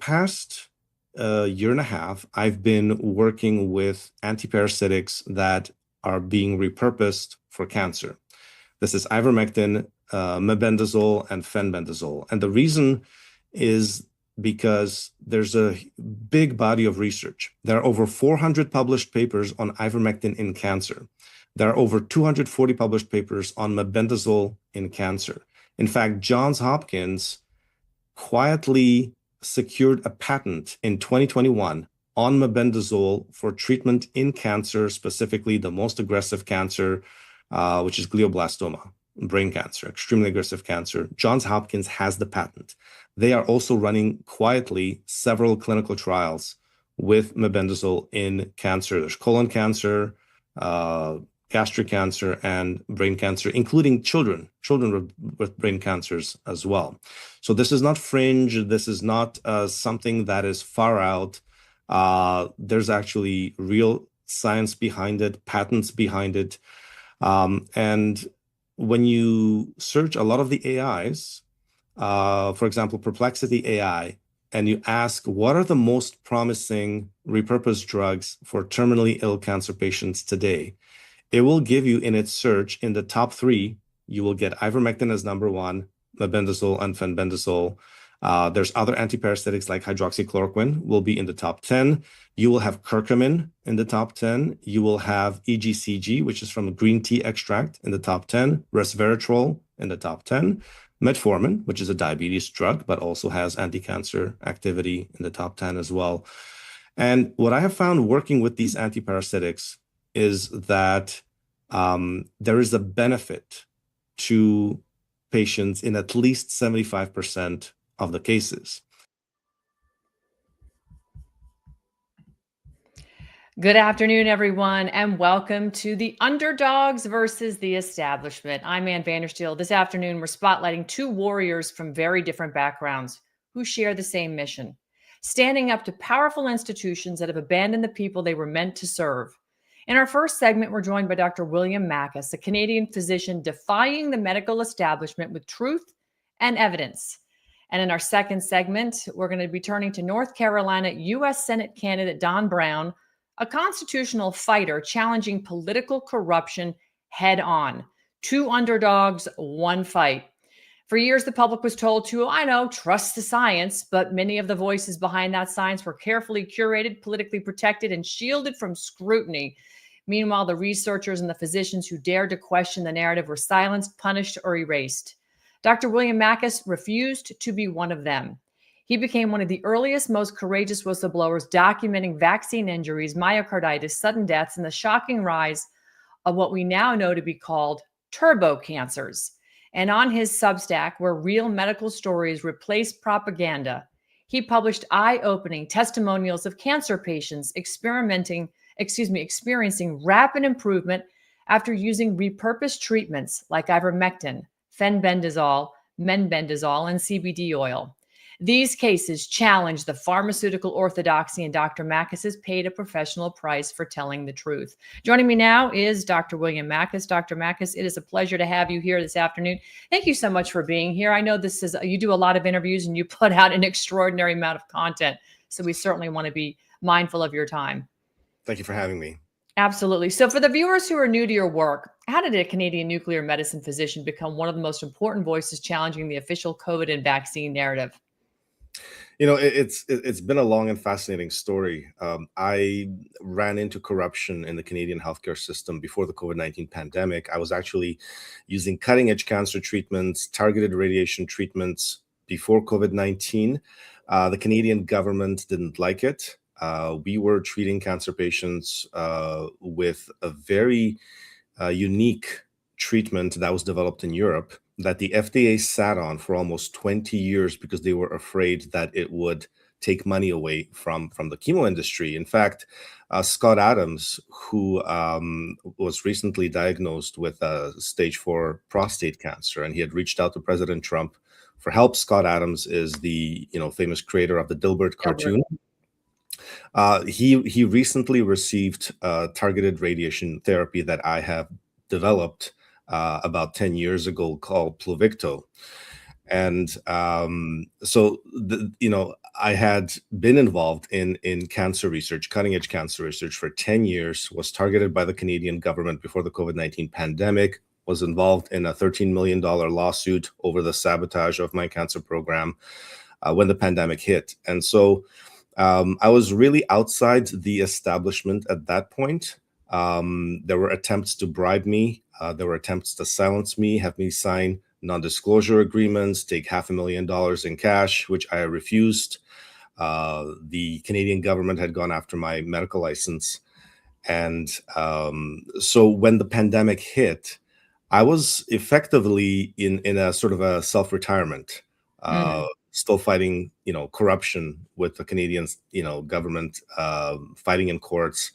past year and a half, I've been working with antiparasitics that are being repurposed for cancer. This is ivermectin, mebendazole, and fenbendazole. And the reason is because there's a big body of research. There are over 400 published papers on ivermectin in cancer. There are over 240 published papers on mebendazole in cancer. In fact, Johns Hopkins quietly secured a patent in 2021 on mebendazole for treatment in cancer, specifically the most aggressive cancer, which is glioblastoma, brain cancer, extremely aggressive cancer. Johns Hopkins has the patent. They are also running quietly several clinical trials with mebendazole in cancer. There's colon cancer, gastric cancer, and brain cancer, including children with brain cancers as well. So this is not fringe. This is not something that is far out. There's actually real science behind it, patents behind it. And when you search a lot of the AIs, for example, Perplexity AI, and you ask, what are the most promising repurposed drugs for terminally ill cancer patients today? It will give you in its search in the top 3, you will get ivermectin as number 1, mebendazole and fenbendazole. There's other antiparasitics like hydroxychloroquine will be in the top 10. You will have curcumin in the top 10. You will have EGCG, which is from green tea extract, in the top 10. Resveratrol in the top 10. Metformin, which is a diabetes drug, but also has anti-cancer activity in the top 10 as well. And what I have found working with these antiparasitics is that there is a benefit to patients in at least 75% of the cases. Good afternoon, everyone, and welcome to the Underdogs versus the Establishment. I'm Vandersteel. This afternoon, we're spotlighting 2 warriors from very different backgrounds who share the same mission, standing up to powerful institutions that have abandoned the people they were meant to serve. In our first segment, we're joined by Dr. William Makis, a Canadian physician defying the medical establishment with truth and evidence. And in our second segment, we're going to be turning to North Carolina U.S. Senate candidate Don Brown, a constitutional fighter challenging political corruption head on. 2 underdogs, 1 fight. For years, the public was told to, trust the science, but many of the voices behind that science were carefully curated, politically protected, and shielded from scrutiny. Meanwhile, the researchers and the physicians who dared to question the narrative were silenced, punished, or erased. Dr. William Makis refused to be one of them. He became one of the earliest, most courageous whistleblowers documenting vaccine injuries, myocarditis, sudden deaths, and the shocking rise of what we now know to be called turbo cancers. And on his Substack, where real medical stories replace propaganda, he published eye-opening testimonials of cancer patients experiencing rapid improvement after using repurposed treatments like ivermectin, fenbendazole, mebendazole, and CBD oil. These cases challenge the pharmaceutical orthodoxy, and Dr. Makis has paid a professional price for telling the truth. Joining me now is Dr. William Makis. Dr. Makis, it is a pleasure to have you here this afternoon. Thank you so much for being here. I know you do a lot of interviews and you put out an extraordinary amount of content, so we certainly want to be mindful of your time. Thank you for having me. Absolutely. So for the viewers who are new to your work, how did a Canadian nuclear medicine physician become one of the most important voices challenging the official COVID and vaccine narrative? It's been a long and fascinating story. I ran into corruption in the Canadian healthcare system before the COVID-19 pandemic. I was actually using cutting-edge cancer treatments, targeted radiation treatments before COVID-19. The Canadian government didn't like it. We were treating cancer patients with a very unique treatment that was developed in Europe that the FDA sat on for almost 20 years because they were afraid that it would take money away from the chemo industry. In fact, Scott Adams, who was recently diagnosed with stage 4 prostate cancer, and he had reached out to President Trump for help. Scott Adams is the famous creator of the Dilbert cartoon. He recently received targeted radiation therapy that I have developed about 10 years ago called Pluvicto. And I had been involved in cancer research, cutting edge cancer research for 10 years, was targeted by the Canadian government before the COVID-19 pandemic, was involved in a $13 million lawsuit over the sabotage of my cancer program when the pandemic hit. And so I was really outside the establishment at that point. There were attempts to bribe me. There were attempts to silence me, have me sign non-disclosure agreements, take $500,000 in cash, which I refused. The Canadian government had gone after my medical license. And so when the pandemic hit, I was effectively in a sort of a self-retirement, still fighting, corruption with the Canadian, government, fighting in courts.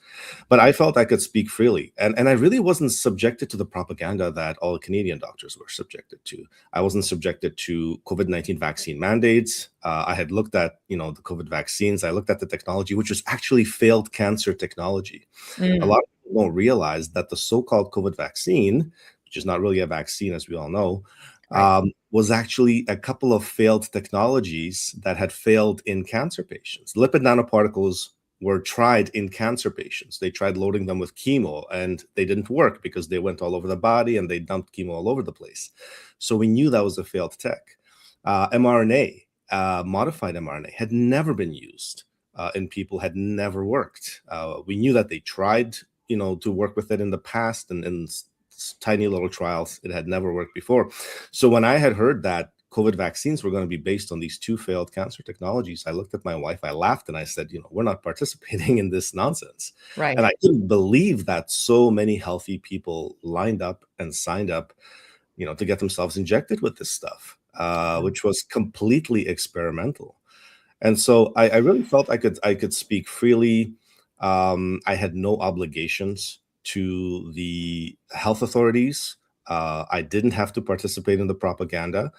But I felt I could speak freely. And I really wasn't subjected to the propaganda that all Canadian doctors were subjected to. I wasn't subjected to COVID-19 vaccine mandates. I had looked at, the COVID vaccines. I looked at the technology, which was actually failed cancer technology. A lot of people don't realize that the so-called COVID vaccine, which is not really a vaccine, as we all know, was actually a couple of failed technologies that had failed in cancer patients. Lipid nanoparticles were tried in cancer patients. They tried loading them with chemo, and they didn't work because they went all over the body and they dumped chemo all over the place. So we knew that was a failed tech. mRNA, modified mRNA, had never been used in people, had never worked. We knew that they tried, to work with it in the past, and in tiny little trials, it had never worked before. So when I had heard that COVID vaccines were going to be based on these two failed cancer technologies, I looked at my wife, I laughed, and I said, we're not participating in this nonsense. Right. And I couldn't believe that so many healthy people lined up and signed up, to get themselves injected with this stuff, which was completely experimental. And so I really felt I could speak freely. I had no obligations to the health authorities. I didn't have to participate in the propaganda.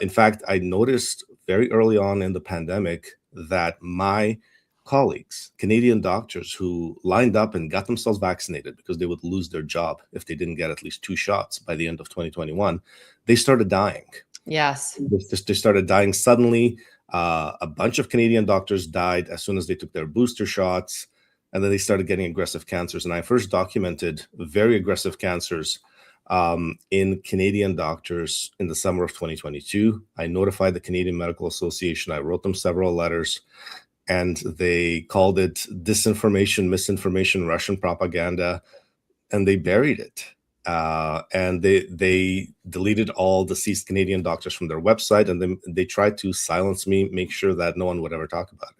In fact, I noticed very early on in the pandemic that my colleagues, Canadian doctors who lined up and got themselves vaccinated because they would lose their job if they didn't get at least 2 shots by the end of 2021, they started dying. Yes. They started dying suddenly. A bunch of Canadian doctors died as soon as they took their booster shots. And then they started getting aggressive cancers. And I first documented very aggressive cancers in Canadian doctors in the summer of 2022. I notified the Canadian Medical Association. I wrote them several letters, and they called it disinformation, misinformation, Russian propaganda, and they buried it. And they deleted all deceased Canadian doctors from their website, and then they tried to silence me, make sure that no one would ever talk about it.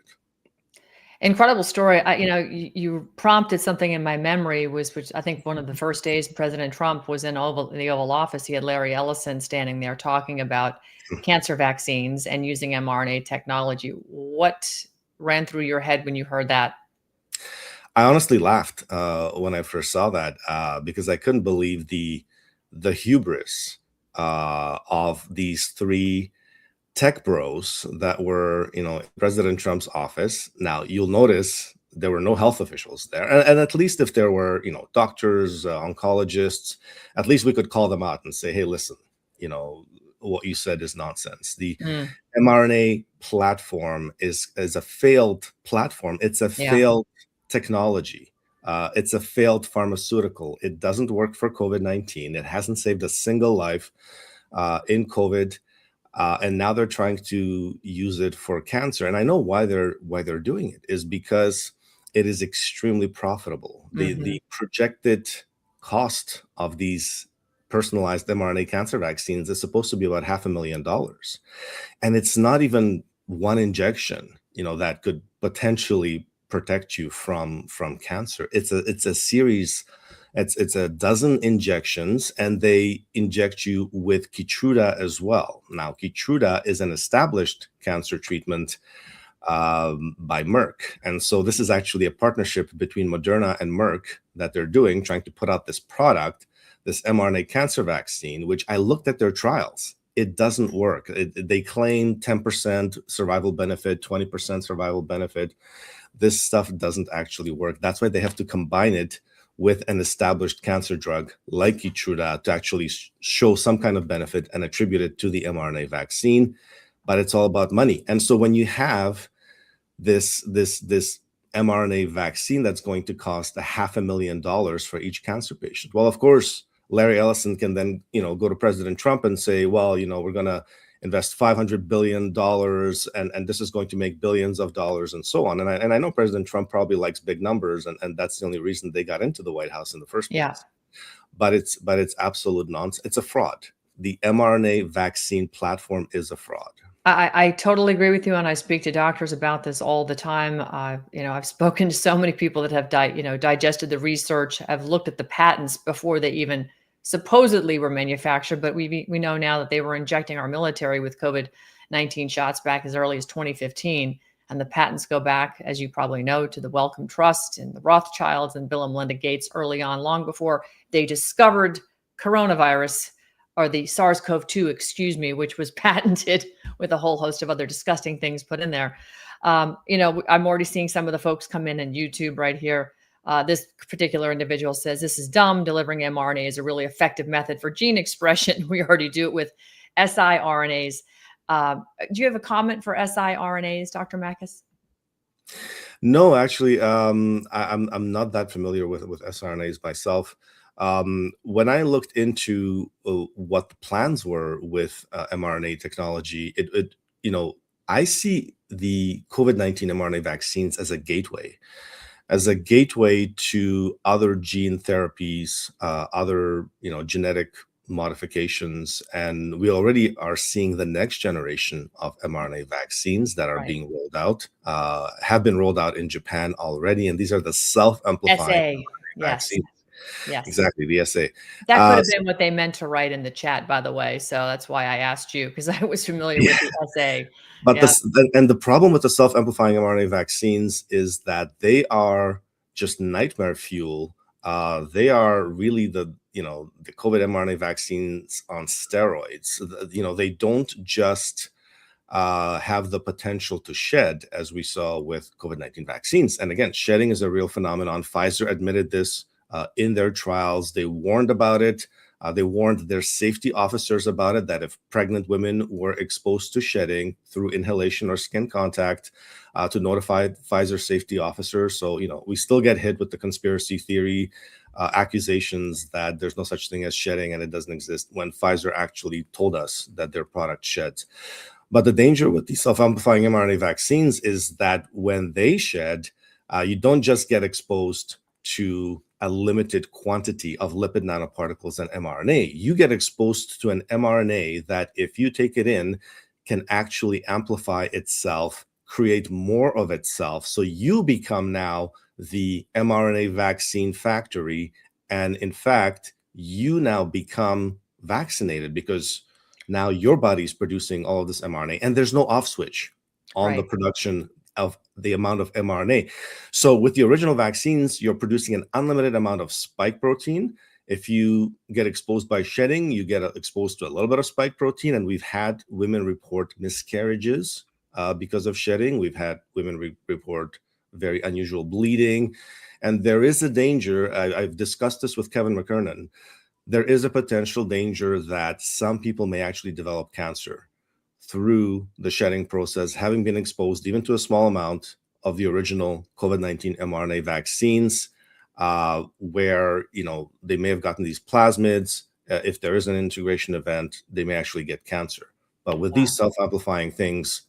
Incredible story. You prompted something in my memory, which I think one of the first days President Trump was in the Oval Office, he had Larry Ellison standing there talking about cancer vaccines and using mRNA technology. What ran through your head when you heard that? I honestly laughed when I first saw that because I couldn't believe the hubris of these 3 tech bros that were, in President Trump's office. Now, you'll notice there were no health officials there. And at least if there were, doctors, oncologists, at least we could call them out and say, hey, listen, what you said is nonsense. The mRNA platform is a failed platform. It's a failed technology. It's a failed pharmaceutical. It doesn't work for COVID-19. It hasn't saved a single life in COVID. And now they're trying to use it for cancer. And I know why they're doing it is because it is extremely profitable. The projected cost of these personalized mRNA cancer vaccines is supposed to be about $500,000. And it's not even one injection, that could potentially protect you from cancer. It's a series. It's a dozen injections, and they inject you with Keytruda as well. Now, Keytruda is an established cancer treatment by Merck. And so this is actually a partnership between Moderna and Merck that they're doing, trying to put out this product, this mRNA cancer vaccine, which I looked at their trials. It doesn't work. They claim 10% survival benefit, 20% survival benefit. This stuff doesn't actually work. That's why they have to combine it with an established cancer drug like Keytruda to actually show some kind of benefit and attribute it to the mRNA vaccine. But it's all about money. And so when you have this mRNA vaccine that's going to cost $500,000 for each cancer patient, well, of course, Larry Ellison can then, go to President Trump and say, well, we're going to invest $500 billion and this is going to make billions of dollars and so on. And I know President Trump probably likes big numbers, and that's the only reason they got into the White House in the first place. Yeah. But it's absolute nonsense. It's a fraud. The mRNA vaccine platform is a fraud. I totally agree with you, and I speak to doctors about this all the time. I've spoken to so many people that have digested the research, have looked at the patents before they even supposedly were manufactured, but we know now that they were injecting our military with COVID-19 shots back as early as 2015, and the patents go back, as you probably know, to the Wellcome Trust and the Rothschilds and Bill and Melinda Gates early on, long before they discovered coronavirus, or the SARS-CoV-2, which was patented with a whole host of other disgusting things put in there. I'm already seeing some of the folks come in YouTube right here. This particular individual says, this is dumb. Delivering mRNA is a really effective method for gene expression. We already do it with siRNAs. Do you have a comment for siRNAs, Dr. Makis? No, actually, I'm not that familiar with siRNAs myself. When I looked into what the plans were with mRNA technology, I see the COVID-19 mRNA vaccines as a gateway to other gene therapies, other genetic modifications, and we already are seeing the next generation of mRNA vaccines that are being rolled out, have been rolled out in Japan already, and these are the self-amplifying vaccines. Yes, exactly. The SA. That could have been what they meant to write in the chat, by the way. So that's why I asked you, because I was familiar with the SA. But the problem with the self-amplifying mRNA vaccines is that they are just nightmare fuel. They are really the COVID mRNA vaccines on steroids. They don't just have the potential to shed, as we saw with COVID-19 vaccines. And again, shedding is a real phenomenon. Pfizer admitted this in their trials. They warned about it. They warned their safety officers about it, that if pregnant women were exposed to shedding through inhalation or skin contact, to notify Pfizer safety officers. So, we still get hit with the conspiracy theory accusations that there's no such thing as shedding and it doesn't exist, when Pfizer actually told us that their product sheds. But the danger with these self-amplifying mRNA vaccines is that when they shed, you don't just get exposed to a limited quantity of lipid nanoparticles and mRNA. You get exposed to an mRNA that, if you take it in, can actually amplify itself, create more of itself. So you become now the mRNA vaccine factory. And in fact, you now become vaccinated because now your body's producing all of this mRNA, and there's no off switch on the production of the amount of mRNA. So with the original vaccines, you're producing an unlimited amount of spike protein. If you get exposed by shedding, you get exposed to a little bit of spike protein. And we've had women report miscarriages because of shedding. We've had women report very unusual bleeding. And there is a danger. I've discussed this with Kevin McKernan. There is a potential danger that some people may actually develop cancer through the shedding process, having been exposed even to a small amount of the original COVID-19 mRNA vaccines, where they may have gotten these plasmids. If there is an integration event, they may actually get cancer. But with these self-amplifying things,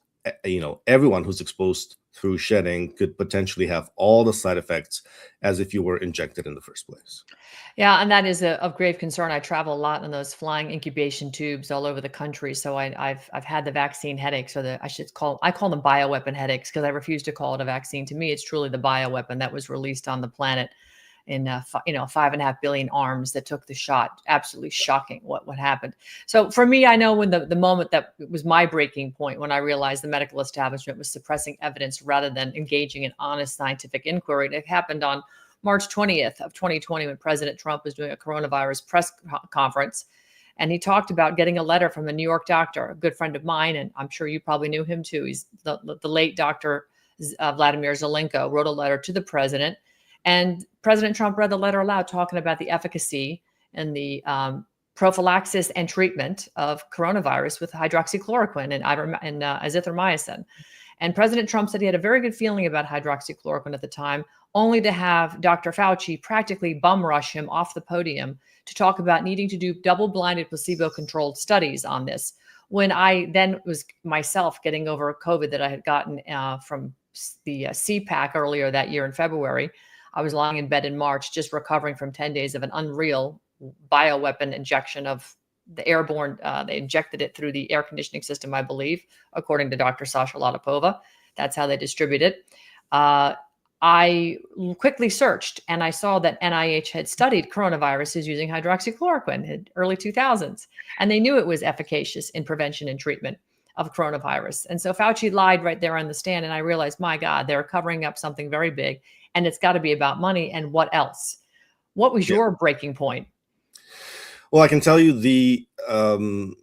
everyone who's exposed through shedding could potentially have all the side effects as if you were injected in the first place. Yeah, and that is of grave concern. I travel a lot in those flying incubation tubes all over the country. So I've had the vaccine headaches, or I call them bioweapon headaches, because I refuse to call it a vaccine. To me, it's truly the bioweapon that was released on the planet in 5.5 billion arms that took the shot. Absolutely shocking what happened. So for me, I know when the moment that was my breaking point, when I realized the medical establishment was suppressing evidence rather than engaging in honest scientific inquiry. It happened on March 20th of 2020, when President Trump was doing a coronavirus press conference. And he talked about getting a letter from a New York doctor, a good friend of mine, and I'm sure you probably knew him too. He's the late Dr. Vladimir Zelenko, wrote a letter to the president. And President Trump read the letter aloud, talking about the efficacy and the prophylaxis and treatment of coronavirus with hydroxychloroquine and azithromycin. And President Trump said he had a very good feeling about hydroxychloroquine at the time, only to have Dr. Fauci practically bum rush him off the podium to talk about needing to do double-blinded placebo-controlled studies on this. When I then was myself getting over COVID that I had gotten from the CPAC earlier that year in February, I was lying in bed in March, just recovering from 10 days of an unreal bioweapon injection of the airborne. They injected it through the air conditioning system, I believe, according to Dr. Sasha Latapova. That's how they distribute it. I quickly searched and I saw that NIH had studied coronaviruses using hydroxychloroquine in early 2000s, and they knew it was efficacious in prevention and treatment of coronavirus. And so Fauci lied right there on the stand, and I realized, my God, they're covering up something very big, and it's got to be about money. And what else? What was your breaking point? Well, I can tell you the ivermectin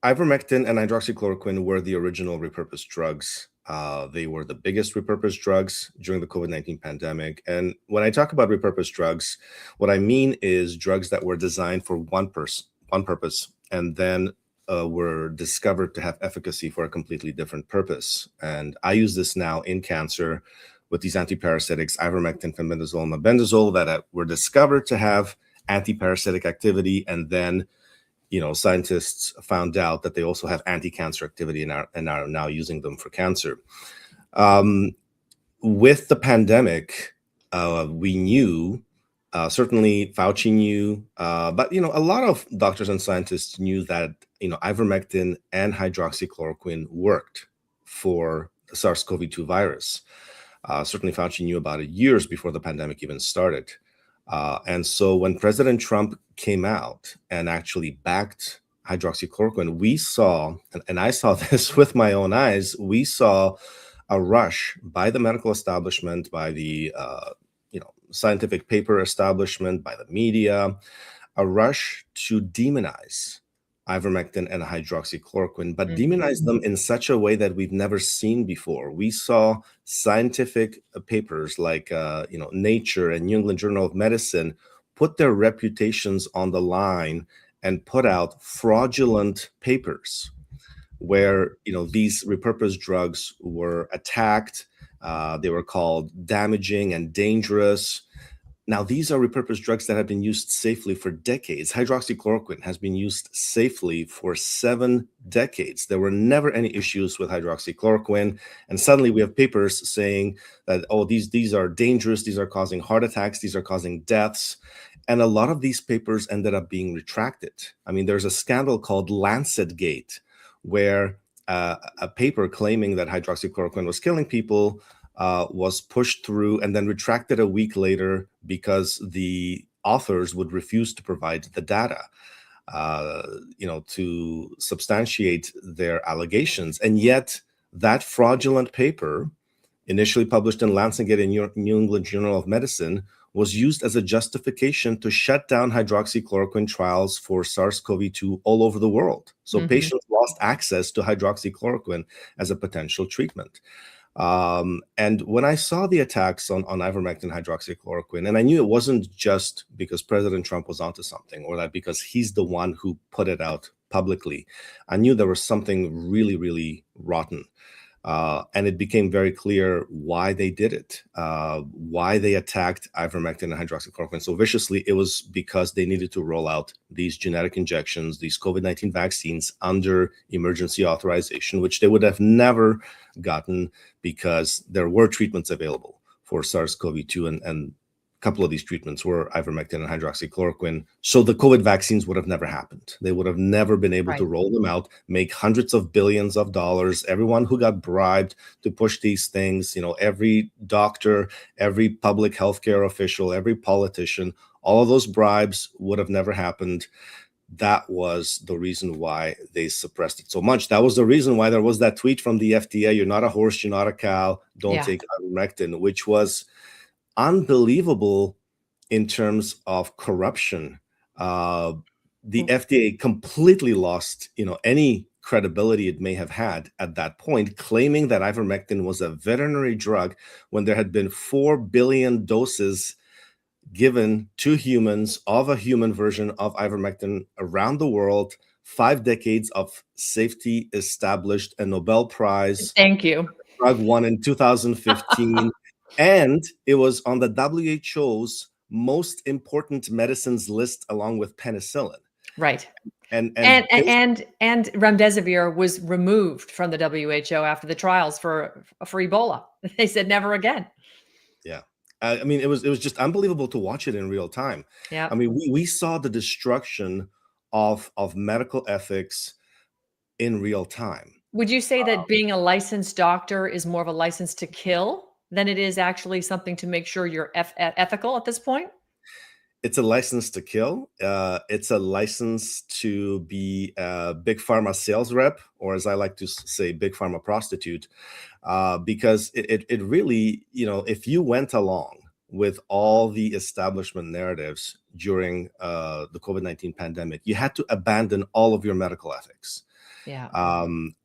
and hydroxychloroquine were the original repurposed drugs. They were the biggest repurposed drugs during the COVID-19 pandemic. And when I talk about repurposed drugs, what I mean is drugs that were designed for one purpose, and then were discovered to have efficacy for a completely different purpose. And I use this now in cancer with these antiparasitics, ivermectin, fenbendazole, and mebendazole, that were discovered to have antiparasitic activity, and then scientists found out that they also have anti-cancer activity and are now using them for cancer. With the pandemic, we knew, certainly Fauci knew, but a lot of doctors and scientists knew that ivermectin and hydroxychloroquine worked for the SARS-CoV-2 virus. Certainly Fauci knew about it years before the pandemic even started. And so when President Trump came out and actually backed hydroxychloroquine, we saw, and I saw this with my own eyes, we saw a rush by the medical establishment, by the scientific paper establishment, by the media, a rush to demonize ivermectin and hydroxychloroquine, but demonize them in such a way that we've never seen before. We saw scientific papers like Nature and New England Journal of Medicine put their reputations on the line and put out fraudulent papers where these repurposed drugs were attacked. They were called damaging and dangerous. Now, these are repurposed drugs that have been used safely for decades. Hydroxychloroquine has been used safely for 7 decades. There were never any issues with hydroxychloroquine. And suddenly we have papers saying that, oh, these are dangerous. These are causing heart attacks. These are causing deaths. And a lot of these papers ended up being retracted. I mean, there's a scandal called LancetGate, where a paper claiming that hydroxychloroquine was killing people was pushed through and then retracted a week later because the authors would refuse to provide the data, to substantiate their allegations. And yet that fraudulent paper, initially published in LancetGate and New England Journal of Medicine, was used as a justification to shut down hydroxychloroquine trials for SARS-CoV-2 all over the world. So patients lost access to hydroxychloroquine as a potential treatment. And when I saw the attacks on ivermectin, hydroxychloroquine, and I knew it wasn't just because President Trump was onto something, or that because he's the one who put it out publicly, I knew there was something really, really rotten. And it became very clear why they did it, why they attacked ivermectin and hydroxychloroquine so viciously. It was because they needed to roll out these genetic injections, these COVID-19 vaccines under emergency authorization, which they would have never gotten because there were treatments available for SARS-CoV-2, and a couple of these treatments were ivermectin and hydroxychloroquine. So the COVID vaccines would have never happened. They would have never been able to roll them out, make hundreds of billions of dollars. Everyone who got bribed to push these things, every doctor, every public healthcare official, every politician, all of those bribes would have never happened. That was the reason why they suppressed it so much. That was the reason why there was that tweet from the FDA, "You're not a horse, you're not a cow, don't take ivermectin," which was unbelievable in terms of corruption. The FDA completely lost, any credibility it may have had at that point, claiming that ivermectin was a veterinary drug when there had been 4 billion doses given to humans of a human version of ivermectin around the world, 5 decades of safety established, a Nobel Prize. Thank you. Drug won in 2015, and it was on the WHO most important medicines list along with penicillin. Right. And remdesivir was removed from the WHO after the trials for Ebola. They said never again. Yeah. I mean, it was just unbelievable to watch it in real time. Yeah. I mean, we saw the destruction of medical ethics in real time. Would you say that being a licensed doctor is more of a license to kill than it is actually something to make sure you're ethical at this point? It's a license to kill. It's a license to be a big pharma sales rep, or as I like to say, big pharma prostitute, because it really, if you went along with all the establishment narratives during the COVID-19 pandemic, you had to abandon all of your medical ethics. Yeah.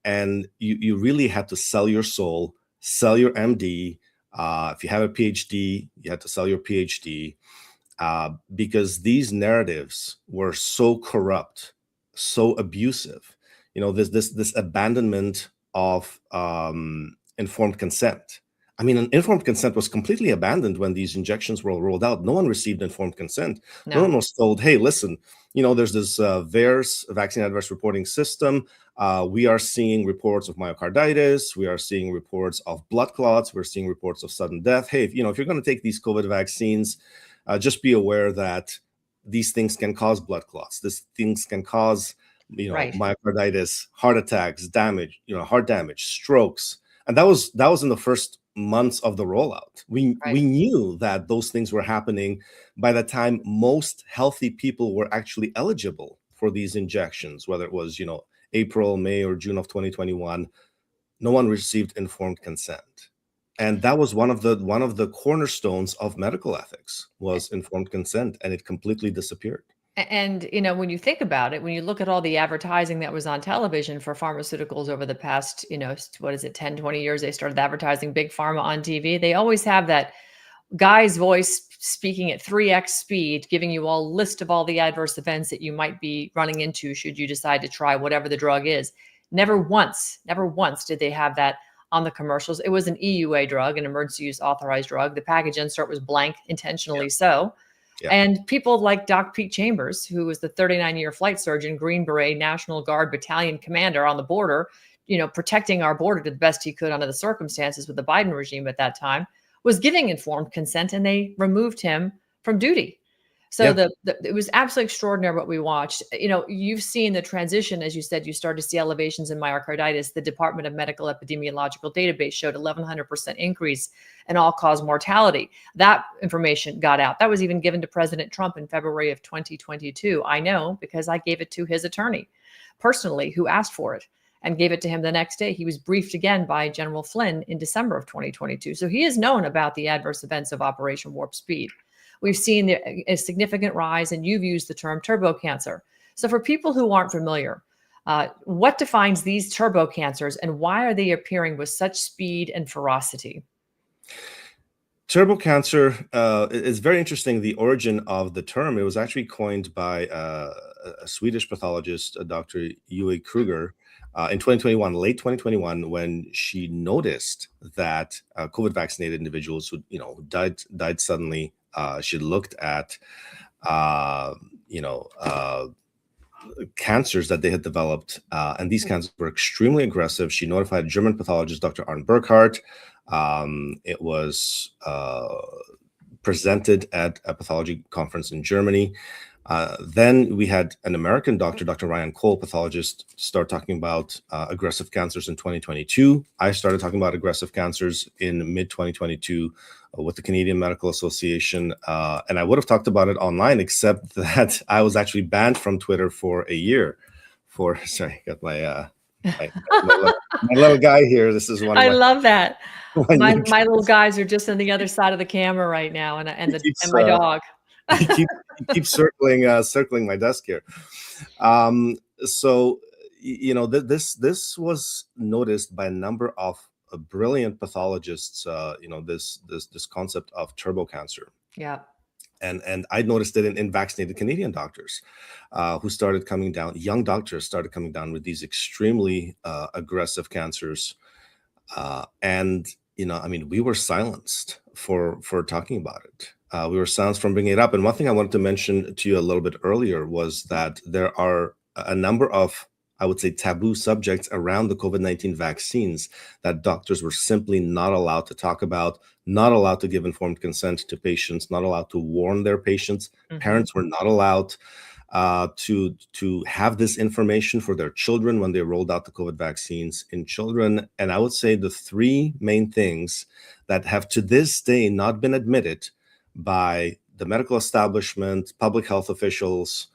And you really had to sell your soul, sell your MD. If you have a PhD, you had to sell your PhD. Because these narratives were so corrupt, so abusive, this abandonment of informed consent. I mean, an informed consent was completely abandoned when these injections were rolled out. No one received informed consent. No one was told, hey, listen, there's this VAERS, Vaccine Adverse Reporting System. We are seeing reports of myocarditis. We are seeing reports of blood clots. We're seeing reports of sudden death. Hey, if you're going to take these COVID vaccines, just be aware that these things can cause blood clots. These things can cause, myocarditis, heart attacks, damage, heart damage, strokes. And that was in the first months of the rollout. We knew that those things were happening by the time most healthy people were actually eligible for these injections, whether it was, April, May, or June of 2021. No one received informed consent. And that was one of the cornerstones of medical ethics, was informed consent, and it completely disappeared. And, when you think about it, when you look at all the advertising that was on television for pharmaceuticals over the past, 10, 20 years, they started advertising big pharma on TV. They always have that guy's voice speaking at 3x speed, giving you a list of all the adverse events that you might be running into should you decide to try whatever the drug is. Never once did they have that on the commercials. It was an EUA drug, an emergency use authorized drug. The package insert was blank, intentionally so. Yeah. And people like Doc Pete Chambers, who was the 39-year flight surgeon, Green Beret, National Guard battalion commander on the border, protecting our border to the best he could under the circumstances with the Biden regime at that time, was giving informed consent, and they removed him from duty. So it was absolutely extraordinary what we watched. You've seen the transition, as you said, you started to see elevations in myocarditis. The Department of Medical Epidemiological Database showed 1,100% increase in all-cause mortality. That information got out. That was even given to President Trump in February of 2022. I know because I gave it to his attorney personally, who asked for it, and gave it to him the next day. He was briefed again by General Flynn in December of 2022. So he has known about the adverse events of Operation Warp Speed. We've seen a significant rise, and you've used the term turbo cancer. So for people who aren't familiar, what defines these turbo cancers, and why are they appearing with such speed and ferocity? Turbo cancer is very interesting. The origin of the term, it was actually coined by a Swedish pathologist, Dr. Uwe Kruger, in 2021, late 2021, when she noticed that COVID vaccinated individuals who died suddenly. She looked at, cancers that they had developed, and these cancers were extremely aggressive. She notified German pathologist Dr. Arne Burkhardt. It was presented at a pathology conference in Germany. Then we had an American doctor, Dr. Ryan Cole, pathologist, start talking about aggressive cancers in 2022. I started talking about aggressive cancers in mid-2022 with the Canadian Medical Association. And I would have talked about it online, except that I was actually banned from Twitter for a year. Sorry, got my little guy here. This is one of I love that. My little guys are just on the other side of the camera right now, and my dog. He keeps circling my desk here. So this was noticed by a number of brilliant pathologists. This concept of turbo cancer. Yeah. And I noticed it in vaccinated Canadian doctors who started coming down. Young doctors started coming down with these extremely aggressive cancers, and we were silenced for talking about it. We were silenced from bringing it up. And one thing I wanted to mention to you a little bit earlier was that there are a number of, I would say, taboo subjects around the COVID-19 vaccines that doctors were simply not allowed to talk about, not allowed to give informed consent to patients, not allowed to warn their patients. Mhm. Parents were not allowed to have this information for their children when they rolled out the COVID vaccines in children. And I would say the three main things that have to this day not been admitted by the medical establishment, public health officials,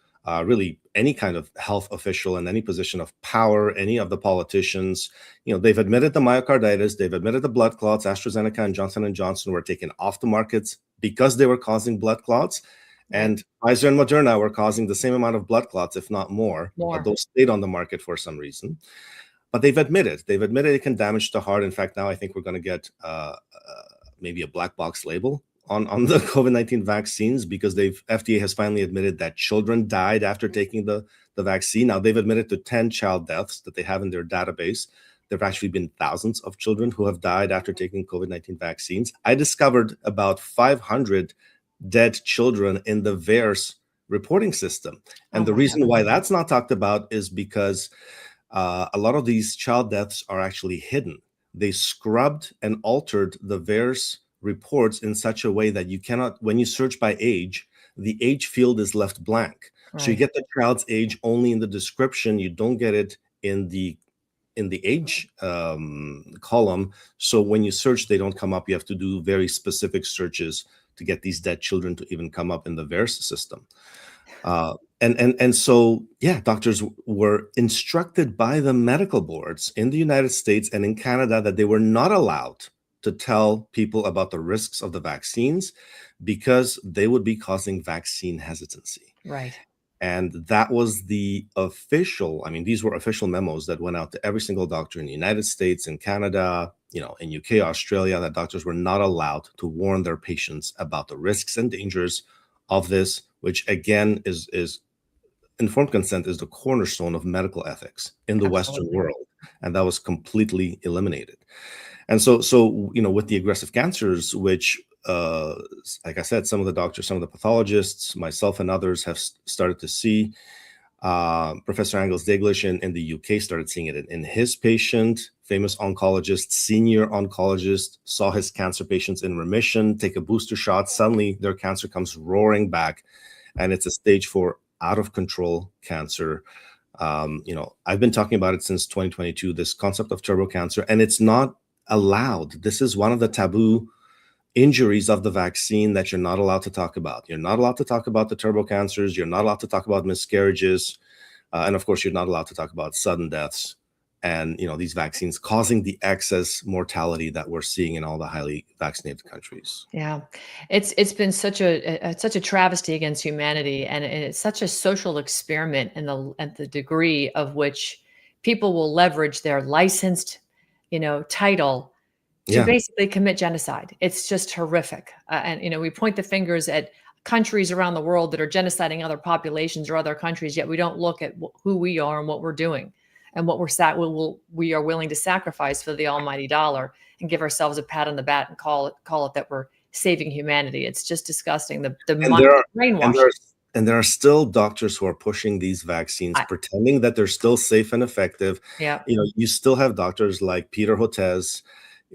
really any kind of health official in any position of power, any of the politicians. They've admitted the myocarditis, they've admitted the blood clots. AstraZeneca and Johnson & Johnson were taken off the markets because they were causing blood clots. And Pfizer and Moderna were causing the same amount of blood clots, if not more. But those stayed on the market for some reason. But they've admitted it can damage the heart. In fact, now I think we're going to get maybe a black box label on the COVID-19 vaccines, because FDA has finally admitted that children died after taking the vaccine. Now they've admitted to 10 child deaths that they have in their database. There have actually been thousands of children who have died after taking COVID-19 vaccines. I discovered about 500 dead children in the VAERS reporting system. And the reason why that's not talked about is because a lot of these child deaths are actually hidden. They scrubbed and altered the VAERS reports in such a way that you cannot, when you search by age, the age field is left blank. Right. So you get the child's age only in the description. You don't get it in the age column. So when you search, they don't come up. You have to do very specific searches to get these dead children to even come up in the VAERS system. And so, doctors were instructed by the medical boards in the United States and in Canada that they were not allowed to tell people about the risks of the vaccines because they would be causing vaccine hesitancy. Right. And that was the official, these were official memos that went out to every single doctor in the United States, in Canada, in UK, Australia, that doctors were not allowed to warn their patients about the risks and dangers of this, which again is informed consent is the cornerstone of medical ethics in the Western world. And that was completely eliminated. And so with the aggressive cancers, which like I said, some of the doctors, some of the pathologists, myself and others have started to see. Professor Angus Daglish in the UK started seeing it in his patient. Famous oncologist, senior oncologist, saw his cancer patients in remission, take a booster shot. Suddenly their cancer comes roaring back, and it's a stage 4 out of control cancer. I've been talking about it since 2022, this concept of turbo cancer, and it's not allowed. This is one of the taboo injuries of the vaccine that you're not allowed to talk about. You're not allowed to talk about the turbo cancers. You're not allowed to talk about miscarriages. And of course, you're not allowed to talk about sudden deaths and, these vaccines causing the excess mortality that we're seeing in all the highly vaccinated countries. Yeah, it's been such a travesty against humanity, and it's such a social experiment at the degree of which people will leverage their licensed, title to basically commit genocide. It's just horrific. And we point the fingers at countries around the world that are genociding other populations or other countries, yet we don't look at who we are and what we're doing and what we are willing to sacrifice for the almighty dollar and give ourselves a pat on the back and call it that we're saving humanity. It's just disgusting. The brainwashing. And there are still doctors who are pushing these vaccines, pretending that they're still safe and effective. Yeah. You still have doctors like Peter Hotez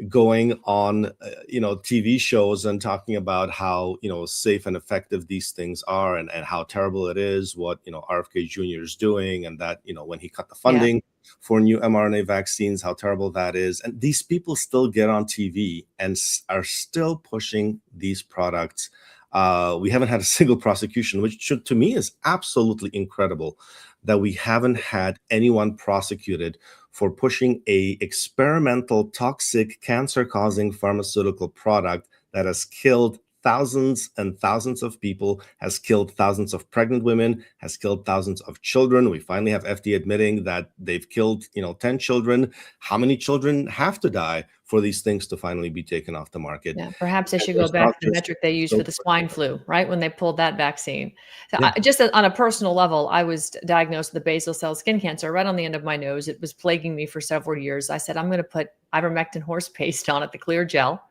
going on, TV shows and talking about how, safe and effective these things are and how terrible it is, what, RFK Jr. is doing, and that, when he cut the funding for new mRNA vaccines, how terrible that is. And these people still get on TV and are still pushing these products. We haven't had a single prosecution, which to me is absolutely incredible that we haven't had anyone prosecuted for pushing a experimental, toxic, cancer-causing pharmaceutical product that has killed thousands and thousands of people, has killed thousands of pregnant women, has killed thousands of children. We finally have FDA admitting that they've killed, 10 children. How many children have to die for these things to finally be taken off the market? Yeah, perhaps they And should go there's back to the doctors metric they used so for the swine flu, right? When they pulled that vaccine. So yeah. just on a personal level, I was diagnosed with basal cell skin cancer right on the end of my nose. It was plaguing me for several years. I said, I'm going to put ivermectin horse paste on it, the clear gel.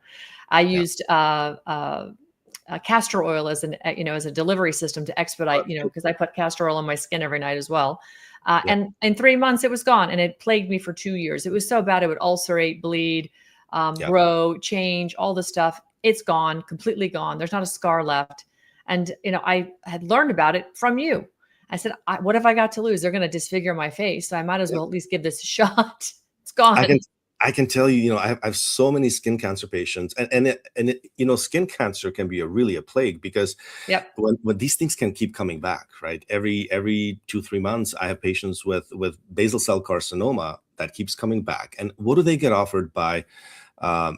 I used castor oil as as a delivery system to expedite, because I put castor oil on my skin every night as well. And in 3 months, it was gone, and it plagued me for 2 years. It was so bad; it would ulcerate, bleed, grow, change, all this stuff. It's gone, completely gone. There's not a scar left. And I had learned about it from you. I said, "What have I got to lose? They're going to disfigure my face, so I might as well at least give this a shot." It's gone. I can tell you, I have so many skin cancer patients, and skin cancer can be really a plague, because when these things can keep coming back, right? Every 2-3 months, I have patients with basal cell carcinoma that keeps coming back. And what do they get offered by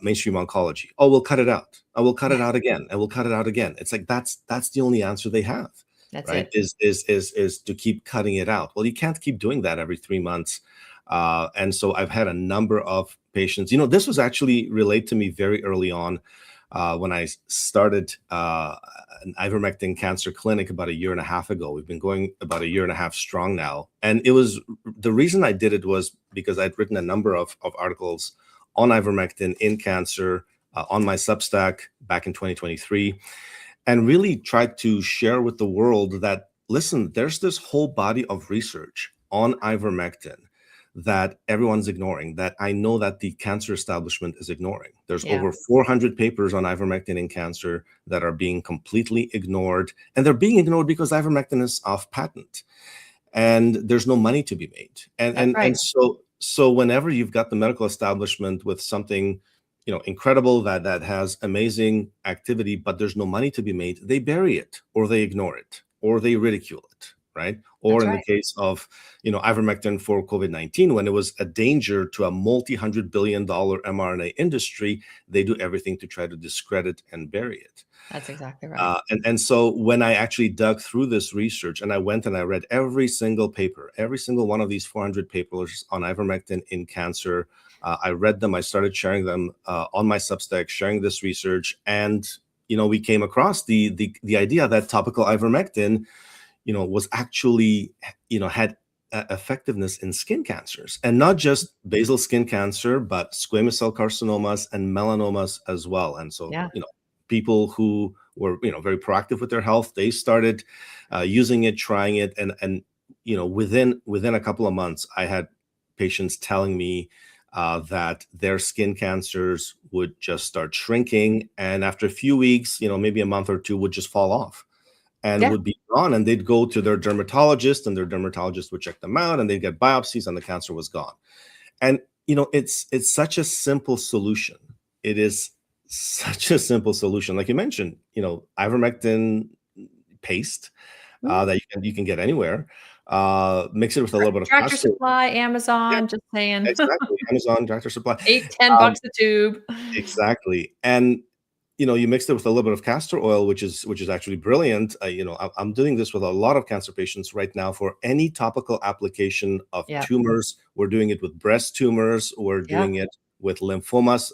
mainstream oncology? Oh, we'll cut it out. Oh, we'll cut it out again, and we'll cut it out again. It's like that's the only answer they have. That's right? It. Is to keep cutting it out. Well, you can't keep doing that every 3 months. And so I've had a number of patients. This was actually relayed to me very early on when I started an ivermectin cancer clinic about 1.5 years ago. We've been going about 1.5 years strong now. And it was the reason I did it was because I'd written a number of articles on ivermectin in cancer on my Substack back in 2023, and really tried to share with the world that, listen, there's this whole body of research on ivermectin that everyone's ignoring, that I know that the cancer establishment is ignoring. There's over 400 papers on ivermectin in cancer that are being completely ignored, and they're being ignored because ivermectin is off patent, and there's no money to be made. And so whenever you've got the medical establishment with something incredible that has amazing activity, but there's no money to be made, they bury it, or they ignore it, or they ridicule it, right? Or in the case of, ivermectin for COVID-19, when it was a danger to a multi-$100 billion mRNA industry, they do everything to try to discredit and bury it. That's exactly right. And so when I actually dug through this research, and I went and I read every single paper, every single one of these 400 papers on ivermectin in cancer, I read them. I started sharing them on my Substack, sharing this research, and we came across the idea that topical ivermectin, was actually had effectiveness in skin cancers, and not just basal skin cancer, but squamous cell carcinomas and melanomas as well. And so people who were very proactive with their health, they started using it, trying it, and within a couple of months, I had patients telling me that their skin cancers would just start shrinking, and after a few weeks, maybe a month or two, would just fall off and would be gone. And they'd go to their dermatologist, and their dermatologist would check them out, and they'd get biopsies, and the cancer was gone. And it's such a simple solution. It is such a simple solution. Like you mentioned, ivermectin paste that you can get anywhere. Mix it with a little bit of Tractor Supply, Amazon, just saying. Exactly. Amazon, Tractor Supply. $8-10 a tube. Exactly. And you mixed it with a little bit of castor oil, which is actually brilliant. I'm doing this with a lot of cancer patients right now for any topical application of tumors. We're doing it with breast tumors. We're doing it with lymphomas,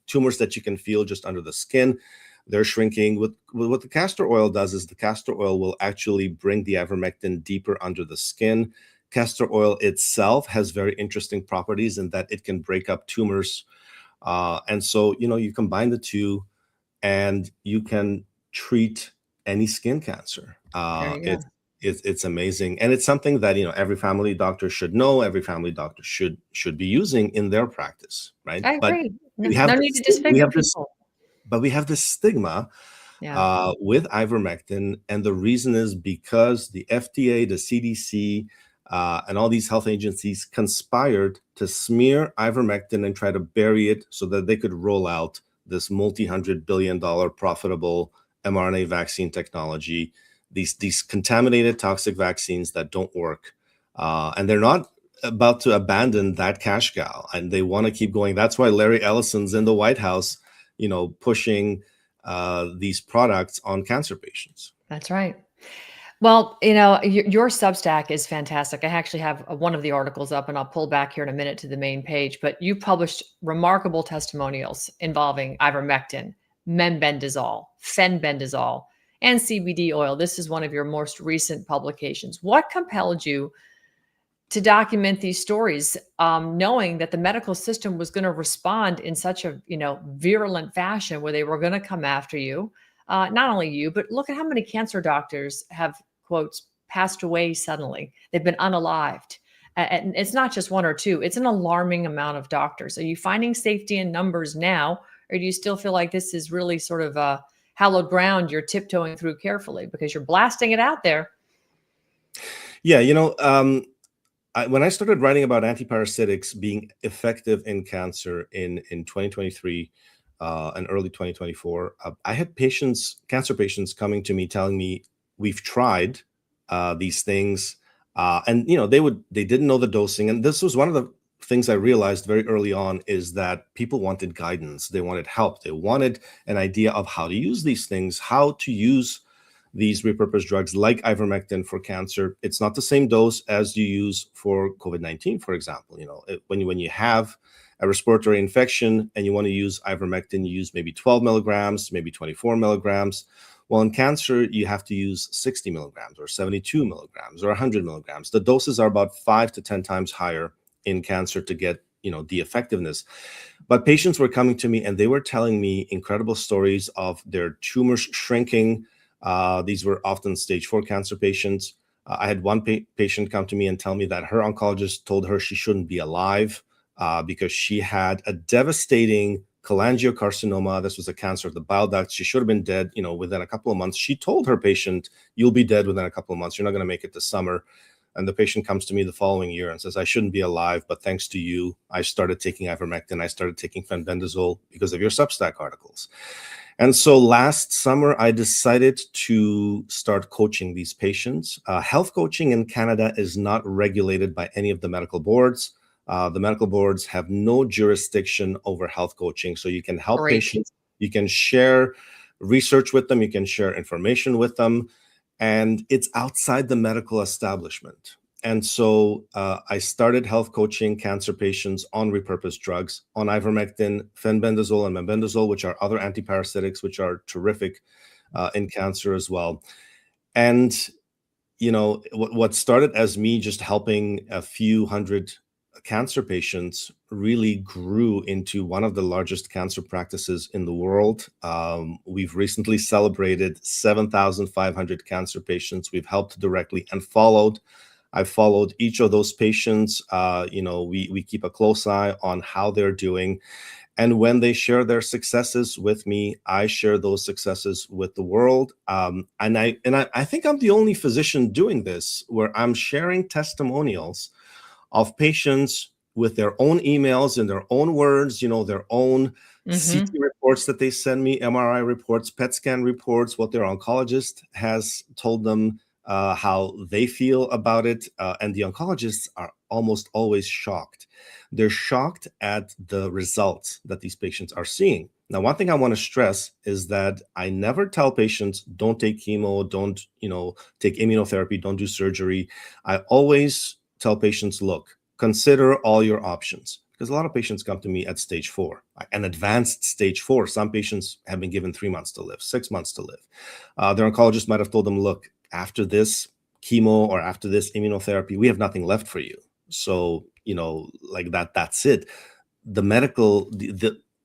tumors that you can feel just under the skin. They're shrinking. What the castor oil does is the castor oil will actually bring the ivermectin deeper under the skin. Castor oil itself has very interesting properties in that it can break up tumors. And so, you combine the two, and you can treat any skin cancer. It's amazing, and it's something that every family doctor should know. Every family doctor should be using in their practice, right? I agree. No need to disfigure people. But we have this stigma with ivermectin, and the reason is because the FDA, the CDC, and all these health agencies conspired to smear ivermectin and try to bury it so that they could roll out this multi-$100 billion profitable mRNA vaccine technology, these contaminated toxic vaccines that don't work. And they're not about to abandon that cash cow, and they want to keep going. That's why Larry Ellison's in the White House, pushing these products on cancer patients. That's right. Well, your Substack is fantastic. I actually have one of the articles up, and I'll pull back here in a minute to the main page. But you published remarkable testimonials involving ivermectin, mebendazole, fenbendazole, and CBD oil. This is one of your most recent publications. What compelled you to document these stories, knowing that the medical system was going to respond in such a virulent fashion, where they were going to come after you? Not only you, but look at how many cancer doctors have, quotes, passed away suddenly. They've been unalived. And it's not just one or two, it's an alarming amount of doctors. Are you finding safety in numbers now, or do you still feel like this is really sort of a hallowed ground you're tiptoeing through carefully because you're blasting it out there? Yeah, when I started writing about antiparasitics being effective in cancer in 2023, and early 2024, I had cancer patients coming to me telling me, we've tried these things, and they didn't know the dosing. And this was one of the things I realized very early on, is that people wanted guidance, they wanted help, they wanted an idea of how to use these things, how to use these repurposed drugs like ivermectin for cancer. It's not the same dose as you use for COVID-19, for example. When you have a respiratory infection and you want to use ivermectin, you use maybe 12 milligrams, maybe 24 milligrams. Well, in cancer, you have to use 60 milligrams or 72 milligrams or 100 milligrams. The doses are about 5 to 10 times higher in cancer to get the effectiveness. But patients were coming to me and they were telling me incredible stories of their tumors shrinking. These were often stage 4 cancer patients. I had one patient come to me and tell me that her oncologist told her she shouldn't be alive because she had a devastating cholangiocarcinoma. This was a cancer of the bile duct. She should have been dead, within a couple of months. She told her patient, "You'll be dead within a couple of months. You're not going to make it this summer." And the patient comes to me the following year and says, "I shouldn't be alive, but thanks to you, I started taking ivermectin. I started taking fenbendazole because of your Substack articles." And so last summer, I decided to start coaching these patients. Health coaching in Canada is not regulated by any of the medical boards. The medical boards have no jurisdiction over health coaching. So you can help patients, you can share research with them, you can share information with them, and it's outside the medical establishment. And so I started health coaching cancer patients on repurposed drugs, on ivermectin, fenbendazole, and mebendazole, which are other antiparasitics, which are terrific in cancer as well. And, what started as me just helping a few hundred cancer patients really grew into one of the largest cancer practices in the world. We've recently celebrated 7,500 cancer patients we've helped directly and followed. I followed each of those patients. We keep a close eye on how they're doing. And when they share their successes with me, I share those successes with the world. And I think I'm the only physician doing this, where I'm sharing testimonials of patients with their own emails, in their own words, their own CT reports that they send me, MRI reports, PET scan reports, what their oncologist has told them, how they feel about it. And the oncologists are almost always shocked. They're shocked at the results that these patients are seeing. Now, one thing I want to stress is that I never tell patients, don't take chemo, don't, take immunotherapy, don't do surgery. I always tell patients, look, consider all your options. Because a lot of patients come to me at stage 4, an advanced stage 4. Some patients have been given 3 months to live, 6 months to live. Their oncologist might have told them, look, after this chemo or after this immunotherapy, we have nothing left for you. So, like that's it. The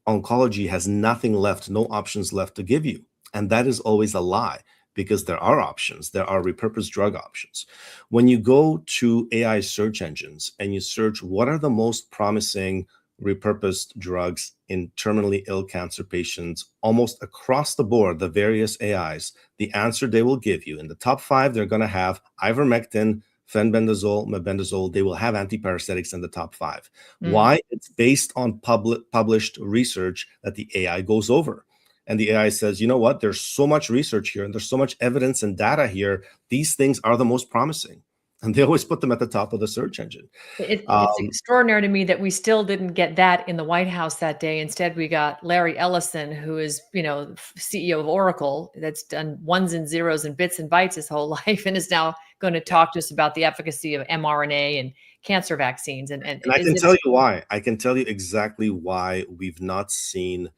oncology has nothing left, no options left to give you. And that is always a lie, because there are options. There are repurposed drug options. When you go to AI search engines and you search what are the most promising repurposed drugs in terminally ill cancer patients, almost across the board, the various AIs, the answer they will give you in the top 5, they're going to have ivermectin, fenbendazole, mebendazole. They will have antiparasitics in the top 5. Why? It's based on published research that the AI goes over. And the AI says, you know what, there's so much research here and there's so much evidence and data here. These things are the most promising. and they always put them at the top of the search engine. It's extraordinary to me that we still didn't get that in the White House that day. Instead, we got Larry Ellison, who is, CEO of Oracle, that's done ones and zeros and bits and bytes his whole life, and is now going to talk to us about the efficacy of mRNA and cancer vaccines. And I can tell you why. I can tell you exactly why we've not seen,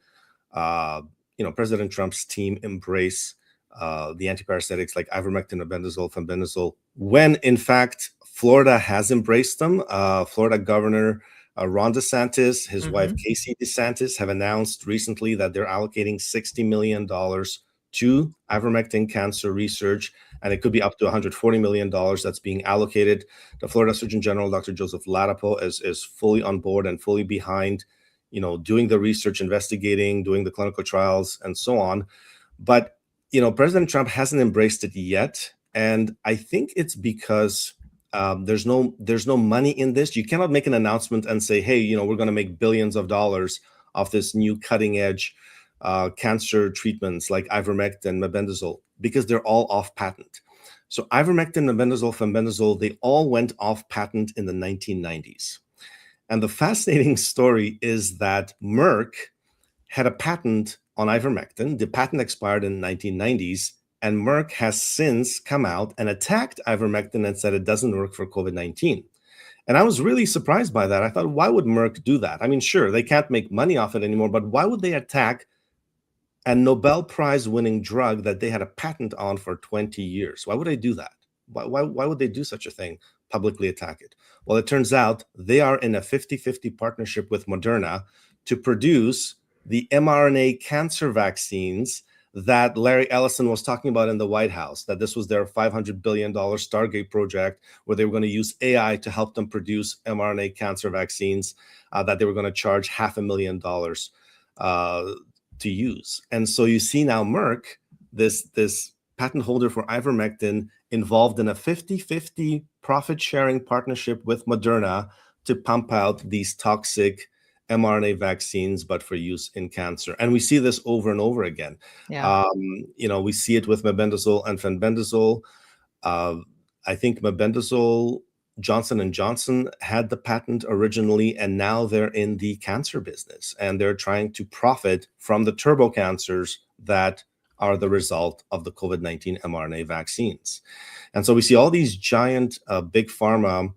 President Trump's team embrace the antiparasitics like ivermectin, mebendazole, fenbendazole, when in fact Florida has embraced them. Florida Governor Ron DeSantis, his wife Casey DeSantis, have announced recently that they're allocating $60 million to ivermectin cancer research, and it could be up to $140 million that's being allocated. The Florida Surgeon General, Dr. Joseph Ladapo, is fully on board and fully behind, doing the research, investigating, doing the clinical trials, and so on. But, President Trump hasn't embraced it yet. And I think it's because there's no money in this. You cannot make an announcement and say, hey, we're going to make billions of dollars off this new cutting edge cancer treatments like ivermectin, mebendazole, because they're all off patent. So ivermectin, mebendazole, fenbendazole, they all went off patent in the 1990s. And the fascinating story is that Merck had a patent on ivermectin. The patent expired in the 1990s, and Merck has since come out and attacked ivermectin and said it doesn't work for COVID-19. And I was really surprised by that. I thought, why would Merck do that? I mean, sure, they can't make money off it anymore, but why would they attack a Nobel Prize winning drug that they had a patent on for 20 years? Why would they do that? Why would they do such a thing, publicly attack it? Well, it turns out they are in a 50-50 partnership with Moderna to produce the mRNA cancer vaccines that Larry Ellison was talking about in the White House, that this was their $500 billion Stargate project where they were going to use AI to help them produce mRNA cancer vaccines that they were going to charge $500,000 to use. And so you see now Merck, this patent holder for ivermectin, involved in a 50-50 profit-sharing partnership with Moderna to pump out these toxic mRNA vaccines, but for use in cancer. And we see this over and over again. Yeah. We see it with mebendazole and fenbendazole. I think mebendazole, Johnson & Johnson had the patent originally, and now they're in the cancer business, and they're trying to profit from the turbo cancers that are the result of the COVID-19 mRNA vaccines. And so we see all these giant big pharma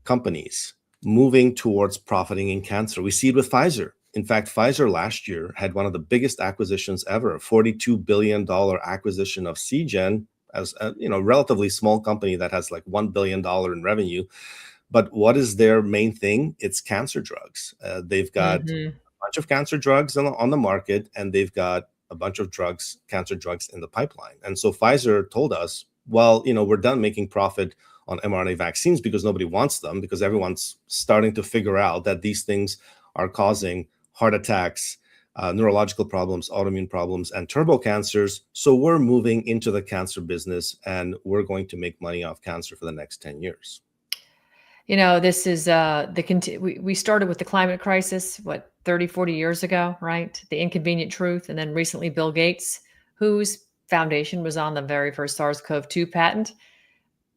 companies moving towards profiting in cancer. We see it with Pfizer. In fact, Pfizer last year had one of the biggest acquisitions ever, a $42 billion acquisition of Seagen, as a relatively small company that has like $1 billion in revenue. But what is their main thing? It's cancer drugs. They've got a bunch of cancer drugs on the market, and they've got a bunch of cancer drugs in the pipeline. And so Pfizer told us, well, we're done making profit on mRNA vaccines because nobody wants them, because everyone's starting to figure out that these things are causing heart attacks, neurological problems, autoimmune problems, and turbo cancers. So we're moving into the cancer business, and we're going to make money off cancer for the next 10 years. This is we started with the climate crisis, 30, 40 years ago, right? The inconvenient truth. And then recently, Bill Gates, whose foundation was on the very first SARS-CoV-2 patent,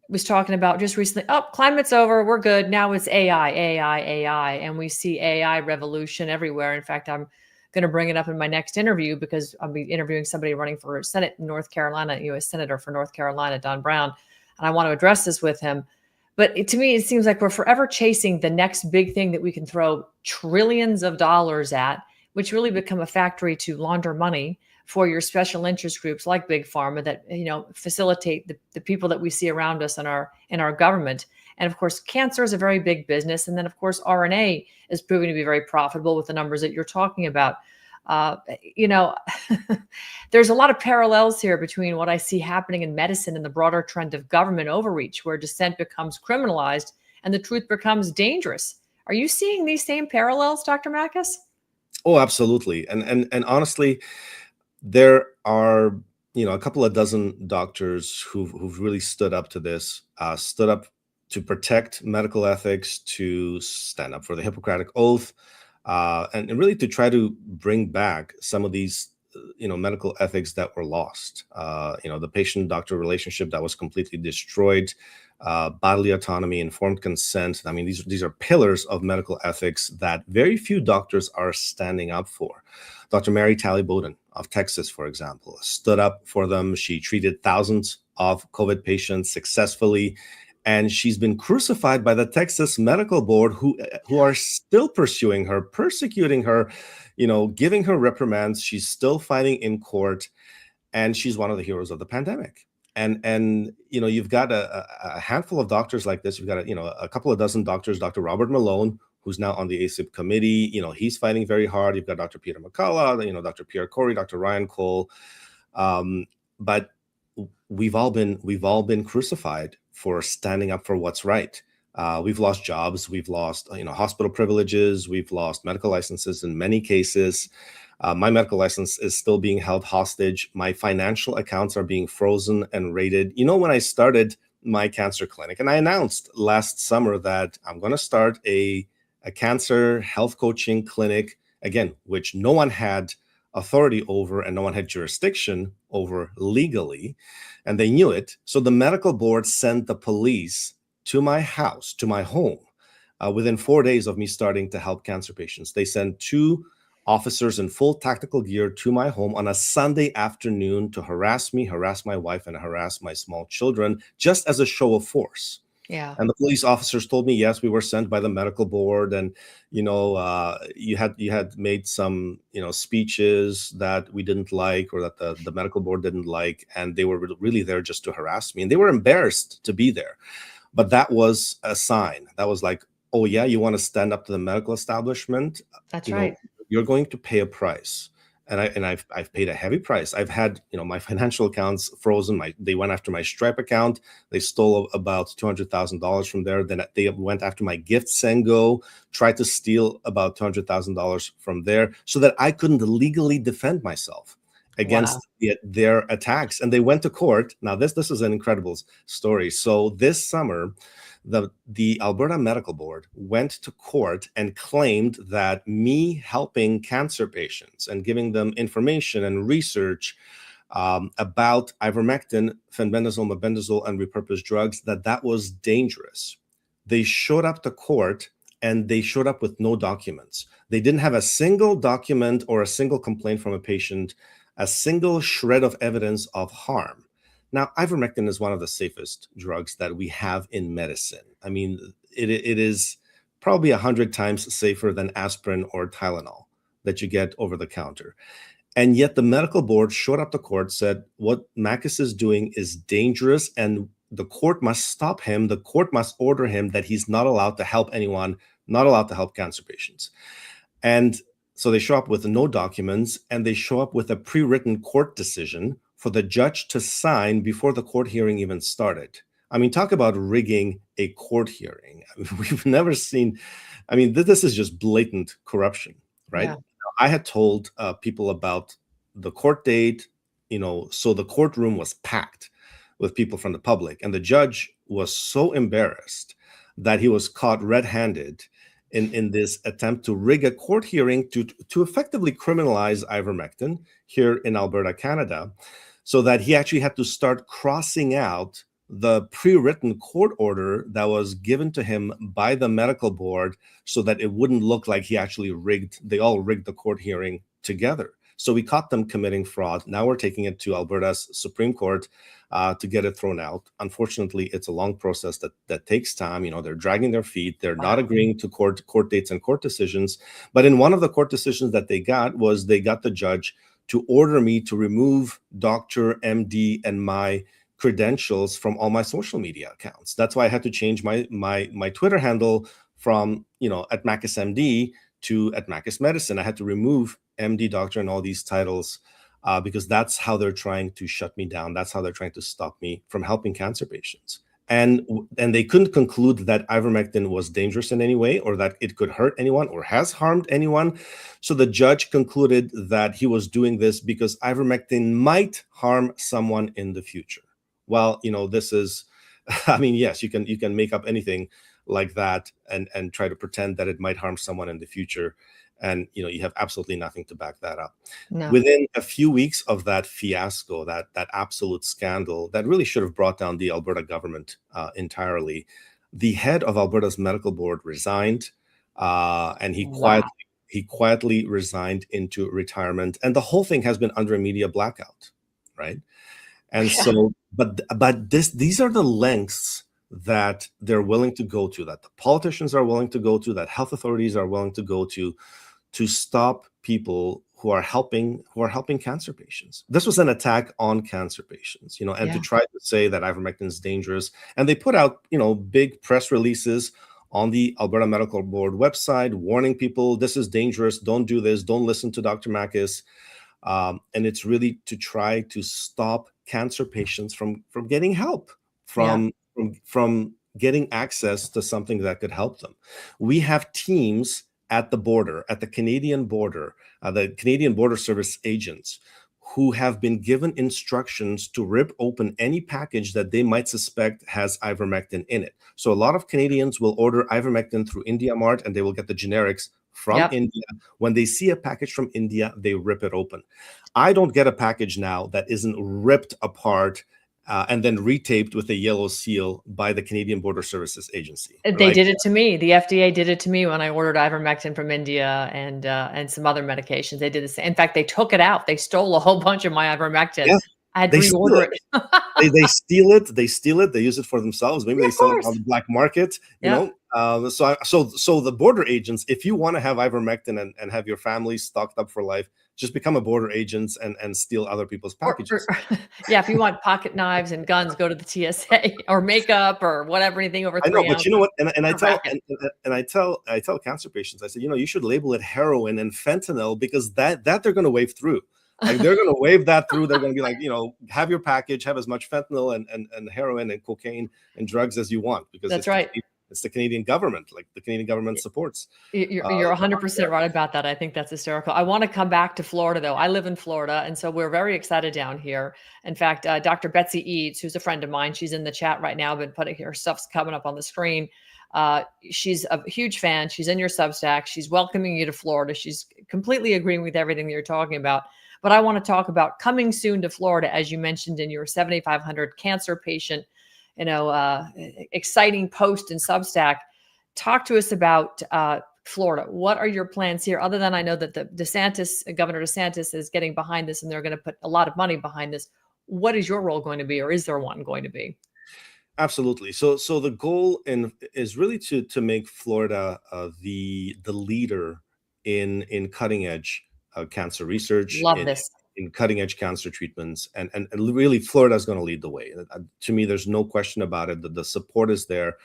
was talking about just recently, climate's over, we're good. Now it's AI. And we see AI revolution everywhere. In fact, I'm going to bring it up in my next interview because I'll be interviewing somebody running for Senate in North Carolina, U.S. Senator for North Carolina, Don Brown. And I want to address this with him. But to me, it seems like we're forever chasing the next big thing that we can throw trillions of dollars at, which really become a factory to launder money for your special interest groups like Big Pharma that, facilitate the people that we see around us in our government. And of course, cancer is a very big business. And then, of course, RNA is proving to be very profitable with the numbers that you're talking about. There's a lot of parallels here between what I see happening in medicine and the broader trend of government overreach, where dissent becomes criminalized and the truth becomes dangerous. Are you seeing these same parallels, Dr. Makis? Oh, absolutely. And honestly, there are, a couple of dozen doctors who've really stood up to this, stood up to protect medical ethics, to stand up for the Hippocratic Oath, and really to try to bring back some of these medical ethics that were lost. The patient-doctor relationship that was completely destroyed, bodily autonomy, informed consent. I mean, these are pillars of medical ethics that very few doctors are standing up for. Dr. Mary Talley Bowden of Texas, for example, stood up for them. She treated thousands of COVID patients successfully, and she's been crucified by the Texas Medical Board, who are still pursuing her, persecuting her, giving her reprimands. She's still fighting in court, and she's one of the heroes of the pandemic. And you've got a handful of doctors like this. You've got a couple of dozen doctors. Dr. Robert Malone, who's now on the ACIP committee, he's fighting very hard. You've got Dr. Peter McCullough, Dr. Pierre Corey, Dr. Ryan Cole, but we've all been crucified for standing up for what's right. We've lost jobs, we've lost hospital privileges, we've lost medical licenses in many cases. My medical license is still being held hostage. My financial accounts are being frozen and raided. When I started my cancer clinic, and I announced last summer that I'm going to start a cancer health coaching clinic, again, which no one had authority over and no one had jurisdiction over legally, and they knew it. So the medical board sent the police to my house, to my home, within 4 days of me starting to help cancer patients. They sent 2 officers in full tactical gear to my home on a Sunday afternoon to harass me, harass my wife, and harass my small children, just as a show of force. Yeah. And the police officers told me, yes, we were sent by the medical board, and you had made some speeches that we didn't like, or that the medical board didn't like, and they were really there just to harass me, and they were embarrassed to be there. But that was a sign. That was like, oh yeah, you want to stand up to the medical establishment? That's right. You're going to pay a price. And I've paid a heavy price. I've had my financial accounts frozen. They went after my Stripe account. They stole about $200,000 from there. Then they went after my GiftSendGo, tried to steal about $200,000 from there, so that I couldn't legally defend myself against their attacks. And they went to court. Now this is an incredible story. So this summer, the Alberta Medical Board went to court and claimed that me helping cancer patients and giving them information and research about ivermectin, fenbendazole, mebendazole, and repurposed drugs, that was dangerous. They showed up to court, and they showed up with no documents. They didn't have a single document or a single complaint from a patient, a single shred of evidence of harm. Now, ivermectin is one of the safest drugs that we have in medicine. I mean, it is probably 100 times safer than aspirin or Tylenol that you get over the counter. And yet the medical board showed up to court, said what Makis is doing is dangerous, and the court must stop him. The court must order him that he's not allowed to help anyone, not allowed to help cancer patients. And so they show up with no documents, and they show up with a pre-written court decision for the judge to sign before the court hearing even started. I mean, talk about rigging a court hearing. I mean, we've never seen, this is just blatant corruption, right? Yeah. I had told people about the court date, so the courtroom was packed with people from the public, and the judge was so embarrassed that he was caught red-handed in this attempt to rig a court hearing to effectively criminalize ivermectin here in Alberta, Canada, so that he actually had to start crossing out the pre-written court order that was given to him by the medical board, so that it wouldn't look like they all rigged the court hearing together. So we caught them committing fraud. Now we're taking it to Alberta's Supreme Court to get it thrown out. Unfortunately, it's a long process that takes time. They're dragging their feet. They're not agreeing to court dates and court decisions. But in one of the court decisions that they got the judge to order me to remove Dr. MD and my credentials from all my social media accounts. That's why I had to change my Twitter handle from at Makis MD to at Makis Medicine. I had to remove MD doctor and all these titles because that's how they're trying to shut me down. That's how they're trying to stop me from helping cancer patients. And they couldn't conclude that ivermectin was dangerous in any way, or that it could hurt anyone or has harmed anyone. So the judge concluded that he was doing this because ivermectin might harm someone in the future. Well, this is, yes, you can make up anything like that and try to pretend that it might harm someone in the future. And you have absolutely nothing to back that up. No. Within a few weeks of that fiasco, that absolute scandal that really should have brought down the Alberta government entirely, the head of Alberta's medical board resigned, and he quietly resigned into retirement, and the whole thing has been under a media blackout, right? And so, but these are the lengths that they're willing to go to, that the politicians are willing to go to, that health authorities are willing to go to stop people who are helping cancer patients. This was an attack on cancer patients, and to try to say that ivermectin is dangerous. And they put out, big press releases on the Alberta Medical Board website warning people, this is dangerous, don't do this, don't listen to Dr. Makis. And it's really to try to stop cancer patients from getting help, from getting access to something that could help them. We have teams at the border, at the Canadian border, the Canadian Border Service agents, who have been given instructions to rip open any package that they might suspect has ivermectin in it. So a lot of Canadians will order ivermectin through IndiaMart, and they will get the generics from India. When they see a package from India, they rip it open. I don't get a package now that isn't ripped apart and then retaped with a yellow seal by the Canadian Border Services Agency. They did it to me. The FDA did it to me when I ordered ivermectin from India and some other medications. They did the same. In fact, they took it out. They stole a whole bunch of my ivermectin. Yeah. I had to reorder it. They steal it. They steal it. They use it for themselves. Maybe they sell it on the black market. You know. So the border agents, if you want to have ivermectin and have your family stocked up for life, just become a border agent and steal other people's packages. If you want pocket knives and guns, go to the TSA, or makeup or whatever, anything over 3 ounces. I know, but you know what? And I tell cancer patients, I say, you should label it heroin and fentanyl, because that they're going to wave through. Like, they're going to wave that through. They're going to be like, have your package, have as much fentanyl and heroin and cocaine and drugs as you want, because that's right. It's the Canadian government. Like, the Canadian government supports. You're 100% right about that. I think that's hysterical. I want to come back to Florida, though. I live in Florida, and so we're very excited down here. In fact, Dr. Betsy Eads, who's a friend of mine, she's in the chat right now, but her stuff's coming up on the screen. She's a huge fan. She's in your Substack. She's welcoming you to Florida. She's completely agreeing with everything that you're talking about. But I want to talk about coming soon to Florida, as you mentioned in your 7,500 cancer patient, exciting post in Substack. Talk to us about Florida. What are your plans here? Other than, I know that Governor DeSantis is getting behind this, and they're going to put a lot of money behind this. What is your role going to be, or is there one going to be? Absolutely. So the goal is really to make Florida the leader in cutting edge cancer research. Love this. In cutting edge cancer treatments, and really Florida is going to lead the way. To me, there's no question about it. The support is there.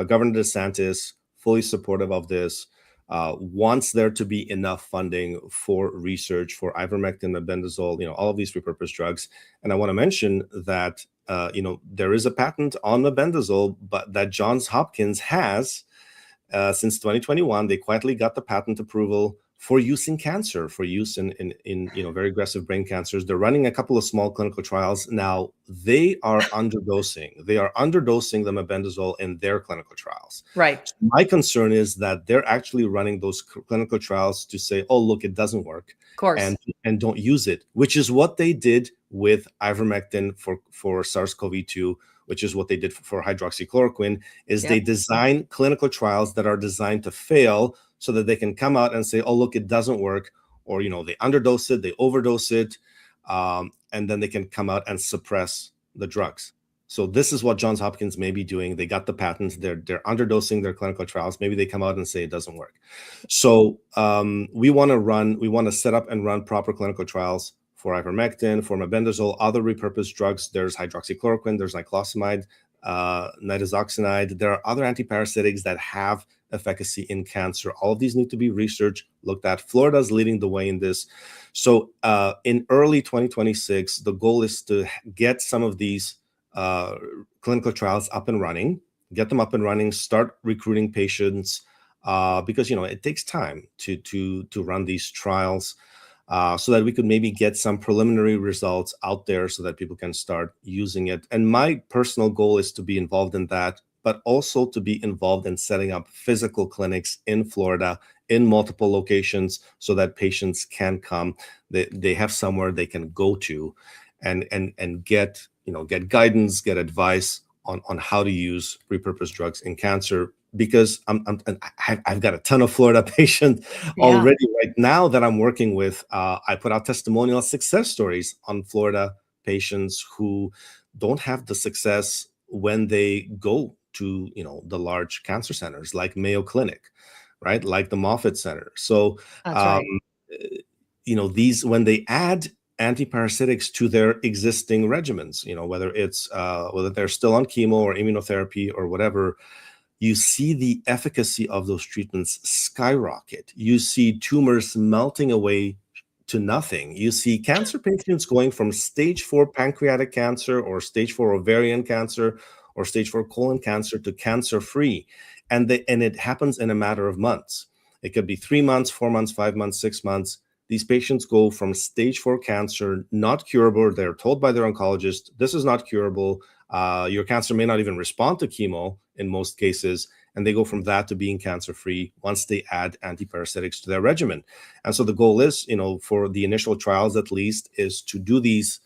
Governor DeSantis, fully supportive of this, wants there to be enough funding for research for ivermectin, mebendazole, all of these repurposed drugs. And I want to mention that there is a patent on mebendazole, but that Johns Hopkins has since 2021. They quietly got the patent approval for use in cancer, for use in very aggressive brain cancers. They're running a couple of small clinical trials now. They are underdosing. They are underdosing the mebendazole in their clinical trials. Right. So my concern is that they're actually running those clinical trials to say, oh, look, it doesn't work. Of course. And don't use it, which is what they did with ivermectin for SARS-CoV-2, which is what they did for hydroxychloroquine, is they design clinical trials that are designed to fail, so that they can come out and say, oh, look, it doesn't work, or, they underdose it, they overdose it, and then they can come out and suppress the drugs. So this is what Johns Hopkins may be doing. They got the patents. They're underdosing their clinical trials. Maybe they come out and say it doesn't work. So we want to set up and run proper clinical trials for ivermectin, for mebendazole, other repurposed drugs. There's hydroxychloroquine, there's niclosamide, nitazoxanide. There are other antiparasitics that have efficacy in cancer. All of these need to be researched, looked at. Florida's leading the way in this. So in early 2026, the goal is to get some of these clinical trials up and running, start recruiting patients, because it takes time to run these trials, so that we could maybe get some preliminary results out there so that people can start using it. And my personal goal is to be involved in that but also to be involved in setting up physical clinics in Florida in multiple locations so that patients can come. They have somewhere they can go to and get guidance, get advice on how to use repurposed drugs in cancer, because I've got a ton of Florida patients already right now that I'm working with. I put out testimonial success stories on Florida patients who don't have the success when they go to the large cancer centers like Mayo Clinic, right? Like the Moffitt Center. So That's right. these, when they add antiparasitics to their existing regimens, whether they're still on chemo or immunotherapy or whatever, you see the efficacy of those treatments skyrocket. You see tumors melting away to nothing. You see cancer patients going from stage 4 pancreatic cancer or stage 4 ovarian cancer or stage 4 colon cancer to cancer-free. And it happens in a matter of months. It could be 3 months, 4 months, 5 months, 6 months. These patients go from stage 4 cancer, not curable. They're told by their oncologist, this is not curable. Your cancer may not even respond to chemo in most cases. And they go from that to being cancer-free once they add antiparasitics to their regimen. And so the goal is, for the initial trials at least, is to do these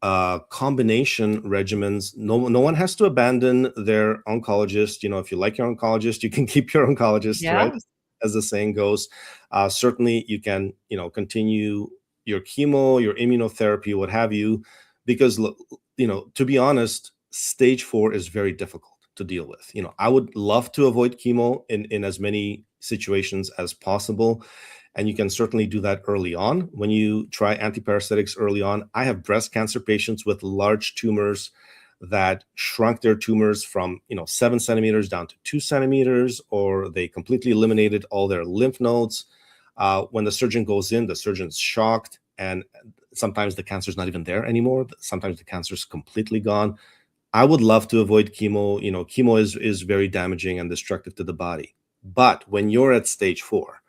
combination regimens. No one has to abandon their oncologist. If you like your oncologist, you can keep your oncologist, right? As the saying goes. Certainly you can, continue your chemo, your immunotherapy, what have you, because, to be honest, stage 4 is very difficult to deal with. I would love to avoid chemo in as many situations as possible. And you can certainly do that early on when you try antiparasitics early on. I have breast cancer patients with large tumors that shrunk their tumors from 7 centimeters down to 2 centimeters, or they completely eliminated all their lymph nodes. When the surgeon goes in, the surgeon's shocked, and sometimes the cancer's not even there anymore. Sometimes the cancer's completely gone. I would love to avoid chemo. Chemo is very damaging and destructive to the body. But when you're at stage 4,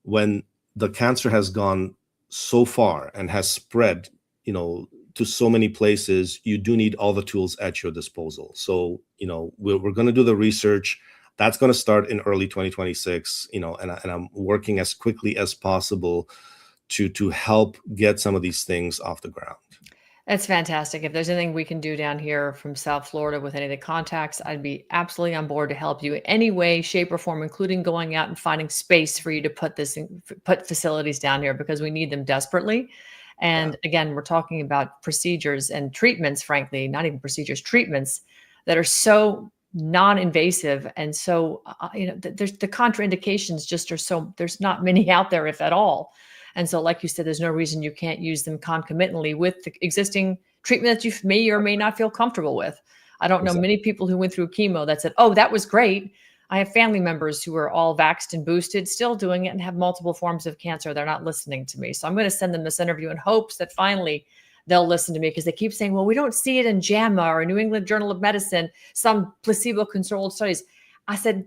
when the cancer has gone so far and has spread, to so many places, you do need all the tools at your disposal. So, we're going to do the research. That's going to start in early 2026, and I'm working as quickly as possible to help get some of these things off the ground. That's fantastic. If there's anything we can do down here from South Florida with any of the contacts, I'd be absolutely on board to help you in any way, shape, or form, including going out and finding space for you to put facilities down here, because we need them desperately. And again, we're talking about procedures and treatments, frankly, not even procedures, treatments that are so non-invasive. And so, there's the contraindications just are so, there's not many out there, if at all. And so, like you said, there's no reason you can't use them concomitantly with the existing treatment that you may or may not feel comfortable with. I don't know many people who went through chemo that said, oh, that was great. I have family members who are all vaxxed and boosted, still doing it and have multiple forms of cancer. They're not listening to me. So I'm going to send them this interview in hopes that finally they'll listen to me, because they keep saying, well, we don't see it in JAMA or New England Journal of Medicine, some placebo-controlled studies. I said,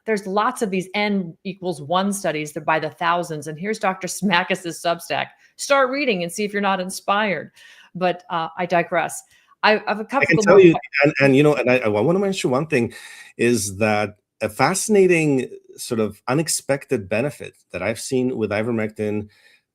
there's lots of these N=1 studies that by the thousands. And here's Dr. Makis' Substack. Start reading and see if you're not inspired. But I digress. I have a couple. I can tell you, and I want to mention one thing, is that a fascinating sort of unexpected benefit that I've seen with ivermectin,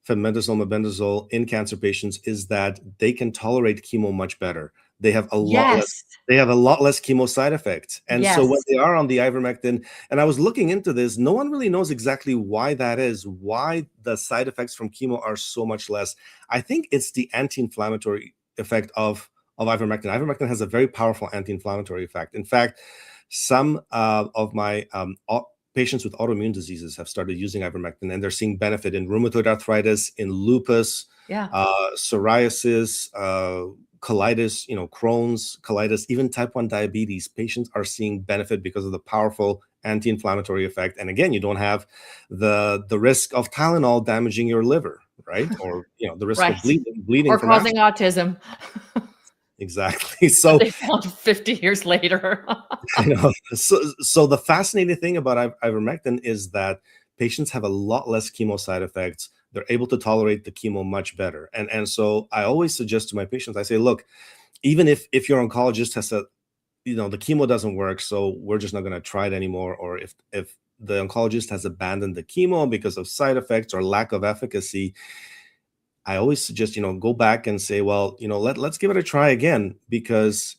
fenbendazole, mebendazole in cancer patients is that they can tolerate chemo much better. They have a lot less. They have a lot less chemo side effects. And so when they are on the ivermectin, and I was looking into this, no one really knows exactly why that is, why the side effects from chemo are so much less. I think it's the anti-inflammatory effect of ivermectin. Ivermectin has a very powerful anti-inflammatory effect. In fact, some of my patients with autoimmune diseases have started using ivermectin, and they're seeing benefit in rheumatoid arthritis, in lupus, psoriasis, colitis, Crohn's, colitis, even type 1 diabetes. Patients are seeing benefit because of the powerful anti-inflammatory effect. And again, you don't have the risk of Tylenol damaging your liver, right? Or the risk of bleeding or causing autism. Exactly. So they found 50 years later. So the fascinating thing about ivermectin is that patients have a lot less chemo side effects. They're able to tolerate the chemo much better. And so I always suggest to my patients, I say, look, even if your oncologist has said, the chemo doesn't work, so we're just not going to try it anymore. Or if the oncologist has abandoned the chemo because of side effects or lack of efficacy, I always suggest, go back and say, well, let's give it a try again, because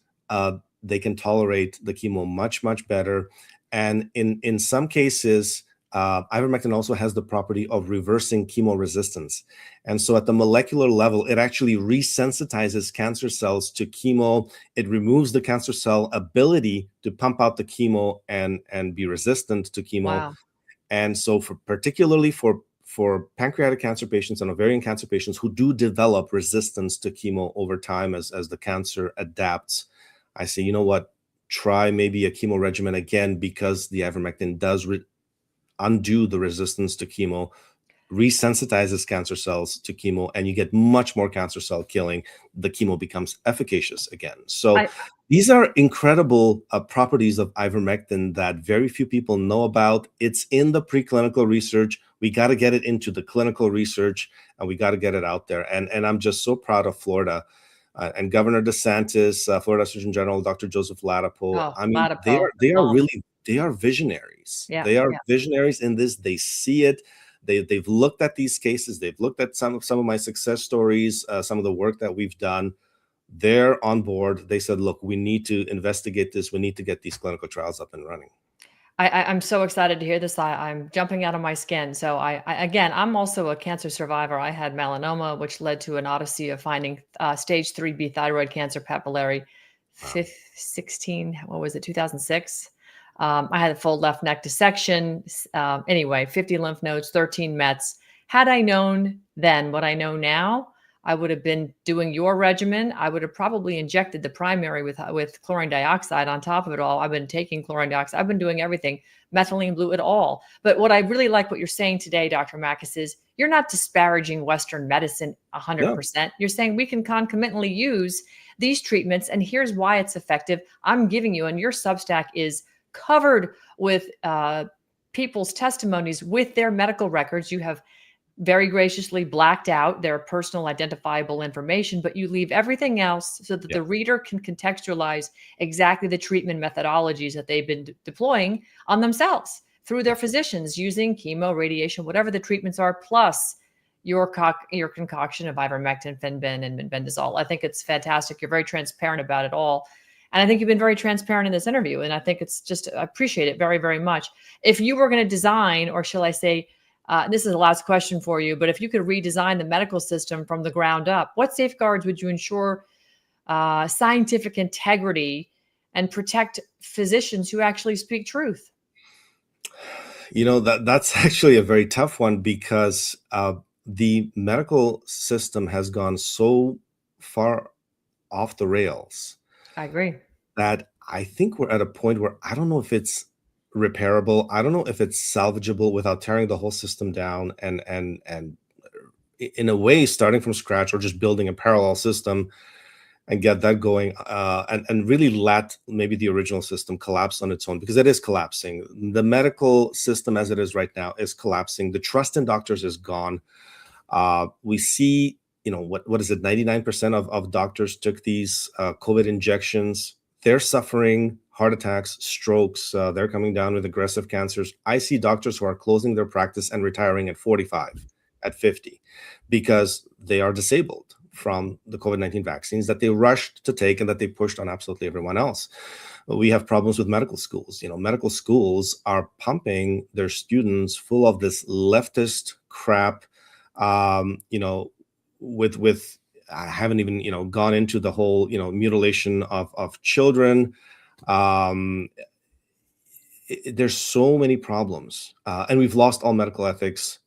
they can tolerate the chemo much, much better. And in some cases, ivermectin also has the property of reversing chemo resistance. And so at the molecular level, it actually resensitizes cancer cells to chemo. It removes the cancer cell ability to pump out the chemo and be resistant to chemo. Wow. And so particularly for pancreatic cancer patients and ovarian cancer patients who do develop resistance to chemo over time as the cancer adapts, I say, try maybe a chemo regimen again, because the ivermectin does undo the resistance to chemo, resensitizes cancer cells to chemo, and you get much more cancer cell killing. The chemo becomes efficacious again. So these are incredible properties of ivermectin that very few people know about. It's in the preclinical research. We got to get it into the clinical research, and we got to get it out there. And I'm just so proud of Florida and Governor DeSantis, Florida Surgeon General, Dr. Joseph Ladapo. I mean, they are visionaries. Yeah, they are visionaries in this. They see it. They've looked at these cases. They've looked at some of my success stories, some of the work that we've done. They're on board. They said, look, we need to investigate this. We need to get these clinical trials up and running. I'm so excited to hear this. I'm jumping out of my skin. So again, I'm also a cancer survivor. I had melanoma, which led to an odyssey of finding stage 3B thyroid cancer papillary, 16, what was it, 2006? I had a full left neck dissection. Anyway, 50 lymph nodes, 13 Mets. Had I known then what I know now, I would have been doing your regimen. I would have probably injected the primary with chlorine dioxide on top of it all. I've been taking chlorine dioxide. I've been doing everything, methylene blue, it all. But what I really like what you're saying today, Dr. Makis, is you're not disparaging Western medicine 100%. No. You're saying we can concomitantly use these treatments, and here's why it's effective. I'm giving you, and your Substack is covered with people's testimonies with their medical records. You have very graciously blacked out their personal identifiable information, but you leave everything else so that the reader can contextualize exactly the treatment methodologies that they've been deploying on themselves through their physicians using chemo, radiation, whatever the treatments are, plus your concoction of ivermectin, fenben, and mebendazole. I think it's fantastic. You're very transparent about it all. And I think you've been very transparent in this interview. And I think it's just, I appreciate it very, very much. If you were going to design, or shall I say, this is the last question for you, but if you could redesign the medical system from the ground up, what safeguards would you ensure scientific integrity and protect physicians who actually speak truth? That's actually a very tough one, because the medical system has gone so far off the rails. I agree. That I think we're at a point where I don't know if it's repairable. I don't know if it's salvageable without tearing the whole system down and in a way starting from scratch, or just building a parallel system and get that going, and really let maybe the original system collapse on its own, because it is collapsing. The medical system as it is right now is collapsing. The trust in doctors is gone. We see, what is it? 99% of doctors took these COVID injections. They're suffering heart attacks, strokes. They're coming down with aggressive cancers. I see doctors who are closing their practice and retiring at 45, at 50, because they are disabled from the COVID-19 vaccines that they rushed to take and that they pushed on absolutely everyone else. We have problems with medical schools. Medical schools are pumping their students full of this leftist crap, with I haven't even, gone into the whole, mutilation of children. There's so many problems, and we've lost all medical ethics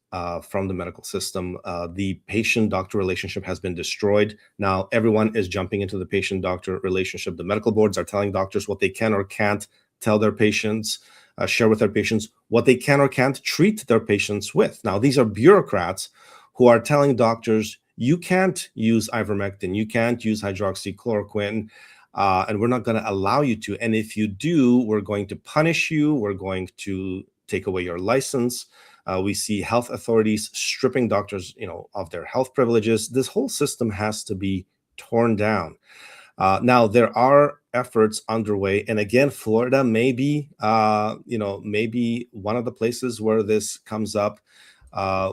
from the medical system. The patient-doctor relationship has been destroyed. Now everyone is jumping into the patient-doctor relationship. The medical boards are telling doctors what they can or can't tell their patients, share with their patients, what they can or can't treat their patients with. Now, these are bureaucrats who are telling doctors, you can't use ivermectin, you can't use hydroxychloroquine, and we're not going to allow you to. And if you do, we're going to punish you. We're going to take away your license. We see health authorities stripping doctors, of their health privileges. This whole system has to be torn down. Now there are efforts underway, and again, Florida may be, maybe one of the places where this comes up,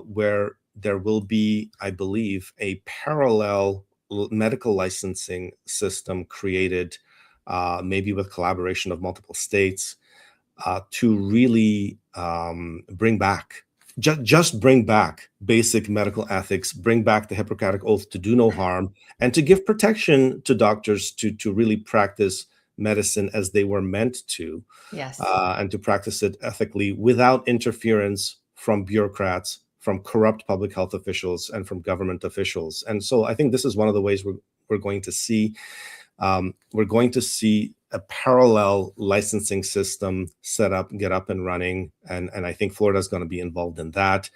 where there will be, I believe, a parallel medical licensing system created, maybe with collaboration of multiple states, to really bring back, just bring back basic medical ethics, bring back the Hippocratic Oath to do no harm, and to give protection to doctors to really practice medicine as they were meant to, Yes. and to practice it ethically without interference from bureaucrats, from corrupt public health officials, and from government officials. And so I think this is one of the ways we're going to see a parallel licensing system set up, get up and running, and I think Florida is going to be involved in that.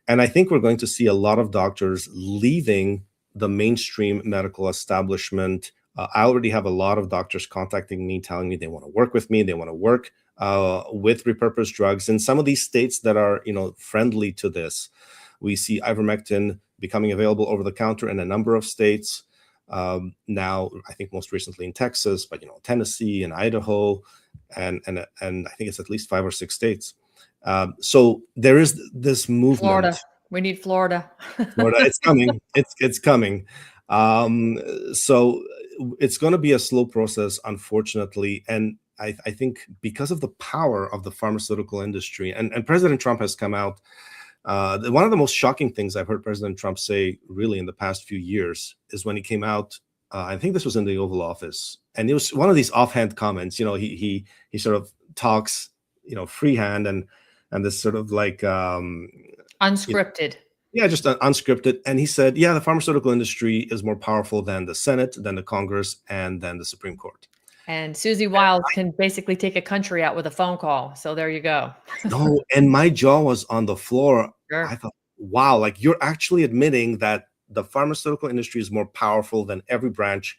And I think we're going to see a lot of doctors leaving the mainstream medical establishment. I already have a lot of doctors contacting me, telling me they want to work with me, they want to work with repurposed drugs. In some of these states that are, friendly to this, we see ivermectin becoming available over the counter in a number of states. Now, I think most recently in Texas, but Tennessee and Idaho, and I think it's at least 5 or 6 states. So there is this movement. Florida, we need Florida. Florida, it's coming. It's coming. So it's going to be a slow process, unfortunately, and I think because of the power of the pharmaceutical industry, and President Trump has come out. One of the most shocking things I've heard President Trump say really in the past few years is when he came out, I think this was in the Oval Office, and it was one of these offhand comments. He sort of talks, freehand, and this sort of like unscripted. Just unscripted. And he said, yeah, the pharmaceutical industry is more powerful than the Senate, than the Congress, and than the Supreme Court. And Susie Wiles can basically take a country out with a phone call. So there you go. No, and my jaw was on the floor. Sure. I thought, wow, like you're actually admitting that the pharmaceutical industry is more powerful than every branch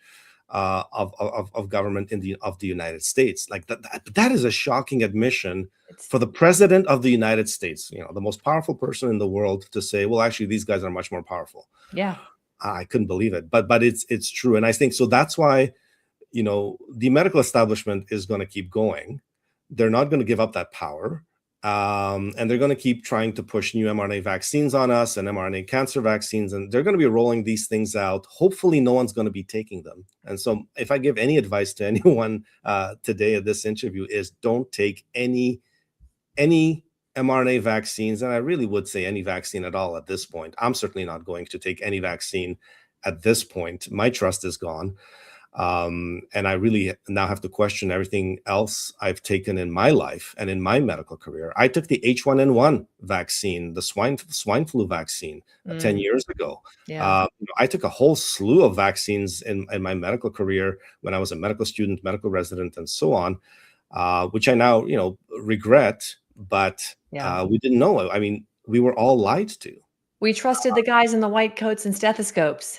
of government of the United States. Like that is a shocking admission for the president of the United States, the most powerful person in the world, to say, well, actually, these guys are much more powerful. Yeah. I couldn't believe it, but it's true. And I think so that's why, the medical establishment is going to keep going. They're not going to give up that power. And they're going to keep trying to push new mRNA vaccines on us and mRNA cancer vaccines. And they're going to be rolling these things out. Hopefully no one's going to be taking them. And so if I give any advice to anyone today at this interview, is don't take any mRNA vaccines. And I really would say any vaccine at all at this point. I'm certainly not going to take any vaccine at this point. My trust is gone. And I really now have to question everything else I've taken in my life and in my medical career. I took the H1N1 vaccine, the swine flu vaccine 10 years ago. Yeah. I took a whole slew of vaccines in my medical career when I was a medical student, medical resident, and so on, which I now, regret, but we didn't know. I mean, we were all lied to. We trusted the guys in the white coats and stethoscopes,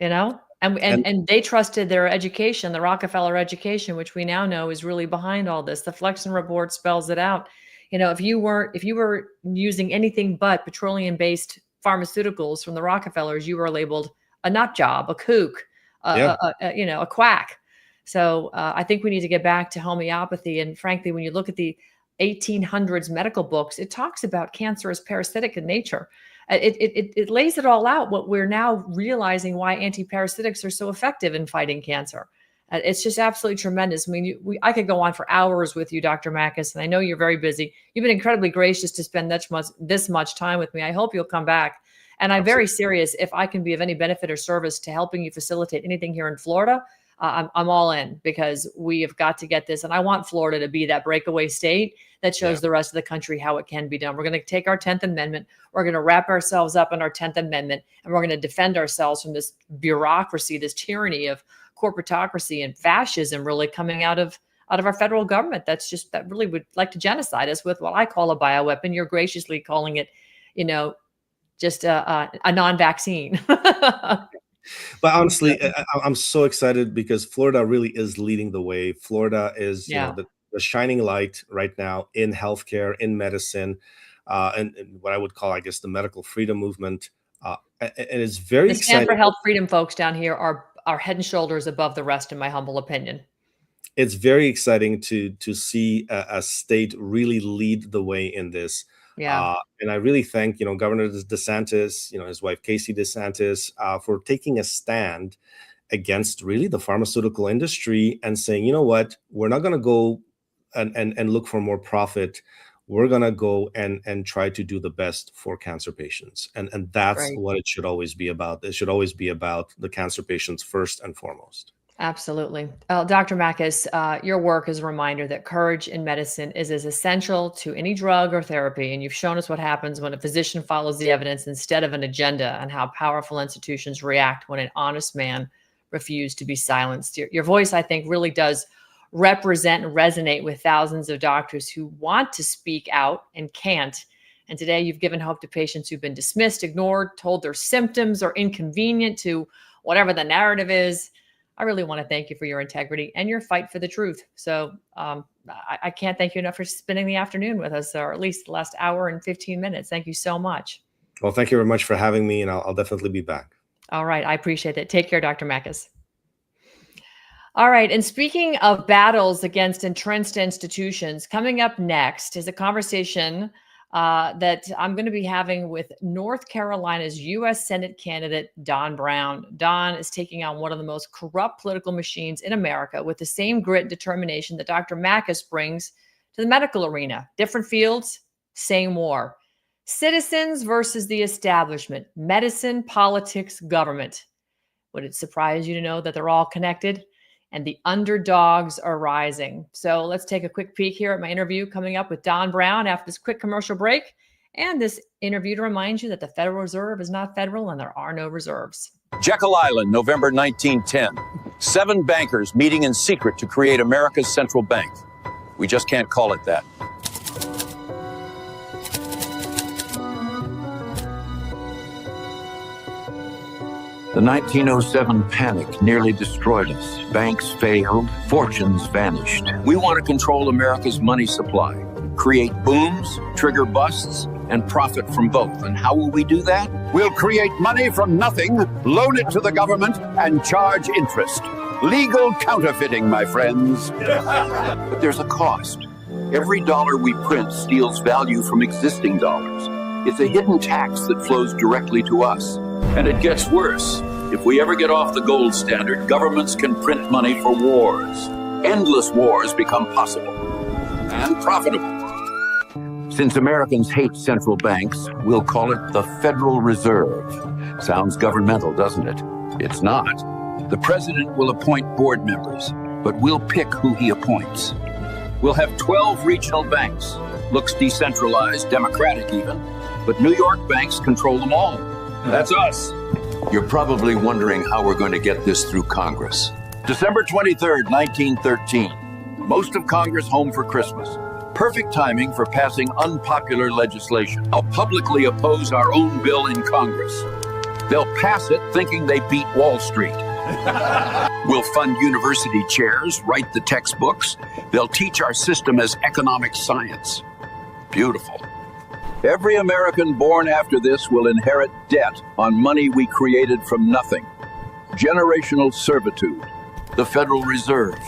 And they trusted their education, the Rockefeller education, which we now know is really behind all this. The Flexen report spells it out. If you were using anything but petroleum-based pharmaceuticals from the Rockefellers, you were labeled a nut job, a kook, a quack. So I think we need to get back to homeopathy. And frankly, when you look at the 1800s medical books, it talks about cancer as parasitic in nature. It lays it all out, what we're now realizing why antiparasitics are so effective in fighting cancer. It's just absolutely tremendous. I mean, I could go on for hours with you, Dr. Makis, and I know you're very busy. You've been incredibly gracious to spend this much time with me. I hope you'll come back. And I'm very serious. If I can be of any benefit or service to helping you facilitate anything here in Florida, I'm all in, because we have got to get this. And I want Florida to be that breakaway state that shows the rest of the country how it can be done. We're going to take our 10th Amendment. We're going to wrap ourselves up in our 10th Amendment, and we're going to defend ourselves from this bureaucracy, this tyranny of corporatocracy and fascism really coming out of our federal government. That really would like to genocide us with what I call a bioweapon. You're graciously calling it, just a non-vaccine. But honestly, I'm so excited because Florida really is leading the way. Florida is the shining light right now in healthcare, in medicine, and what I would call, I guess, the medical freedom movement. And it's very exciting. The Stand for Health Freedom folks down here are are head and shoulders above the rest, in my humble opinion. It's very exciting to see a state really lead the way in this. Yeah. And I really thank, Governor DeSantis, his wife, Casey DeSantis, for taking a stand against really the pharmaceutical industry and saying, you know what, we're not going to go and look for more profit. We're going to go and try to do the best for cancer patients. And that's Right. what it should always be about. It should always be about the cancer patients first and foremost. Absolutely. Dr. Makis, your work is a reminder that courage in medicine is as essential to any drug or therapy. And you've shown us what happens when a physician follows the evidence instead of an agenda, and how powerful institutions react when an honest man refused to be silenced. Your voice, I think, really does represent and resonate with thousands of doctors who want to speak out and can't. And today you've given hope to patients who've been dismissed, ignored, told their symptoms are inconvenient to whatever the narrative is. I really want to thank you for your integrity and your fight for the truth. So I can't thank you enough for spending the afternoon with us, or at least the last hour and 15 minutes. Thank you so much. Well, thank you very much for having me, and I'll definitely be back. All right. I appreciate it. Take care, Dr. Makis. All right. And speaking of battles against entrenched institutions, coming up next is a conversation that I'm going to be having with North Carolina's U.S. Senate candidate, Don Brown. Don is taking on one of the most corrupt political machines in America with the same grit and determination that Dr. Makis brings to the medical arena. Different fields, same war. Citizens versus the establishment, medicine, politics, government. Would it surprise you to know that they're all connected? And the underdogs are rising. So let's take a quick peek here at my interview coming up with Don Brown after this quick commercial break. And this interview to remind you that the Federal Reserve is not federal and there are no reserves. Jekyll Island, November 1910. 7 bankers meeting in secret to create America's central bank. We just can't call it that. The 1907 panic nearly destroyed us. Banks failed, fortunes vanished. We want to control America's money supply, create booms, trigger busts, and profit from both. And how will we do that? We'll create money from nothing, loan it to the government, and charge interest. Legal counterfeiting, my friends. But there's a cost. Every dollar we print steals value from existing dollars. It's a hidden tax that flows directly to us. And it gets worse. If we ever get off the gold standard, governments can print money for wars. Endless wars become possible and profitable. Since Americans hate central banks, we'll call it the Federal Reserve. Sounds governmental, doesn't it? It's not. The president will appoint board members, But we'll pick who he appoints. we'll have 12 regional banks. Looks decentralized, democratic even. But New York banks control them all. That's us. You're probably wondering how we're going to get this through Congress. December 23rd, 1913. Most of Congress home for Christmas. Perfect timing for passing unpopular legislation. I'll publicly oppose our own bill in Congress. They'll pass it thinking they beat Wall Street. We'll fund university chairs, write the textbooks. They'll teach our system as economic science. Beautiful. Every American born after this will inherit debt on money we created from nothing. Generational servitude. The Federal Reserve.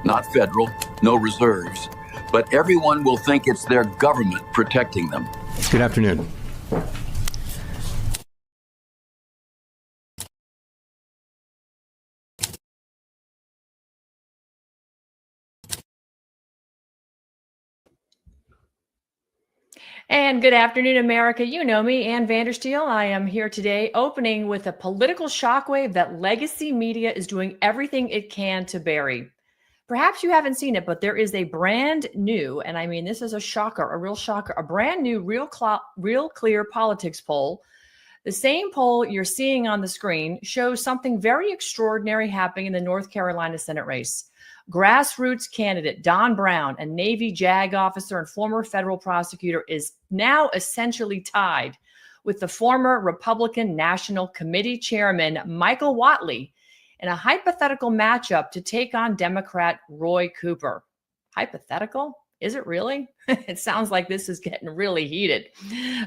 Not federal, no reserves. But everyone will think it's their government protecting them. Good afternoon. And good afternoon, America. You know me, Ann Vandersteel. I am here today opening with a political shockwave that legacy media is doing everything it can to bury. Perhaps you haven't seen it, but there is a brand new, and I mean, this is a shocker, a real shocker, a brand new Real Clear Politics poll. The same poll you're seeing on the screen shows something very extraordinary happening in the North Carolina Senate race. Grassroots candidate Don Brown, a Navy JAG officer and former federal prosecutor, is now essentially tied with the former Republican National Committee chairman, Michael Whatley, in a hypothetical matchup to take on Democrat Roy Cooper. Hypothetical? Is it really? It sounds like this is getting really heated.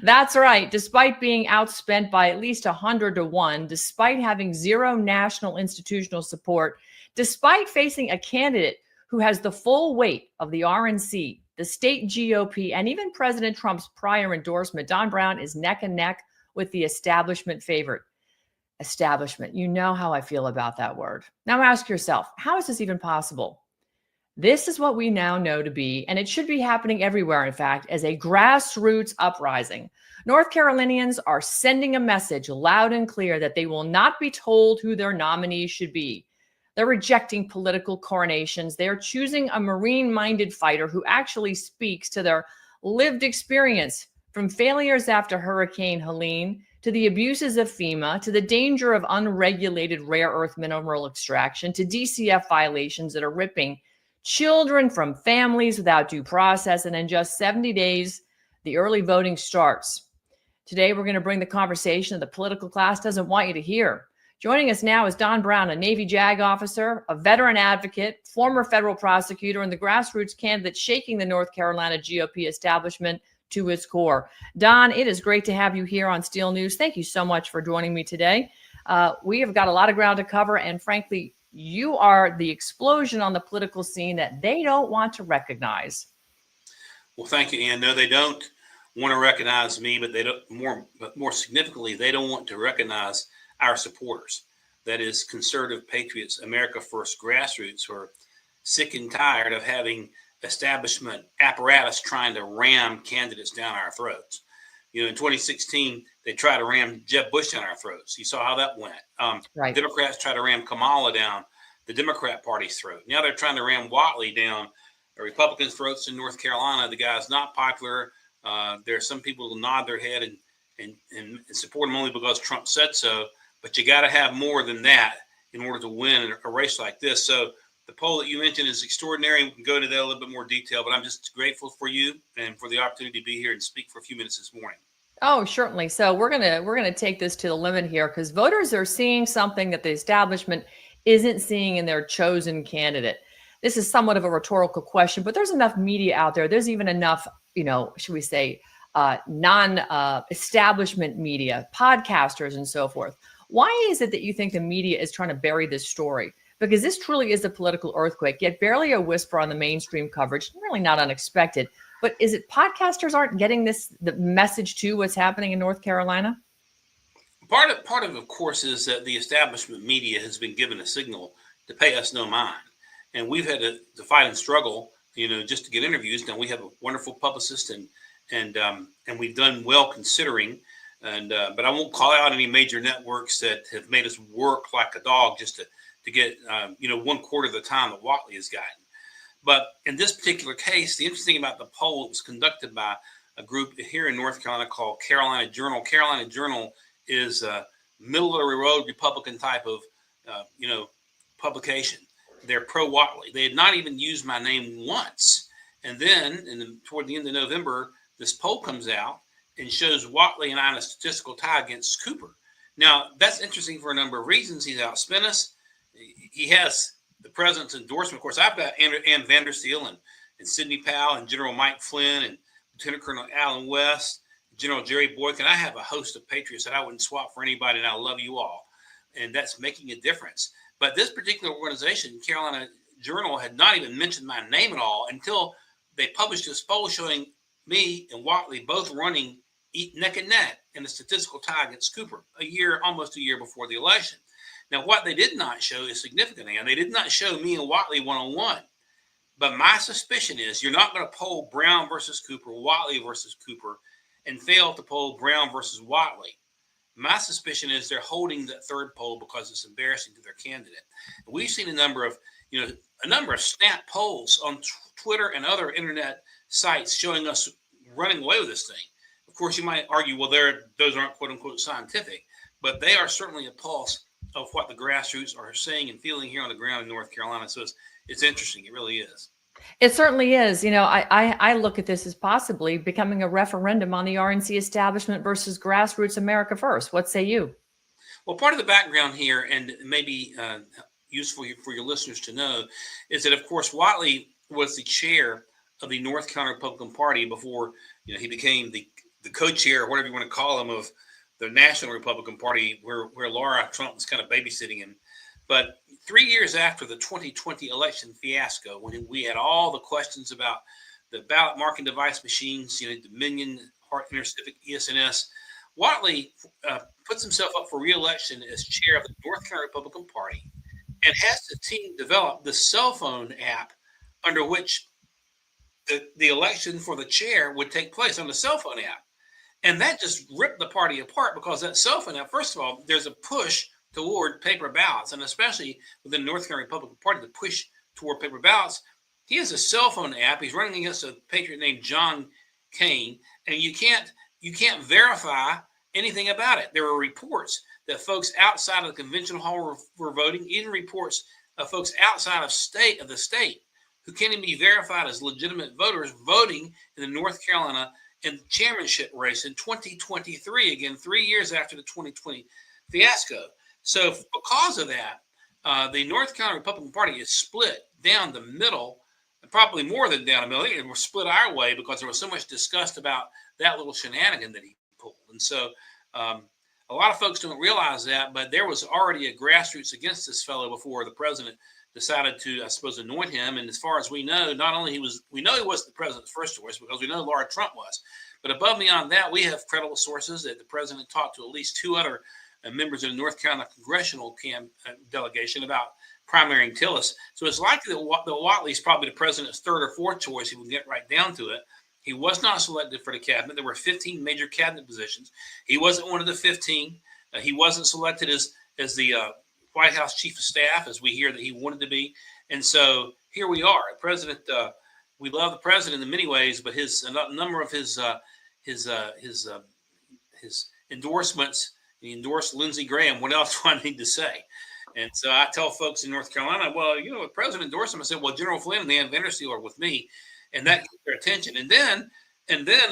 That's right. Despite being outspent by at least 100-1, despite having zero national institutional support, despite facing a candidate who has the full weight of the RNC, the state GOP, and even President Trump's prior endorsement, Don Brown is neck and neck with the establishment favorite. Establishment. You know how I feel about that word. Now ask yourself, how is this even possible? This is what we now know to be, and it should be happening everywhere, in fact, as a grassroots uprising. North Carolinians are sending a message loud and clear that they will not be told who their nominees should be. They're rejecting political coronations. They're choosing a Marine-minded fighter who actually speaks to their lived experience, from failures after Hurricane Helene to the abuses of FEMA, to the danger of unregulated rare earth mineral extraction, to DCF violations that are ripping children from families without due process. And in just 70 days, the early voting starts. Today, we're going to bring the conversation that the political class doesn't want you to hear. Joining us now is Don Brown, a Navy JAG officer, a veteran advocate, former federal prosecutor, and the grassroots candidate shaking the North Carolina GOP establishment to its core. Don, it is great to have you here on Steel News. Thank you so much for joining me today. We have got a lot of ground to cover, and frankly, you are the explosion on the political scene that they don't want to recognize. Well, thank you, Ann. No, they don't want to recognize me, but they don't. More significantly, they don't want to recognize our supporters. That is, conservative patriots, America First grassroots, who are sick and tired of having establishment apparatus trying to ram candidates down our throats. You know, in 2016, they tried to ram Jeb Bush down our throats. You saw how that went. Right. Democrats tried to ram Kamala down the Democrat Party's throat. Now they're trying to ram Whatley down the Republicans' throats in North Carolina. The guy's not popular. There are some people who nod their head and support him only because Trump said so. But you got to have more than that in order to win a race like this. So the poll that you mentioned is extraordinary. We can go into that a little bit more detail, but I'm just grateful for you and for the opportunity to be here and speak for a few minutes this morning. Oh, certainly. So we're gonna take this to the limit here, because voters are seeing something that the establishment isn't seeing in their chosen candidate. This is somewhat of a rhetorical question, but there's enough media out there. There's even enough, should we say, non-establishment media, podcasters, and so forth. Why is it that you think the media is trying to bury this story? Because this truly is a political earthquake, yet barely a whisper on the mainstream coverage. Really not unexpected. But is it podcasters aren't getting the message to what's happening in North Carolina? Part of course, is that the establishment media has been given a signal to pay us no mind. And we've had to fight and struggle, just to get interviews. Now we have a wonderful publicist and we've done well considering. But I won't call out any major networks that have made us work like a dog just to get, 1/4 of the time that Whatley has gotten. But in this particular case, the interesting about the poll, it was conducted by a group here in North Carolina called Carolina Journal. Carolina Journal is a middle of the road Republican type of, publication. They're pro Whatley. They had not even used my name once. And then toward the end of November, this poll comes out and shows Whatley and I in a statistical tie against Cooper. Now, that's interesting for a number of reasons. He's outspent us. He has the president's endorsement. Of course, I've got Ann Vandersteel and Sidney Powell and General Mike Flynn and Lieutenant Colonel Alan West, General Jerry Boykin. I have a host of patriots that I wouldn't swap for anybody, and I love you all. And that's making a difference. But this particular organization, Carolina Journal, had not even mentioned my name at all until they published this poll showing me and Whatley both running neck and neck in a statistical tie against Cooper almost a year before the election. Now, what they did not show is significant, and they did not show me and Whatley one-on-one. But my suspicion is you're not going to poll Brown versus Cooper, Whatley versus Cooper, and fail to poll Brown versus Whatley. My suspicion is they're holding that third poll because it's embarrassing to their candidate. And we've seen a number of snap polls on Twitter and other internet sites showing us running away with this thing. Of course, you might argue, well, those aren't quote unquote scientific, but they are certainly a pulse of what the grassroots are saying and feeling here on the ground in North Carolina. So it's interesting. It really is. It certainly is. I look at this as possibly becoming a referendum on the RNC establishment versus grassroots America First. What say you? Well, part of the background here, and maybe useful for your listeners to know, is that, of course, Whatley was the chair of the North Carolina Republican Party before he became the co-chair, or whatever you want to call him, of the National Republican Party, where Laura Trump was kind of babysitting him. But 3 years after the 2020 election fiasco, when we had all the questions about the ballot marking device machines, Dominion, Hart Intercivic, ES&S, Whatley puts himself up for re-election as chair of the North Carolina Republican Party and has the team develop the cell phone app under which the election for the chair would take place, on the cell phone app. And that just ripped the party apart, because that cell phone app, first of all, there's a push toward paper ballots, and especially within the North Carolina Republican Party, the push toward paper ballots. He has a cell phone app. He's running against a patriot named John Kane, and you can't verify anything about it. There were reports that folks outside of the convention hall were voting, even reports of folks outside of the state who can't even be verified as legitimate voters voting in the North Carolina in the chairmanship race in 2023, again, 3 years after the 2020 fiasco. So because of that, the North Carolina Republican Party is split down the middle, probably more than down the middle. And we're split our way because there was so much discussed about that little shenanigan that he pulled. And so a lot of folks don't realize that, but there was already a grassroots against this fellow before the president decided to, I suppose, anoint him. And as far as we know, not only we know he wasn't the president's first choice, because we know Laura Trump was, but above and beyond that, we have credible sources that the president talked to at least two other members of the North Carolina congressional delegation about primarying Tillis. So it's likely that Whatley is probably the president's third or fourth choice. He will get right down to it. He was not selected for the cabinet. There were 15 major cabinet positions. He wasn't one of the 15. He wasn't selected as the White House chief of staff, as we hear that he wanted to be. And so here we are. President, we love the president in many ways, but a number of his endorsements. He endorsed Lindsey Graham. What else do I need to say? And so I tell folks in North Carolina, well, the president endorsed him. I said, well, General Flynn and Dan Vandersteel are with me, and that gets their attention. And then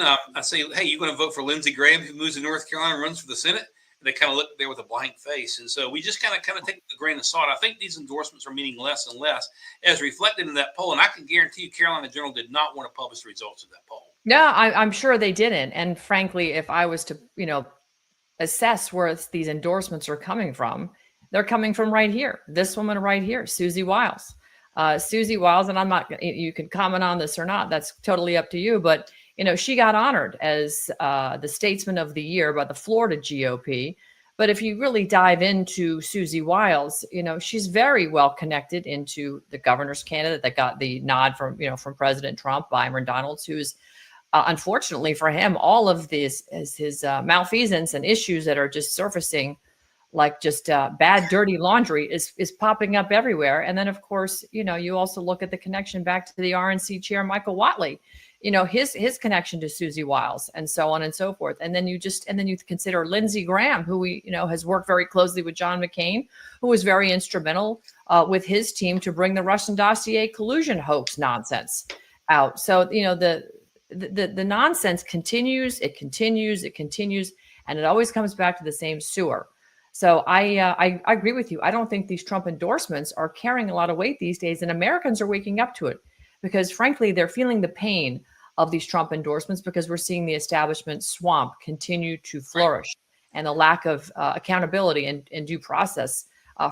I say, hey, you're going to vote for Lindsey Graham, who moves to North Carolina and runs for the Senate? And they kind of look there with a blank face. And so we just kind of take it with a grain of salt. I think these endorsements are meaning less and less, as reflected in that poll. And I can guarantee you, Carolina General did not want to publish the results of that poll. No, I'm sure they didn't. And frankly, if I was to, assess where these endorsements are coming from, they're coming from right here. This woman right here, Susie Wiles. Susie Wiles, and I'm not, you can comment on this or not, that's totally up to you, but she got honored as the Statesman of the Year by the Florida GOP. But if you really dive into Susie Wiles, she's very well connected into the governor's candidate that got the nod from President Trump, Byron Donalds, who's unfortunately for him, all of his malfeasance and issues that are just surfacing like just bad, dirty laundry is popping up everywhere. And then, of course, you also look at the connection back to the RNC chair, Michael Whatley, his connection to Susie Wiles and so on and so forth. And then you consider Lindsey Graham, who has worked very closely with John McCain, who was very instrumental with his team to bring the Russian dossier collusion hoax nonsense out. So, the nonsense continues, it continues, and it always comes back to the same sewer. So I agree with you. I don't think these Trump endorsements are carrying a lot of weight these days, and Americans are waking up to it because, frankly, they're feeling the pain of these Trump endorsements because we're seeing the establishment swamp continue to flourish, and the lack of accountability and due process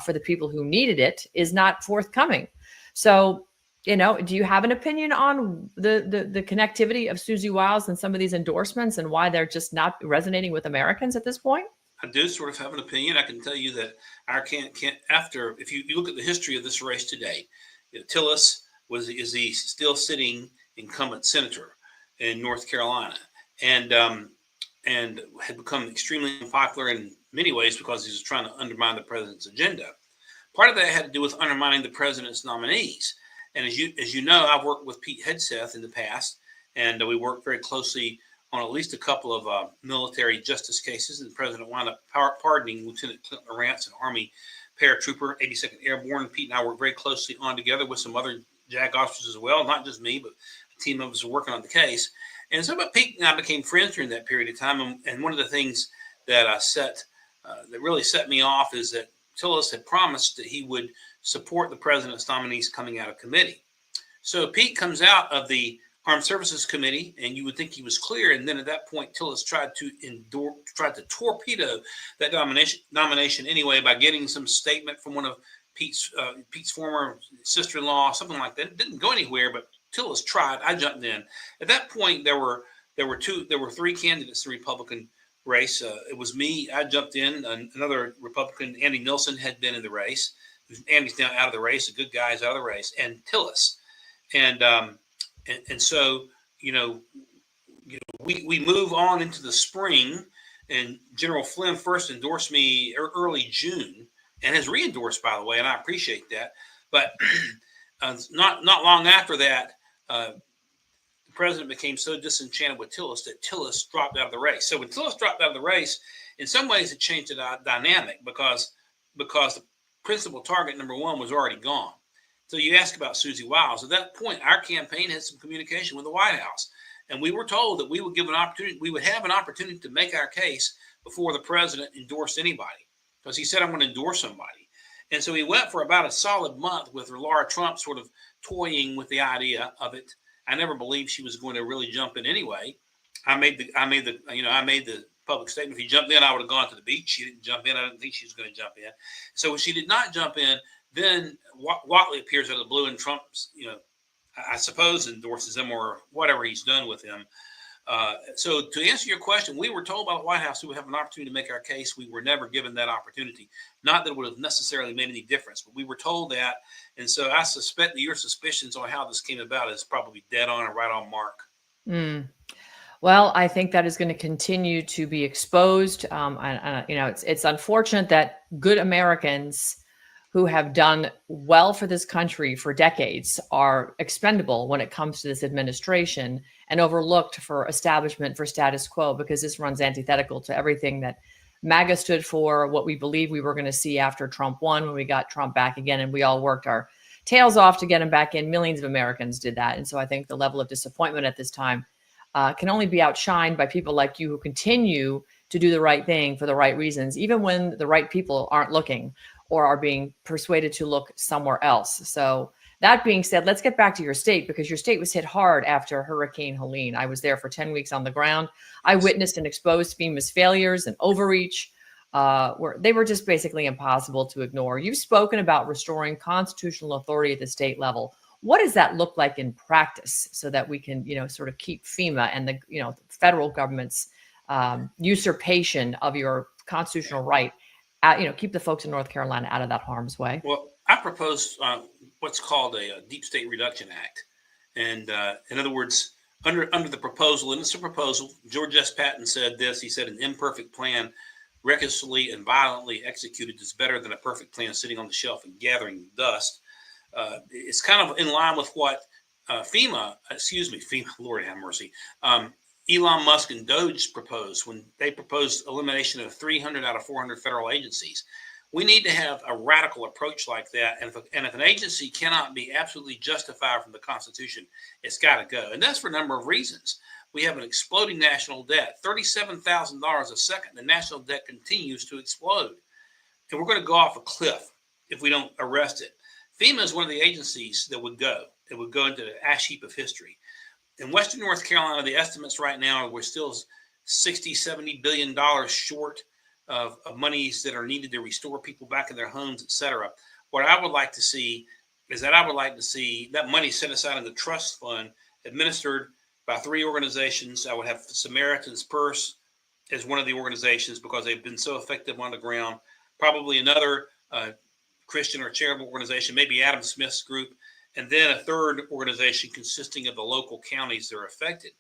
for the people who needed it is not forthcoming. So, do you have an opinion on the connectivity of Susie Wiles and some of these endorsements and why they're just not resonating with Americans at this point? I do sort of have an opinion. I can tell you that if you look at the history of this race today, Tillis is the still sitting incumbent senator in North Carolina, and had become extremely unpopular in many ways because he was trying to undermine the president's agenda. Part of that had to do with undermining the president's nominees. And as you know, I've worked with Pete Hegseth in the past, and we worked very closely on at least a couple of military justice cases. And the president wound up pardoning Lieutenant Clint Lawrence, an Army paratrooper, 82nd Airborne. Pete and I worked very closely on together with some other JAG officers as well, not just me, but a team of us were working on the case. And so, but Pete and I became friends during that period of time. And one of the things that that really set me off is that Tillis had promised that he would support the president's nominees coming out of committee. So Pete comes out of the Armed Services Committee, and you would think he was clear. And then at that point, Tillis tried to torpedo that nomination anyway by getting some statement from one of Pete's former sister-in-law, something like that. It didn't go anywhere, but Tillis tried. I jumped in. At that point, there were three candidates in the Republican race. It was me. I jumped in. Another Republican, Andy Nilsen, had been in the race. Andy's now out of the race. A good guy is out of the race, and Tillis, and so we move on into the spring, and General Flynn first endorsed me early June, and has re-endorsed, by the way, and I appreciate that. But not long after that, the president became so disenchanted with Tillis that Tillis dropped out of the race. So when Tillis dropped out of the race, in some ways it changed the dynamic because the principal target number one was already gone. So you ask about Susie Wiles. At that point, our campaign had some communication with the White House, and we were told that we would have an opportunity to make our case before the president endorsed anybody, because he said, I'm going to endorse somebody. And so he went for about a solid month with Laura Trump sort of toying with the idea of it. I never believed she was going to really jump in anyway. I made the public statement. If he jumped in, I would have gone to the beach. She didn't jump in. I didn't think she was going to jump in. So when she did not jump in, then Whatley appears out of the blue, and Trump, I suppose, endorses him or whatever he's done with him. So to answer your question, we were told by the White House we would have an opportunity to make our case. We were never given that opportunity. Not that it would have necessarily made any difference, but we were told that. And so I suspect that your suspicions on how this came about is probably dead on and right on mark. Well, I think that is going to continue to be exposed. It's unfortunate that good Americans who have done well for this country for decades are expendable when it comes to this administration and overlooked for establishment, for status quo, because this runs antithetical to everything that MAGA stood for, what we believe we were going to see after Trump won, when we got Trump back again, and we all worked our tails off to get him back in. Millions of Americans did that. And so I think the level of disappointment at this time can only be outshined by people like you who continue to do the right thing for the right reasons, even when the right people aren't looking or are being persuaded to look somewhere else. So that being said, let's get back to your state, because your state was hit hard after Hurricane Helene. I was there for 10 weeks on the ground. I witnessed and exposed FEMA's failures and overreach, where they were just basically impossible to ignore. You've spoken about restoring constitutional authority at the state level. What does that look like in practice so that we can, sort of keep FEMA and the federal government's usurpation of your constitutional right, keep the folks in North Carolina out of that harm's way? Well, I propose what's called a Deep State Reduction Act. And in other words, under the proposal, and it's a proposal, George S. Patton said this. He said, an imperfect plan recklessly and violently executed is better than a perfect plan sitting on the shelf and gathering dust. It's kind of in line with what FEMA, Lord have mercy, Elon Musk and Doge proposed when they proposed elimination of 300 out of 400 federal agencies. We need to have a radical approach like that. And if an agency cannot be absolutely justified from the Constitution, it's got to go. And that's for a number of reasons. We have an exploding national debt, $37,000 a second. The national debt continues to explode. And we're going to go off a cliff if we don't arrest it. FEMA is one of the agencies that would go. It would go into the ash heap of history. In Western North Carolina, the estimates right now are we're still $60-70 billion short of monies that are needed to restore people back in their homes, et cetera. What I would like to see is that money set aside in the trust fund administered by 3 organizations. I would have Samaritan's Purse as one of the organizations because they've been so effective on the ground. Probably another Christian or charitable organization, maybe Adam Smith's group, and then a third organization consisting of the local counties that are affected.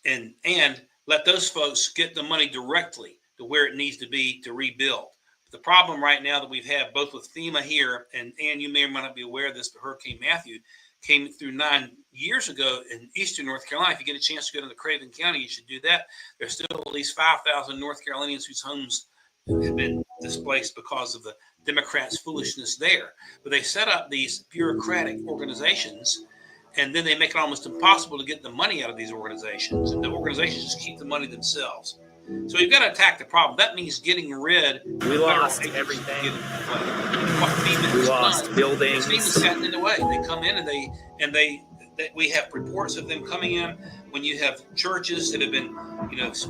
And let those folks get the money directly to where it needs to be to rebuild. The problem right now that we've had both with FEMA here, and you may or may not be aware of this, but Hurricane Matthew came through 9 years ago in eastern North Carolina. If you get a chance to go to Craven County, you should do that. There's still at least 5,000 North Carolinians whose homes have been displaced because of the Democrats' foolishness there. But they set up these bureaucratic organizations, and then they make it almost impossible to get the money out of these organizations. And the organizations just keep the money themselves. So you've got to attack the problem. That means getting rid. We lost everything. We lost buildings. FEMA's gotten in the way. They come in and they that we have reports of them coming in, when you have churches that have been,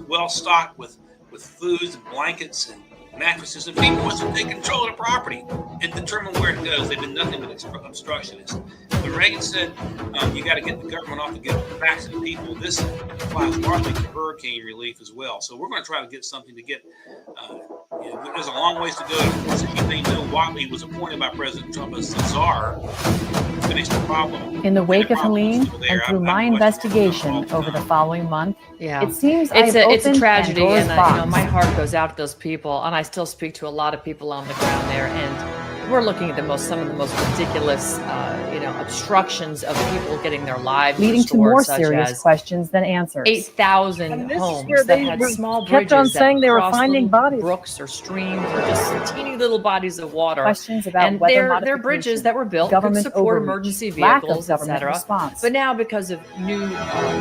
well stocked with foods and blankets and mattresses, and people want to take control of the property and determine where it goes. They've been nothing but obstructionists. When Reagan said you got to get the government off and get back to the people, this applies largely to hurricane relief as well. So we're going to try to get something to get. There's a long ways to go. As you may know, Watley was appointed by President Trump as the czar to finish the problem. In the wake of Helene and through my investigation over the following month, it seems it's a tragedy, and my heart goes out to those people. And I still speak to a lot of people on the ground there, and we're looking at some of the most ridiculous, obstructions of people getting their lives leading to more serious questions than answers. 8,000 homes that had small bridges kept on saying they were crossed finding bodies, brooks or streams or just teeny little bodies of water. Questions about and whether they're bridges that were built to support emergency vehicles, etc. But now, because of new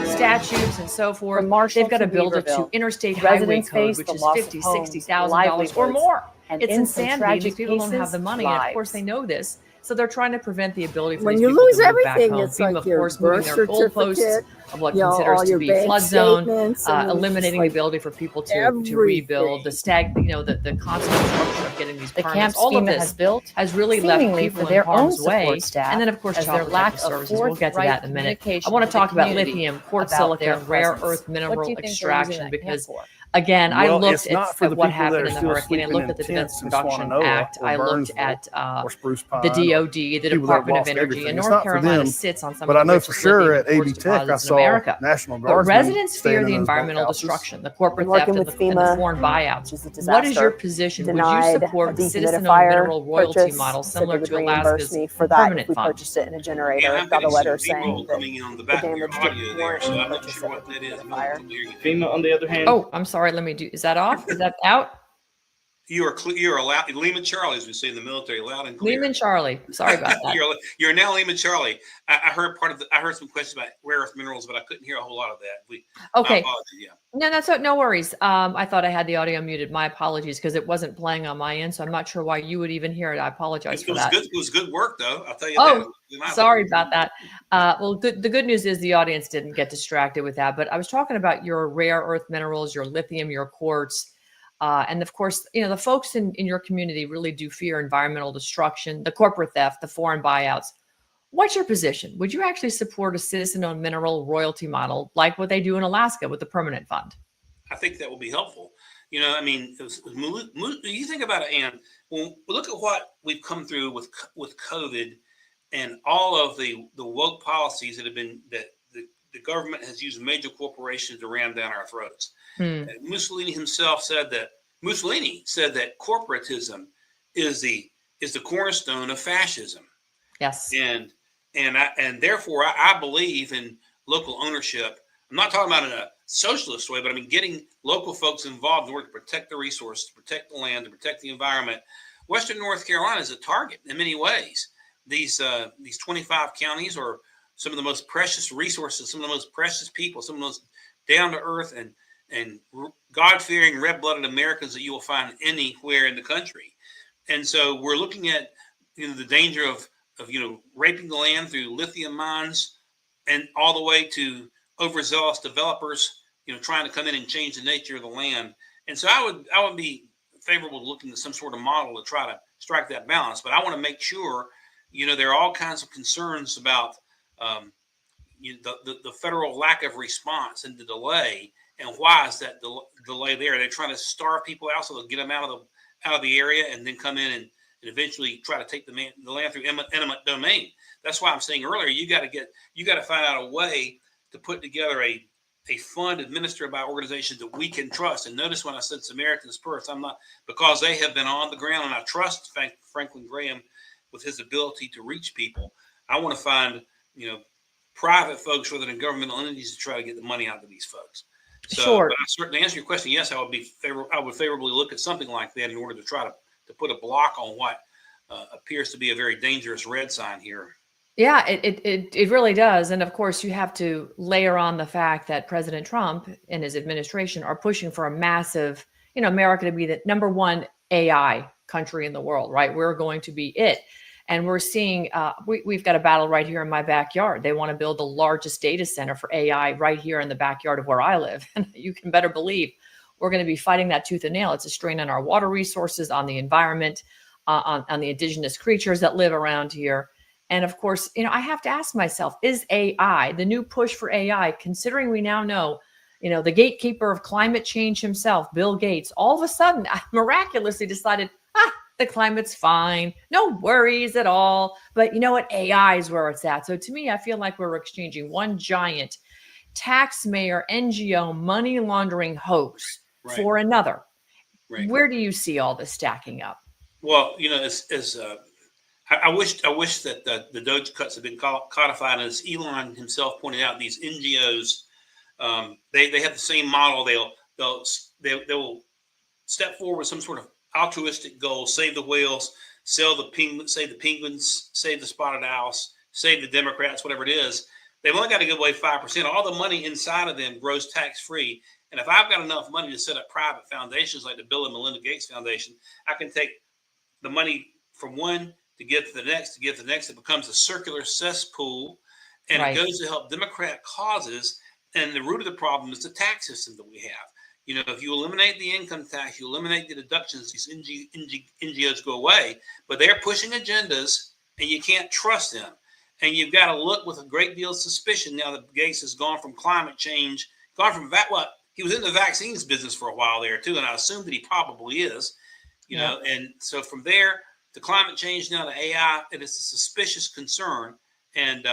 statutes and so forth, they've got to build it to interstate highway code, which is $50,000, $60,000 or more. It's insanity. These people don't have the money, and of course they know this. So they're trying to prevent the ability for these people to move back home. FEMA, of course, moving their goalposts of what considers to be flood zone, eliminating the ability for people to rebuild, the constant structure of getting these permits. All of this has really left people in harm's way. And then, of course, child protective services. We'll get to that in a minute. I want to talk about lithium, quartz silicon, rare earth mineral extraction, because again, I looked at what happened in the hurricane. I looked at the Defense Production Act. I looked at the DOD, the Department of Energy, and North Carolina sits on some of the richest lithium quartz deposits in America. But residents fear the environmental destruction, the corporate theft, and the foreign buyouts. What is your position? Would you support the citizen-owned mineral royalty model similar to Alaska's permanent fund? Purchased it in a generator. Got a letter saying that the damage didn't warrant the purchase of the fire. FEMA, on the other hand. Oh, I'm sorry. Is that off? Is that out? You are allowed. Lehman Charlie, as we say in the military, loud and clear. Lehman Charlie. Sorry about that. you're now Lehman Charlie. I heard I heard some questions about rare earth minerals, but I couldn't hear a whole lot of that. Okay. No worries. I thought I had the audio muted. My apologies, because it wasn't playing on my end, so I'm not sure why you would even hear it. I apologize for that. It was good work, though. I'll tell you. Sorry about that. Well, the good news is the audience didn't get distracted with that. But I was talking about your rare earth minerals, your lithium, your quartz. And of course, the folks in your community really do fear environmental destruction, the corporate theft, the foreign buyouts. What's your position? Would you actually support a citizen-owned mineral royalty model like what they do in Alaska with the permanent fund? I think that will be helpful. You think about it, Ann. Well, look at what we've come through with COVID and all of the woke policies that have been that the government has used major corporations to ram down our throats. Mussolini himself said that corporatism is the cornerstone of fascism. Yes. And therefore I believe in local ownership. I'm not talking about in a socialist way, but I mean getting local folks involved in order to protect the resources, to protect the land, to protect the environment. Western North Carolina is a target in many ways. These 25 counties are some of the most precious resources, some of the most precious people, some of the most down to earth and God-fearing, red-blooded Americans that you will find anywhere in the country. And so we're looking at the danger of raping the land through lithium mines, and all the way to overzealous developers trying to come in and change the nature of the land. And so I would be favorable to looking at some sort of model to try to strike that balance. But I want to make sure there are all kinds of concerns about the federal lack of response and the delay. And why is that delay there? They're trying to starve people out so they'll get them out of the area and then come in and eventually try to take the land through eminent domain. That's why I'm saying earlier, you got to find out a way to put together a fund administered by organizations that we can trust. And notice when I said Samaritan's Purse, I'm not, because they have been on the ground, and I trust Franklin Graham with his ability to reach people. I want to find private folks rather than governmental entities to try to get the money out of these folks. So, sure. But I certainly answer your question. Yes, I would favorably look at something like that in order to try to put a block on what appears to be a very dangerous red sign here. Yeah, it really does. And of course, you have to layer on the fact that President Trump and his administration are pushing for a massive, America to be the number one AI country in the world, right? We're going to be it. And we're seeing, we've got a battle right here in my backyard. They want to build the largest data center for AI right here in the backyard of where I live. And you can better believe we're going to be fighting that tooth and nail. It's a strain on our water resources, on the environment, on the indigenous creatures that live around here. And of course, I have to ask myself, is AI, the new push for AI, considering we now know, the gatekeeper of climate change himself, Bill Gates, all of a sudden miraculously decided, the climate's fine, no worries at all. But you know what? AI is where it's at. So to me, I feel like we're exchanging one giant taxpayer NGO money laundering hoax for another. Right. Where do you see all this stacking up? Well, I wish that the Doge cuts have been codified. As Elon himself pointed out, these NGOs, they have the same model. They will step forward with some sort of altruistic goal: save the whales, save the penguins, save the spotted owls, save the Democrats, whatever it is. They've only got to give away 5%. All the money inside of them grows tax-free. And if I've got enough money to set up private foundations like the Bill and Melinda Gates Foundation, I can take the money from one to give to the next, to give to the next. It becomes a circular cesspool, and it goes to help Democrat causes. And the root of the problem is the tax system that we have. If you eliminate the income tax, you eliminate the deductions, these NGOs go away, but they're pushing agendas and you can't trust them. And you've got to look with a great deal of suspicion now that Gates has gone from climate change, he was in the vaccines business for a while there too. And I assume that he probably is, and so from there to climate change, now to AI, it is a suspicious concern. And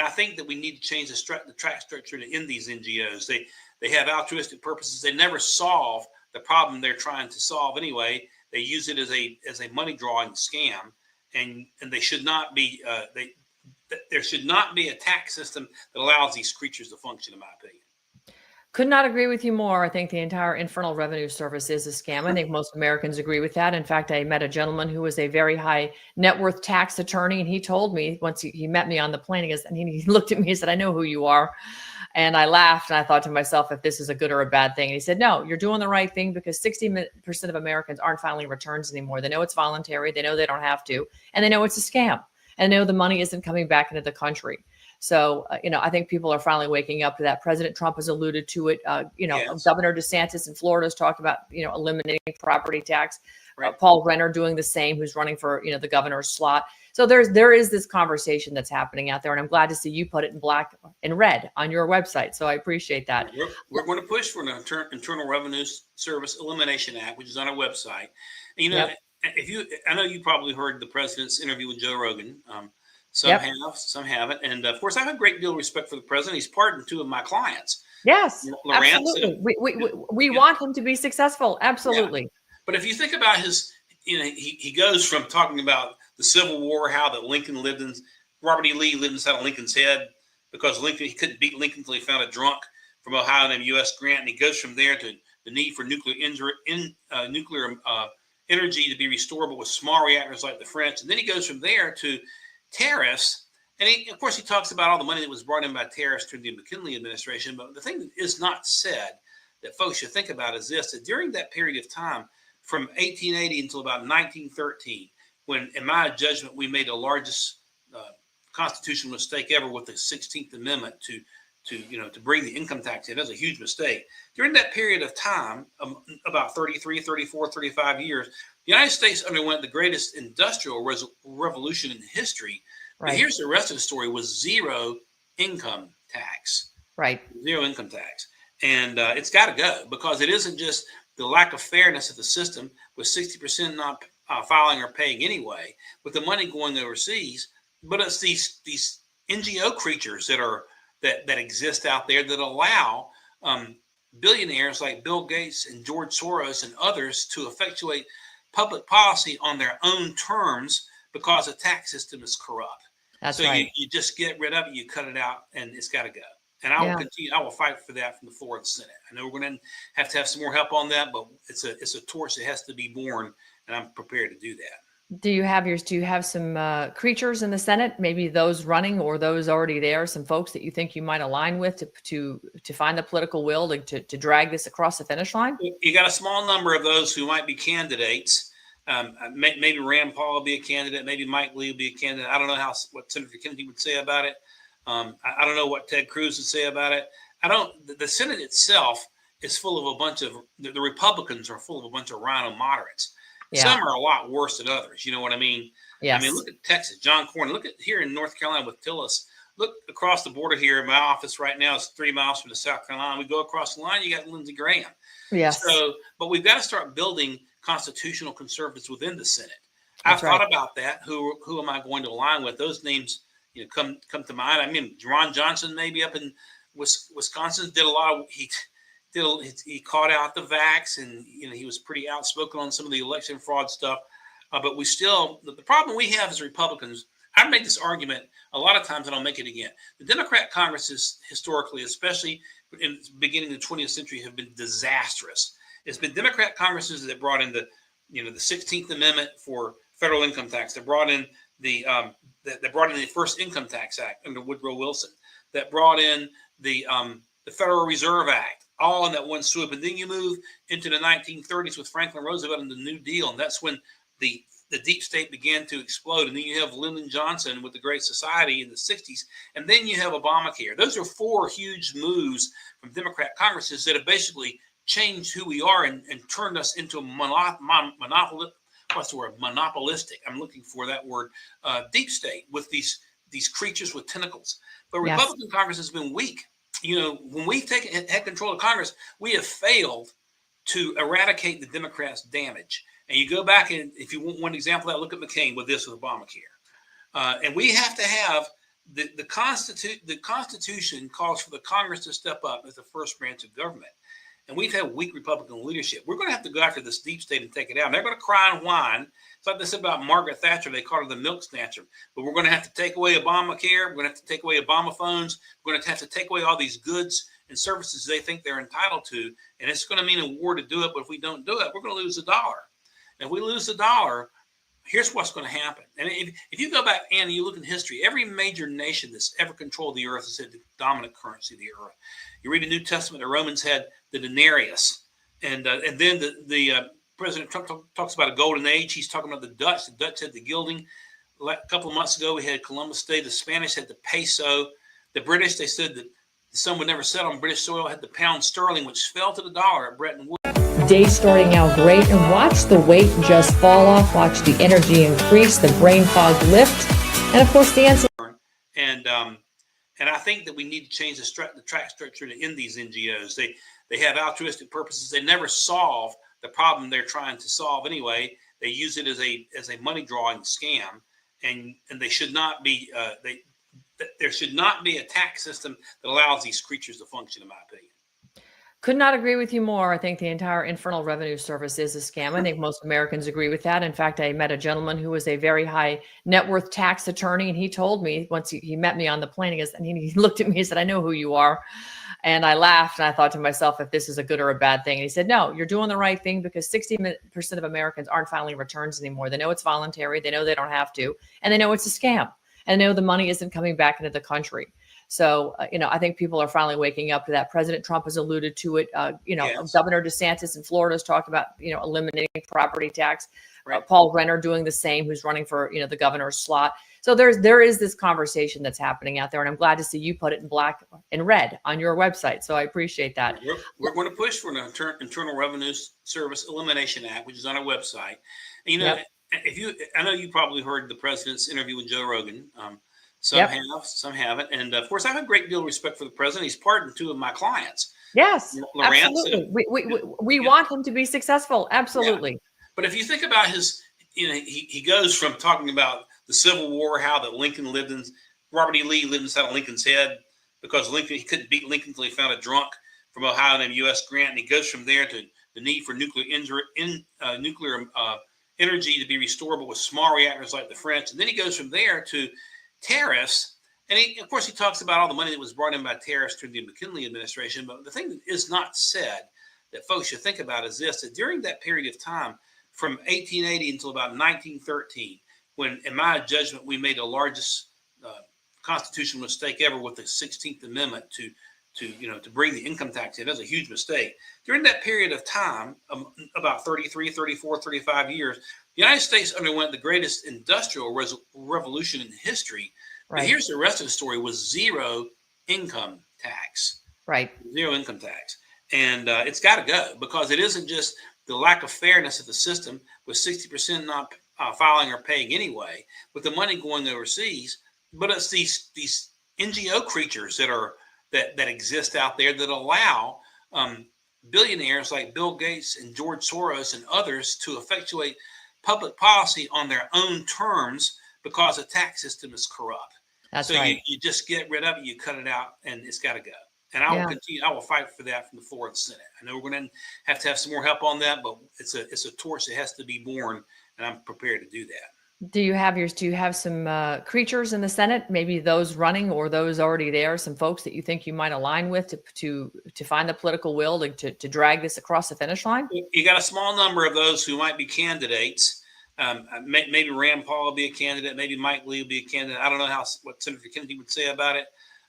I think that we need to change the track structure in these NGOs. They have altruistic purposes. They never solve the problem they're trying to solve anyway. They use it as a money drawing scam, and they should not be. There should not be a tax system that allows these creatures to function, in my opinion. Could not agree with you more. I think the entire Internal Revenue Service is a scam. I think most Americans agree with that. In fact, I met a gentleman who was a very high net worth tax attorney, and he told me once he met me on the plane, he looked at me and said, "I know who you are." And I laughed, and I thought to myself, if this is a good or a bad thing. And he said, "No, you're doing the right thing, because 60% of Americans aren't filing returns anymore. They know it's voluntary. They know they don't have to. And they know it's a scam. And they know the money isn't coming back into the country." So, I think people are finally waking up to that. President Trump has alluded to it. Yes. Governor DeSantis in Florida has talked about, eliminating property tax. Right. Paul Renner doing the same, who's running for, the governor's slot. So there is this conversation that's happening out there, and I'm glad to see you put it in black and red on your website. So I appreciate that. We're going to push for an Internal Revenue Service Elimination Act, which is on our website. And, I know you probably heard the president's interview with Joe Rogan. Some have, some haven't. And of course, I have a great deal of respect for the president. He's pardoned two of my clients. Yes, absolutely. We want him to be successful. Absolutely. Yeah. But if you think about he goes from talking about the Civil War, how that Robert E. Lee lived inside of Lincoln's head because he couldn't beat Lincoln until he found a drunk from Ohio named U.S. Grant. And he goes from there to the need for nuclear energy to be restorable with small reactors like the French. And then he goes from there to tariffs. And of course, he talks about all the money that was brought in by tariffs through the McKinley administration. But the thing that is not said that folks should think about is this: that during that period of time, from 1880 until about 1913, when, in my judgment, we made the largest constitutional mistake ever with the 16th Amendment to bring the income tax in. That's a huge mistake. During that period of time, about 33, 34, 35 years, the United States underwent the greatest industrial revolution in history. Right. But here's the rest of the story: was zero income tax. Right. Zero income tax. And it's got to go, because it isn't just the lack of fairness of the system, with 60% not filing or paying anyway, with the money going overseas, but it's these NGO creatures that exist out there that allow billionaires like Bill Gates and George Soros and others to effectuate public policy on their own terms, because the tax system is corrupt. That's so right. You just get rid of it, you cut it out, and it's got to go. And I will continue. I will fight for that from the floor of the Senate. I know we're going to have some more help on that, but it's a torch that has to be borne, and I'm prepared to do that. Do you have some creatures in the Senate, maybe those running or those already there, some folks that you think you might align with to find the political will to drag this across the finish line? You got a small number of those who might be candidates. Maybe Rand Paul will be a candidate. Maybe Mike Lee will be a candidate. I don't know what Senator Kennedy would say about it. I don't know what Ted Cruz would say about it. The Senate itself is full of a bunch of, the Republicans are full of a bunch of rhino moderates. Yeah. Some are a lot worse than others. You know what I mean? Yes. I mean, look at Texas, John Cornyn. Look at here in North Carolina with Tillis. Look across the border here. In my office right now is 3 miles from the South Carolina. We go across the line, you got Lindsey Graham. Yes. So, but we've got to start building constitutional conservatives within the Senate. I've thought about that. Who am I going to align with? Those names, come to mind. I mean, Ron Johnson, maybe up in Wisconsin, did a lot of, he caught out the vax, and he was pretty outspoken on some of the election fraud stuff. But we still, the problem we have as Republicans, I've made this argument a lot of times, and I'll make it again. The Democrat Congresses historically, especially in the beginning of the 20th century, have been disastrous. It's been Democrat Congresses that brought in the 16th Amendment for federal income tax. That brought in the first Income Tax Act under Woodrow Wilson. That brought in the Federal Reserve Act, all in that one swoop. And then you move into the 1930s with Franklin Roosevelt and the New Deal, and that's when the deep state began to explode. And then you have Lyndon Johnson with the Great Society in the 60s, and then you have Obamacare. Those are four huge moves from Democrat Congresses that have basically changed who we are and turned us into a monopolistic. What's the word? Monopolistic. I'm looking for that word. Deep state with these creatures with tentacles. But Republican Congress has been weak. When we've had control of Congress, we have failed to eradicate the Democrats' damage. And you go back, and if you want one example of that, look at McCain with Obamacare. And we have to have the Constitution calls for the Congress to step up as the first branch of government. And we've had weak Republican leadership. We're going to have to go after this deep state and take it out. And they're going to cry and whine. It's like they said about Margaret Thatcher. They called her the milk snatcher. But we're going to have to take away Obamacare. We're going to have to take away Obama phones. We're going to have to take away all these goods and services they think they're entitled to. And it's going to mean a war to do it. But if we don't do it, we're going to lose $1. And if we lose $1, here's what's going to happen. And if you go back and you look in history, every major nation that's ever controlled the earth has had the dominant currency of the earth. You read the New Testament, the Romans had the denarius. And then the President Trump talks about a golden age. He's talking about the Dutch. The Dutch had the gilding. A couple of months ago, we had Columbus Day. The Spanish had the peso. The British, they said that the sun would never set on British soil, had the pound sterling, which fell to the dollar at Bretton Woods. Day starting out great, and watch the weight just fall off. Watch the energy increase, the brain fog lift, and of course the answer. And I think that we need to change the track structure to end these NGOs. They have altruistic purposes. They never solve the problem they're trying to solve anyway. They use it as a money drawing scam, and they should not be. There should not be a tax system that allows these creatures to function, in my opinion. Could not agree with you more. I think the entire Internal Revenue Service is a scam. I think most Americans agree with that. In fact, I met a gentleman who was a very high net worth tax attorney, and he told me once he met me on the plane, he looked at me and said, "I know who you are." And I laughed, and I thought to myself, if this is a good or a bad thing. And he said, "No, you're doing the right thing, because 60% of Americans aren't filing returns anymore. They know it's voluntary. They know they don't have to, and they know it's a scam, and they know the money isn't coming back into the country." So, I think people are finally waking up to that. President Trump has alluded to it. Yes. Governor DeSantis in Florida has talked about, eliminating property tax. Right. Paul Renner doing the same, who's running for, the governor's slot. So there is this conversation that's happening out there. And I'm glad to see you put it in black and red on your website. So I appreciate that. We're going to push for an Internal Revenue Service Elimination Act, which is on our website. And, Yep. I know you probably heard the president's interview with Joe Rogan. Some have, some haven't. And of course, I have a great deal of respect for the president. He's pardoned 2 of my clients. Yes, Lawrence, absolutely. We want him to be successful. Absolutely. Yeah. But if you think about he goes from talking about the Civil War, how that Robert E. Lee lived inside of Lincoln's head because he couldn't beat Lincoln until he found a drunk from Ohio named U.S. Grant. And he goes from there to the need for nuclear energy to be restorable with small reactors like the French. And then he goes from there to tariffs. And of course, he talks about all the money that was brought in by tariffs through the McKinley administration. But the thing that is not said that folks should think about is this, that during that period of time, from 1880 until about 1913, when, in my judgment, we made the largest constitutional mistake ever with the 16th Amendment to bring the income tax in. That was a huge mistake. During that period of time, about 33, 34, 35 years, The United States underwent the greatest industrial revolution in history. But Right. here's the rest of the story: was zero income tax. Right. Zero income tax. And it's got to go, because it isn't just the lack of fairness of the system, with 60% not filing or paying anyway, with the money going overseas, but it's these NGO creatures that exist out there that allow billionaires like Bill Gates and George Soros and others to effectuate public policy on their own terms, because the tax system is corrupt. That's so right. you just get rid of it, you cut it out, and it's got to go. And I will continue. I will fight for that from the floor of the Senate. I know we're going to have some more help on that, but it's a torch that has to be borne, and I'm prepared to do that. Do you have some creatures in the Senate, maybe those running or those already there, some folks that you think you might align with to find the political will to drag this across the finish line? You got a small number of those who might be candidates. Maybe Rand Paul will be a candidate. Maybe Mike Lee will be a candidate. I don't know what Senator Kennedy would say about it.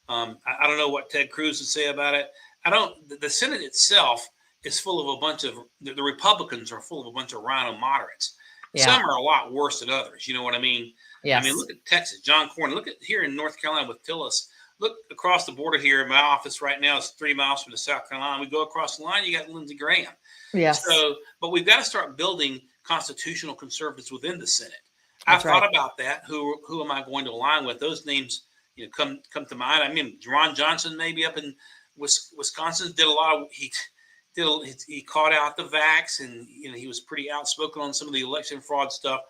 I don't know what Ted Cruz would say about it. The Senate itself is full of a bunch of, the Republicans are full of a bunch of rhino moderates. Yeah. Some are a lot worse than others. You know what I mean? Yes. I mean, look at Texas, John Cornyn. Look at here in North Carolina with Tillis. Look across the border here. My office right now is 3 miles from the South Carolina. We go across the line, you got Lindsey Graham. Yes. So, but we've got to start building constitutional conservatives within the Senate. That's I've thought about that. Who am I going to align with? Those names, come to mind. I mean, Ron Johnson, maybe up in Wisconsin, did a lot of, he caught out the vax, and he was pretty outspoken on some of the election fraud stuff.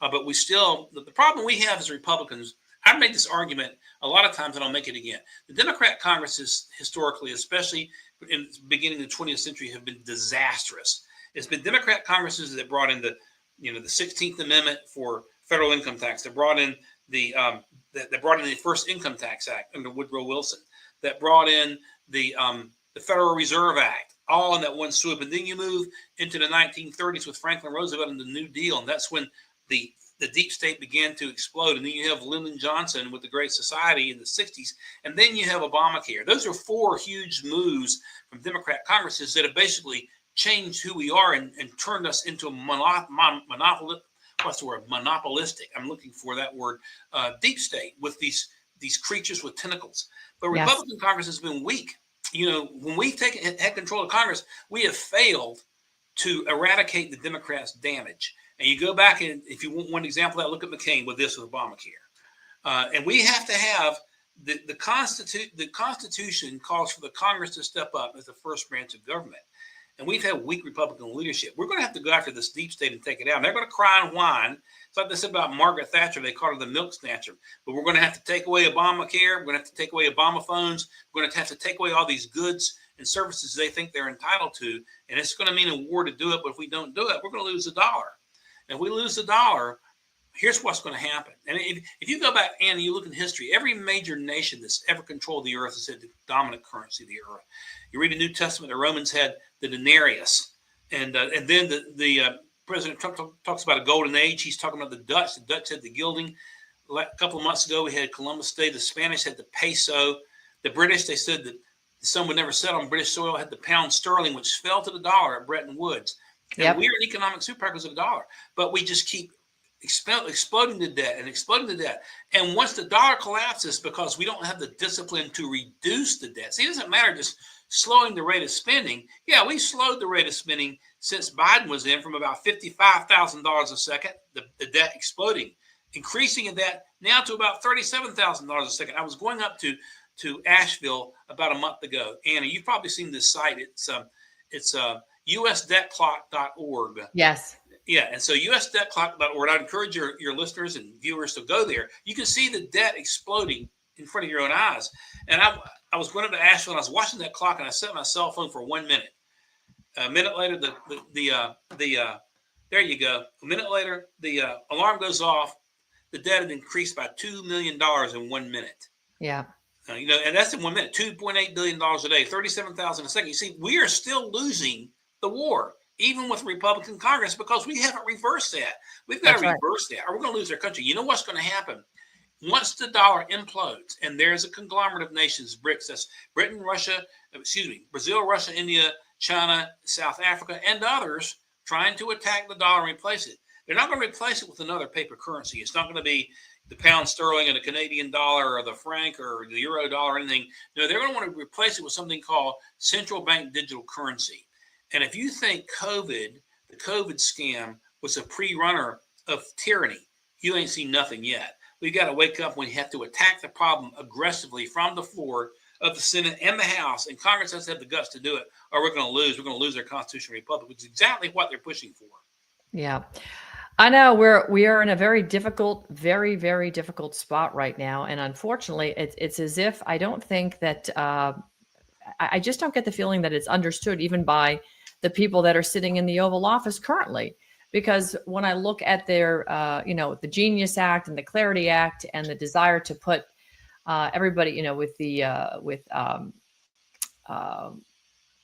But we still, the problem we have as Republicans, I've made this argument a lot of times, and I'll make it again. The Democrat Congresses historically, especially in the beginning of the 20th century, have been disastrous. It's been Democrat Congresses that brought in the 16th Amendment for federal income tax. They brought in the First Income Tax Act under Woodrow Wilson. That brought in the Federal Reserve Act, all in that one swoop. And then you move into the 1930s with Franklin Roosevelt and the New Deal, and that's when the deep state began to explode. And then you have Lyndon Johnson with the Great Society in the 60s, and then you have Obamacare. Those are four huge moves from Democrat Congresses that have basically changed who we are and turned us into a monopolistic. What's the word? Monopolistic. I'm looking for that word. Deep state with these creatures with tentacles. But Republican Congress has been weak. When we've had control of Congress, we have failed to eradicate the Democrats' damage. And you go back, and if you want one example of that, look at McCain with Obamacare. And we have to have the Constitution calls for the Congress to step up as the first branch of government. And we've had weak Republican leadership. We're going to have to go after this deep state and take it out. And they're going to cry and whine. It's like they said about Margaret Thatcher. They called her the milk snatcher. But we're going to have to take away Obamacare. We're going to have to take away Obama phones. We're going to have to take away all these goods and services they think they're entitled to. And it's going to mean a war to do it. But if we don't do it, we're going to lose $1. And if we lose $1, here's what's going to happen. And if you go back, Anna, you look in history, every major nation that's ever controlled the earth has had the dominant currency of the earth. You read the New Testament, the Romans had the denarius. And then the President Trump talks about a golden age. He's talking about the Dutch. The Dutch had the gilding. A couple of months ago, we had Columbus Day. The Spanish had the peso. The British, they said that the sun would never set on British soil, had the pound sterling, which fell to the dollar at Bretton Woods. And we're an economic superpower because of the dollar. But we just keep exploding the debt and exploding the debt. And once the dollar collapses, because we don't have the discipline to reduce the debt. See, it doesn't matter just slowing the rate of spending. Yeah, we slowed the rate of spending since Biden was in from about $55,000 a second, the debt exploding, increasing in that now to about $37,000 a second. I was going up to Asheville about a month ago. Anna, you've probably seen this site. It's usdebtclock.org. Yes. Yeah, and so usdebtclock.org. I'd encourage your listeners and viewers to go there. You can see the debt exploding in front of your own eyes. And I was going up to Asheville, and I was watching that clock, and I set my cell phone for 1 minute. A minute later, there you go. A minute later, the alarm goes off. The debt had increased by $2 million in 1 minute. Yeah. And that's in 1 minute. $2.8 billion a day, 37,000 a second. You see, we are still losing the war, even with Republican Congress, because we haven't reversed that. We've got to reverse that, or we're going to lose our country. You know what's going to happen? Once the dollar implodes, and there's a conglomerate of nations, BRICS, that's Brazil, Russia, India, China, South Africa, and others trying to attack the dollar and replace it. They're not going to replace it with another paper currency. It's not going to be the pound sterling and the Canadian dollar or the franc or the euro dollar or anything. No, they're going to want to replace it with something called central bank digital currency. And if you think the COVID scam was a pre-runner of tyranny, you ain't seen nothing yet. We've got to wake up. We have to attack the problem aggressively from the floor of the Senate and the House, and Congress has to have the guts to do it, or we're going to lose. We're going to lose our constitutional republic, which is exactly what they're pushing for. Yeah. I know we are in a very difficult, very, very difficult spot right now. And unfortunately, it's as if I don't think that I just don't get the feeling that it's understood even by the people that are sitting in the Oval Office currently. Because when I look at their, the Genius Act and the Clarity Act and the desire to put everybody, with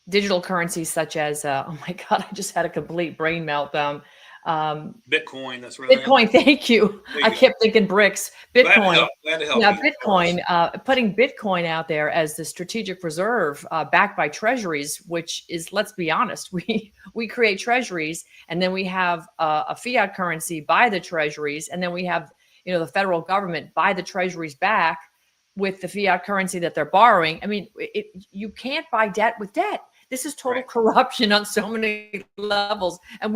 digital currencies such as, oh my God, I just had a complete brain meltdown. Bitcoin, that's right. Bitcoin, thank you. I kept thinking bricks. Bitcoin. Glad to help Yeah, you. Bitcoin, putting Bitcoin out there as the strategic reserve backed by treasuries, which is, let's be honest, we create treasuries and then we have a fiat currency by the treasuries, and then we have, the federal government buy the treasuries back with the fiat currency that they're borrowing. I mean, you can't buy debt with debt. This is total corruption on so many levels. And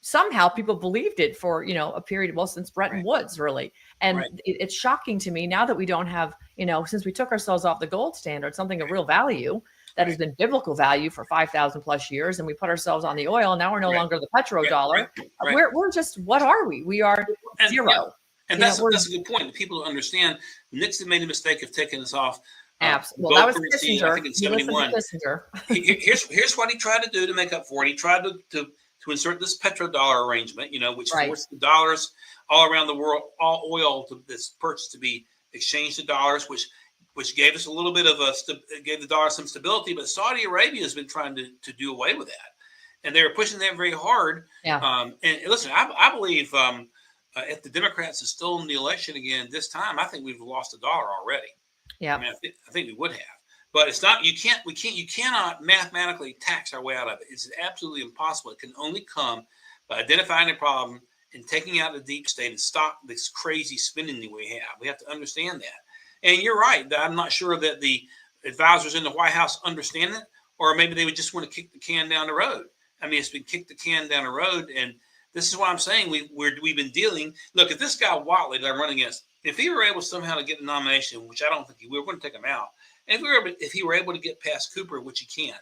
somehow people believed it for, a period, since Bretton Woods, really. And it's shocking to me now that we don't have, since we took ourselves off the gold standard, something of real value that has been biblical value for 5,000 plus years, and we put ourselves on the oil. Now we're no longer the petrodollar. We're just, what are we? We are zero. Yeah. And that's a good point. People understand Nixon made a mistake of taking us off. Absolutely. Well, that was currency, Kissinger. I think in 71. Here's what he tried to do to make up for it. He tried to insert this petrodollar arrangement, which forced the dollars all around the world, all oil that's purchased to be exchanged to dollars, which gave us a little bit of gave the dollar some stability. But Saudi Arabia has been trying to do away with that, and they were pushing that very hard. Yeah. And listen, I believe if the Democrats have stolen the election again this time, I think we've lost the dollar already. Yeah. I mean, I think we would have. But it's not, you cannot mathematically tax our way out of it. It's absolutely impossible. It can only come by identifying the problem and taking out the deep state and stop this crazy spending that we have. We have to understand that. And you're right. I'm not sure that the advisors in the White House understand it, or maybe they would just want to kick the can down the road. I mean, it's been kicked the can down the road. And this is what I'm saying. We've been dealing. Look, if this guy Watley that I'm running against, if he were able somehow to get the nomination, which I don't think he will, we're going to take him out. And if he were able to get past Cooper, which he can't,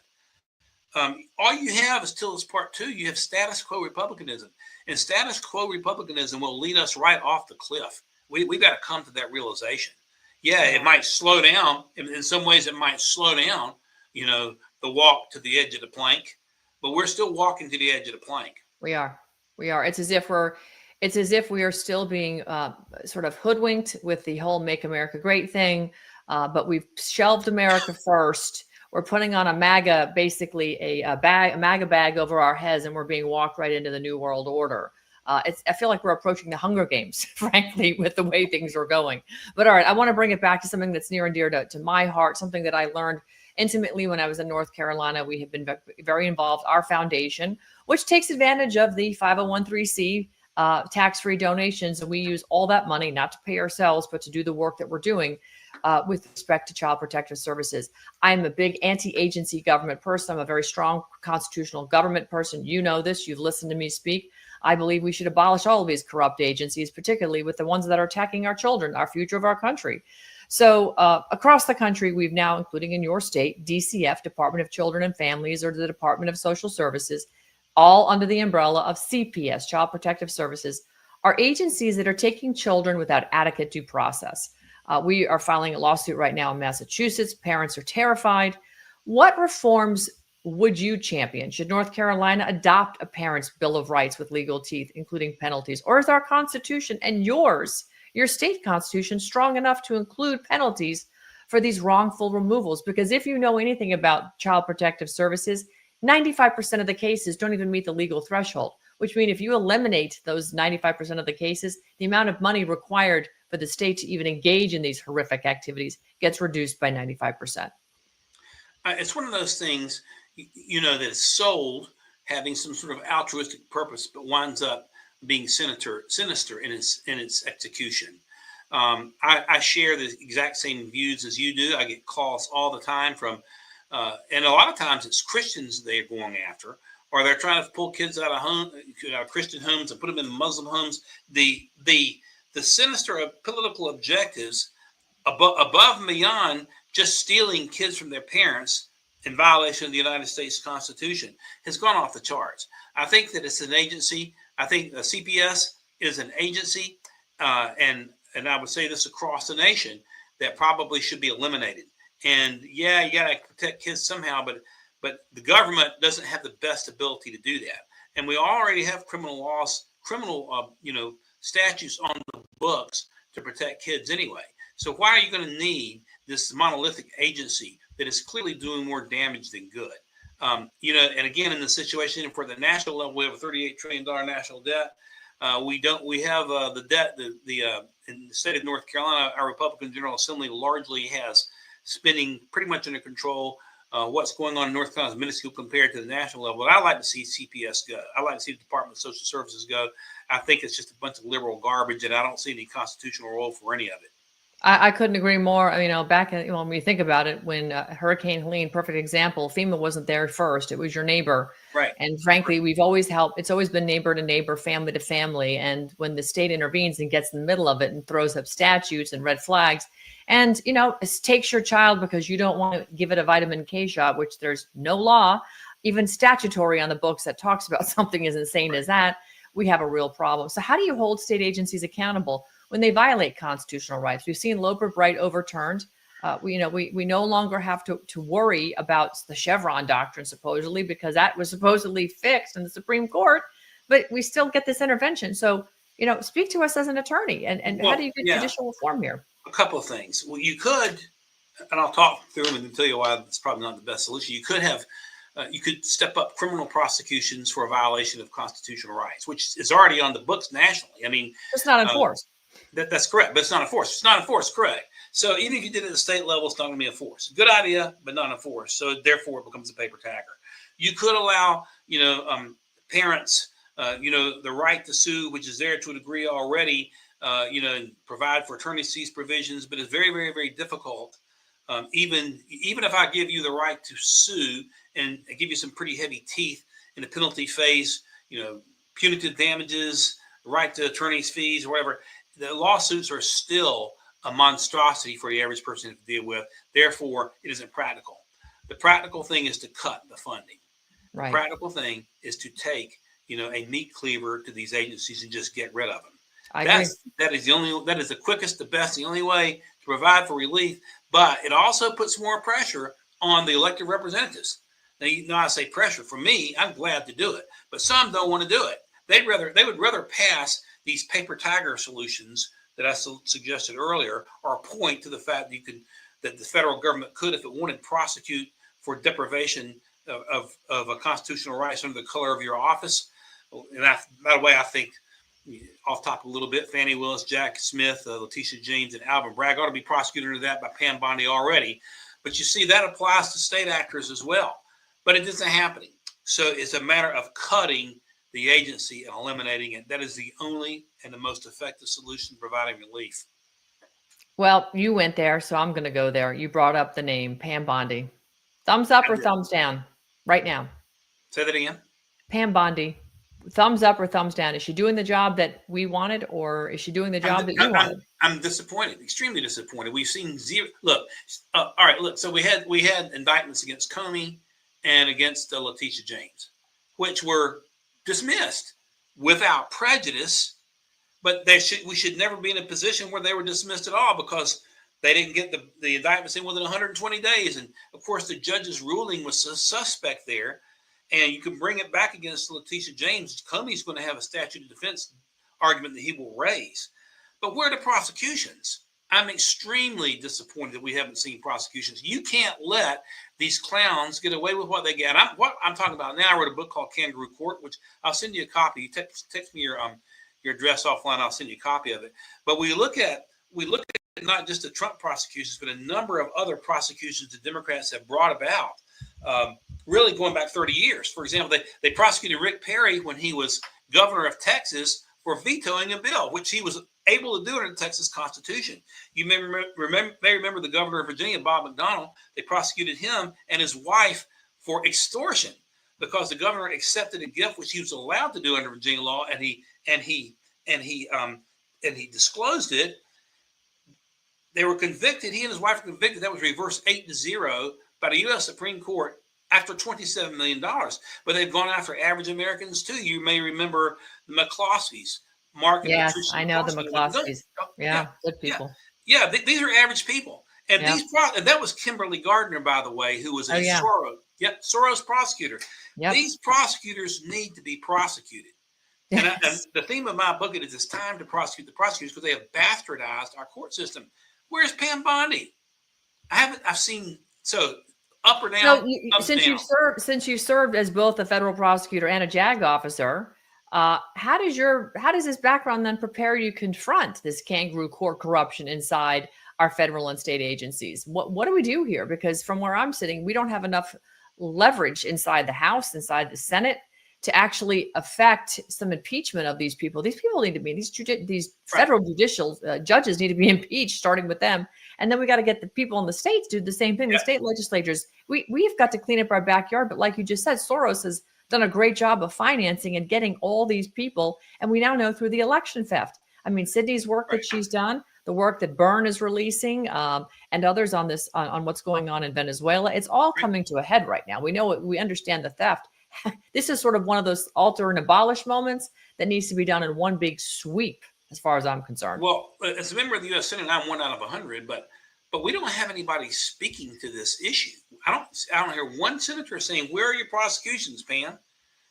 all you have is till it's part two. You have status quo republicanism, and status quo republicanism will lead us right off the cliff. We've got to come to that realization. Yeah, it might slow down. In some ways, it might slow down, the walk to the edge of the plank, but we're still walking to the edge of the plank. We are. It's as if we are still being sort of hoodwinked with the whole "Make America Great" thing. But we've shelved America first. We're putting on a MAGA, basically a MAGA bag over our heads, and we're being walked right into the New World Order. I feel like we're approaching the Hunger Games, frankly, with the way things are going. But all right, I want to bring it back to something that's near and dear to my heart, something that I learned intimately when I was in North Carolina. We have been very involved. Our foundation, which takes advantage of the 501(c)(3) tax-free donations, and we use all that money not to pay ourselves, but to do the work that we're doing. With respect to child protective services. I'm a big anti-agency government person. I'm a very strong constitutional government person. You know this. You've listened to me speak. I believe we should abolish all of these corrupt agencies, particularly with the ones that are attacking our children, our future of our country. So across the country, we've now, including in your state, DCF, Department of Children and Families, or the Department of Social Services, all under the umbrella of CPS, Child Protective Services, are agencies that are taking children without adequate due process. We are filing a lawsuit right now in Massachusetts. Parents are terrified. What reforms would you champion? Should North Carolina adopt a parent's Bill of Rights with legal teeth, including penalties? Or is our Constitution and your state constitution, strong enough to include penalties for these wrongful removals? Because if you know anything about child protective services, 95% of the cases don't even meet the legal threshold, which means if you eliminate those 95% of the cases, the amount of money required for the state to even engage in these horrific activities gets reduced by 95%. It's one of those things, that is sold having some sort of altruistic purpose, but winds up being sinister in its execution. I share the exact same views as you do. I get calls all the time from, and a lot of times it's Christians they're going after, or they're trying to pull kids out of Christian homes and put them in Muslim homes. The sinister political objectives above and beyond just stealing kids from their parents in violation of the United States Constitution has gone off the charts. I think that it's an agency. I think the CPS is an agency, and I would say this across the nation, that probably should be eliminated. And yeah, you got to protect kids somehow, but the government doesn't have the best ability to do that. And we already have criminal laws, statutes on the books to protect kids anyway. So why are you going to need this monolithic agency that is clearly doing more damage than good? And again, in the situation for the national level, we have a $38 trillion national debt. We have the debt, in the state of North Carolina, our Republican General Assembly largely has spending pretty much under control. What's going on in North Carolina is minuscule compared to the national level. But I like to see CPS go. I like to see the Department of Social Services go. I think it's just a bunch of liberal garbage, and I don't see any constitutional role for any of it. I couldn't agree more. Back when you think about it, when Hurricane Helene, perfect example, FEMA wasn't there first. It was your neighbor. Right. And frankly, we've always helped. It's always been neighbor to neighbor, family to family. And when the state intervenes and gets in the middle of it and throws up statutes and red flags, and, it takes your child because you don't want to give it a vitamin K shot, which there's no law, even statutory on the books that talks about something as insane as that, we have a real problem. So how do you hold state agencies accountable when they violate constitutional rights? We've seen Loper Bright overturned. We no longer have to worry about the Chevron doctrine, supposedly, because that was supposedly fixed in the Supreme Court, but we still get this intervention. So, speak to us as an attorney and how do you get judicial reform here? A couple of things. Well, you could, and I'll talk through them and tell you why it's probably not the best solution. You could have, you could step up criminal prosecutions for a violation of constitutional rights, which is already on the books nationally. I mean, it's not enforced. That's correct, but it's not enforced. It's not enforced, correct. So even if you did it at the state level, it's not going to be enforced. Good idea, but not enforced. So therefore, it becomes a paper tagger. You could allow, parents, the right to sue, which is there to a degree already, and provide for attorney's fees provisions, but it's very, very, very difficult. Even if I give you the right to sue and I give you some pretty heavy teeth in the penalty phase, punitive damages, right to attorney's fees or whatever, the lawsuits are still a monstrosity for the average person to deal with. Therefore, it isn't practical. The practical thing is to cut the funding. Right. The practical thing is to take, a meat cleaver to these agencies and just get rid of them. That is the quickest, the best, the only way to provide for relief. But it also puts more pressure on the elected representatives. Now, I say pressure. For me, I'm glad to do it, but some don't want to do it. They would rather pass these paper tiger solutions that I suggested earlier, or point to the fact that the federal government could, if it wanted, prosecute for deprivation of a constitutional rights under the color of your office. And by the way, I think, off top a little bit, Fannie Willis, Jack Smith, Letitia James, and Alvin Bragg ought to be prosecuted under that by Pam Bondi already. But you see, that applies to state actors as well. But it isn't happening. So it's a matter of cutting the agency and eliminating it. That is the only and the most effective solution to providing relief. Well, you went there, so I'm going to go there. You brought up the name Pam Bondi. Thumbs up or thumbs down right now? Say that again. Pam Bondi. Thumbs up or thumbs down? Is she doing the job that we wanted, or is she doing the job that you wanted? I'm disappointed, extremely disappointed. We've seen zero. Look, all right, look. So we had indictments against Comey and against Letitia James, which were dismissed without prejudice. But we should never be in a position where they were dismissed at all because they didn't get the indictments in within 120 days. And of course, the judge's ruling was a suspect there. And you can bring it back against Letitia James. Comey's going to have a statute of defense argument that he will raise. But where are the prosecutions? I'm extremely disappointed that we haven't seen prosecutions. You can't let these clowns get away with what they get. What I'm talking about now, I wrote a book called Kangaroo Court, which I'll send you a copy. You text me your address offline. I'll send you a copy of it. But we look at not just the Trump prosecutions, but a number of other prosecutions the Democrats have brought about. Really going back 30 years. For example, they prosecuted Rick Perry when he was governor of Texas for vetoing a bill, which he was able to do under the Texas Constitution. You may remember the governor of Virginia, Bob McDonnell. They prosecuted him and his wife for extortion because the governor accepted a gift which he was allowed to do under Virginia law, and he disclosed it. They were convicted. He and his wife were convicted. That was reversed 8-0 by the U.S. Supreme Court after $27 million. But they've gone after average Americans too. You may remember the McCloskeys. Mark. Yes, I know the McCloskeys. Yeah, good people. Yeah, these are average people. And and that was Kimberly Gardner, by the way, who was a Soros prosecutor. Yep. These prosecutors need to be prosecuted. Yes. And the theme of my book is it's time to prosecute the prosecutors because they have bastardized our court system. Where's Pam Bondi? I've seen up or down. So since you served as both a federal prosecutor and a JAG officer, how does this background then prepare you to confront this kangaroo court corruption inside our federal and state agencies? What do we do here? Because from where I'm sitting, we don't have enough leverage inside the House, inside the Senate, to actually affect some impeachment of these people. These people need to be, these federal judicial judges need to be impeached, starting with them. And then we got to get the people in the states to do the same thing. The state legislatures, we've got to clean up our backyard. But like you just said, Soros has done a great job of financing and getting all these people. And we now know through the election theft. I mean, Sydney's work that she's done, the work that Byrne is releasing, and others on this, on what's going on in Venezuela, it's all coming to a head right now. We know it, we understand the theft. This is sort of one of those alter and abolish moments that needs to be done in one big sweep, as far as I'm concerned. Well, as a member of the U.S. Senate, I'm 1 out of 100, but we don't have anybody speaking to this issue. I don't hear one senator saying, "Where are your prosecutions, Pam?"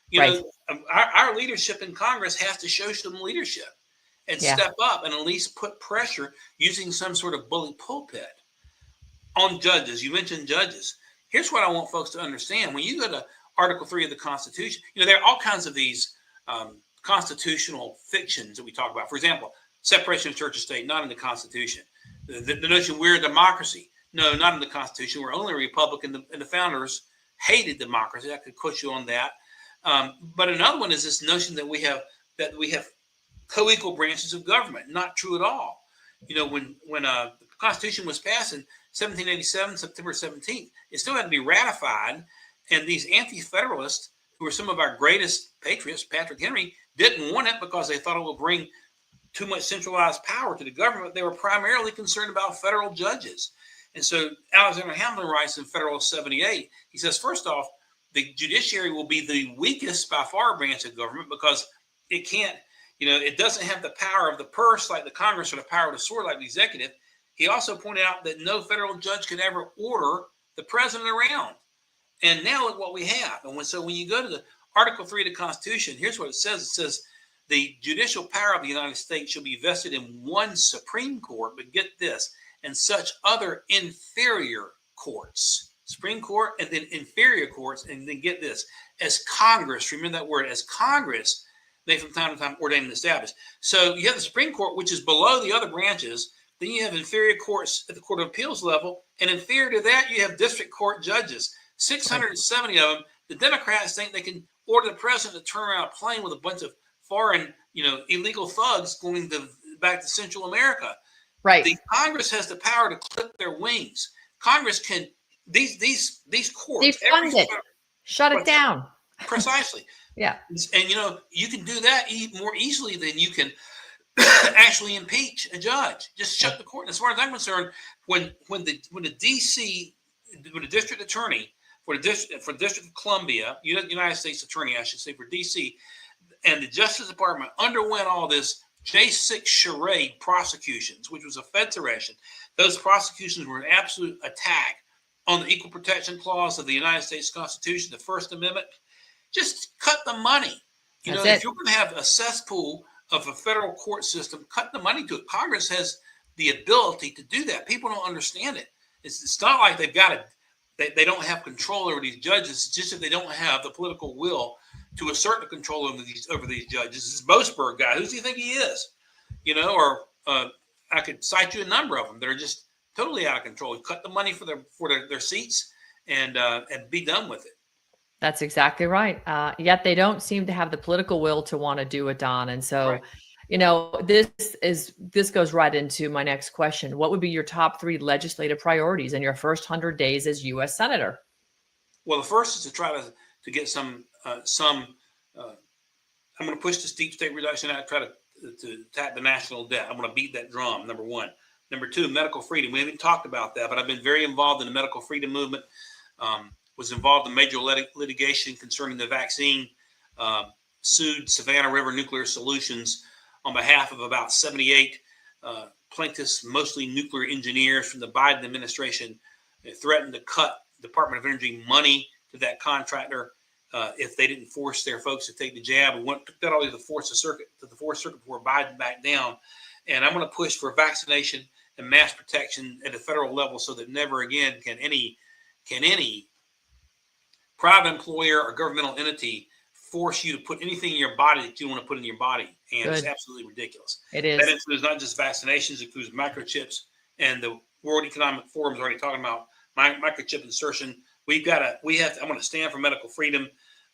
You know, our leadership in Congress has to show some leadership and step up and at least put pressure using some sort of bully pulpit on judges. You mentioned judges. Here's what I want folks to understand: when you go to Article 3 of the Constitution, there are all kinds of these constitutional fictions that we talk about. For example, separation of church and state, not in the Constitution. The notion we're a democracy, no, not in the Constitution. We're only a republic, and the founders hated democracy. I could quote you on that. But another one is this notion that we have co-equal branches of government. Not true at all. When the Constitution was passed in 1787, September 17th, it still had to be ratified. And these anti-federalists, who were some of our greatest patriots, Patrick Henry, didn't want it because they thought it would bring too much centralized power to the government. They were primarily concerned about federal judges. And so Alexander Hamilton writes in Federalist 78, he says, first off, the judiciary will be the weakest by far branch of government because it can't, it doesn't have the power of the purse like the Congress or the power of the sword like the executive. He also pointed out that no federal judge can ever order the president around. And now look what we have. And when you go to the Article 3 of the Constitution, here's what it says. It says the judicial power of the United States shall be vested in one Supreme Court, but get this, and such other inferior courts. Supreme Court and then inferior courts, and then get this, as Congress, remember that word, as Congress may from time to time ordain and establish. So you have the Supreme Court, which is below the other branches. Then you have inferior courts at the Court of Appeals level, and inferior to that, you have district court judges. 670 of them. The Democrats think they can order the president to turn around a plane with a bunch of foreign, illegal thugs going back to Central America. Right. The Congress has the power to clip their wings. Congress can these courts defund it, shut it down. Precisely. Yeah. And you can do that more easily than you can actually impeach a judge. Just shut the court. As far as I'm concerned, when the district attorney for the District of Columbia, United States Attorney, I should say, for D.C., and the Justice Department underwent all this J6 charade prosecutions, which was a Federation. Those prosecutions were an absolute attack on the Equal Protection Clause of the United States Constitution, the First Amendment. Just cut the money. If you're going to have a cesspool of a federal court system, cut the money to it. Congress has the ability to do that. People don't understand it. It's not like they don't have control over these judges. It's just that they don't have the political will to assert the control over these judges. This Boasberg guy, who does he think he is? Or I could cite you a number of them that are just totally out of control. Cut the money for their seats and be done with it. That's exactly right. Yet they don't seem to have the political will to want to do it, Don. And so, Right. you know, this goes right into my next question. What would be your top 3 legislative priorities in your first 100 days as U.S. Senator? Well, the first is to try to get some. I'm going to push this deep state reduction out. Try to attack the national debt. I'm going to beat that drum. Number 1. Number 2, medical freedom. We haven't talked about that, but I've been very involved in the medical freedom movement. Was involved in major litigation concerning the vaccine. Sued Savannah River Nuclear Solutions on behalf of about 78 plaintiffs, mostly nuclear engineers from the Biden administration. They threatened to cut Department of Energy money to that contractor if they didn't force their folks to take the jab. We took that all the way to the Fourth Circuit before Biden backed down. And I'm going to push for vaccination and mass protection at the federal level so that never again can any private employer or governmental entity force you to put anything in your body that you want to put in your body. And It's absolutely ridiculous. It is. That includes not just vaccinations, it includes microchips. And the World Economic Forum is already talking about microchip insertion. I'm going to stand for medical freedom.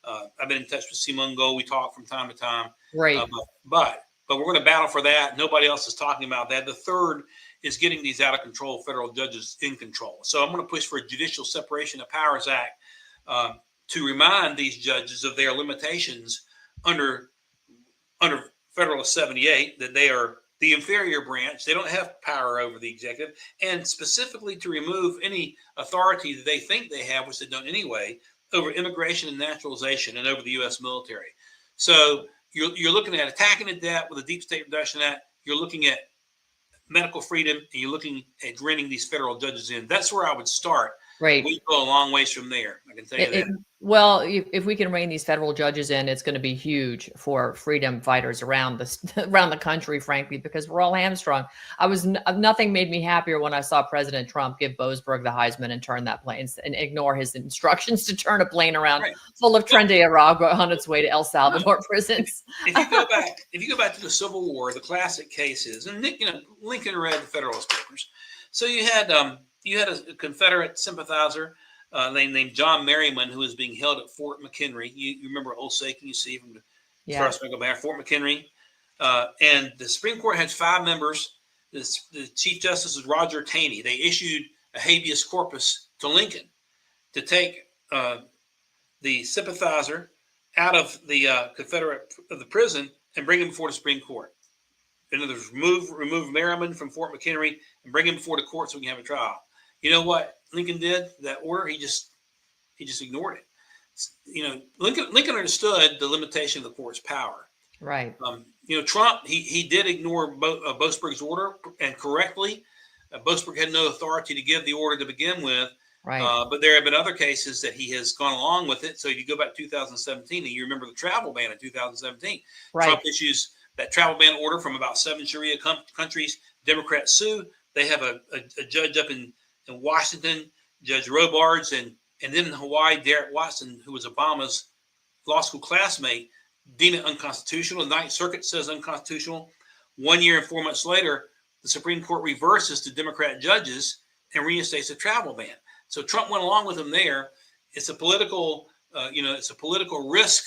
I've been in touch with Simone Gold. We talk from time to time. Right. But we're going to battle for that. Nobody else is talking about that. The third is getting these out of control federal judges in control. So I'm going to push for a Judicial Separation of Powers Act to remind these judges of their limitations under Federalist 78, that they are the inferior branch. They don't have power over the executive, and specifically to remove any authority that they think they have, which they don't anyway, over immigration and naturalization and over the U.S. military. So you're looking at attacking the debt with a Deep State Reduction Act. You're looking at medical freedom, and you're looking at reining these federal judges in. That's where I would start. Right. We go a long ways from there. I can tell you that. Well, if we can rein these federal judges in, it's going to be huge for freedom fighters around the country, frankly, because we're all hamstrung. Nothing made me happier when I saw President Trump give Boasberg the Heisman and turn that plane and ignore his instructions to turn a plane around full of Tren de Aragua on its way to El Salvador prisons. If you go back to the Civil War, the classic cases, and Lincoln read the Federalist Papers. So you had a Confederate sympathizer named John Merriman, who was being held at Fort McHenry. You remember Outspoken, you see from the Star Spangled Banner, Fort McHenry. And the Supreme Court had 5 members. The Chief Justice was Roger Taney. They issued a habeas corpus to Lincoln to take the sympathizer out of the Confederate of the prison and bring him before the Supreme Court. In other words, remove Merriman from Fort McHenry and bring him before the court so we can have a trial. You know what Lincoln did? That order, he just ignored it. Lincoln understood the limitation of the court's power. Right. Trump, he did ignore Boasberg's order, and correctly. Boasberg had no authority to give the order to begin with. Right. But there have been other cases that he has gone along with it. So if you go back to 2017, and you remember the travel ban in 2017, right. Trump issues that travel ban order from about 7 Sharia countries. Democrats sue. They have a judge up in Washington, Judge Robards, and then in Hawaii, Derek Watson, who was Obama's law school classmate, deemed it unconstitutional. The Ninth Circuit says unconstitutional. 1 year and 4 months later, the Supreme Court reverses to Democrat judges and reinstates a travel ban. So Trump went along with him there. It's a political, risk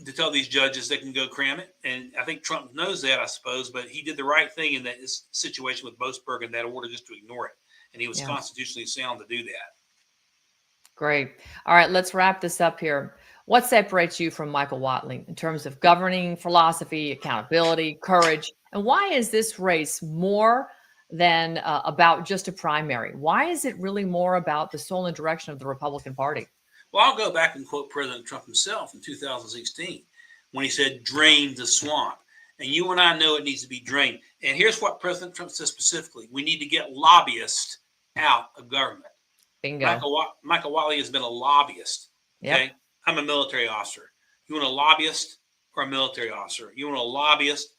to tell these judges they can go cram it. And I think Trump knows that, I suppose, but he did the right thing in that situation with Boasberg and that order just to ignore it. And he was constitutionally sound to do that. Great. All right, let's wrap this up here. What separates you from Michael Whatley in terms of governing philosophy, accountability, courage? And why is this race more than about just a primary? Why is it really more about the soul and direction of the Republican Party? Well, I'll go back and quote President Trump himself in 2016 when he said, "Drain the swamp." And you and I know it needs to be drained. And here's what President Trump says specifically. We need to get lobbyists out of government. Bingo. Michael Whatley has been a lobbyist. Okay. Yep. I'm a military officer. You want a lobbyist or a military officer? You want a lobbyist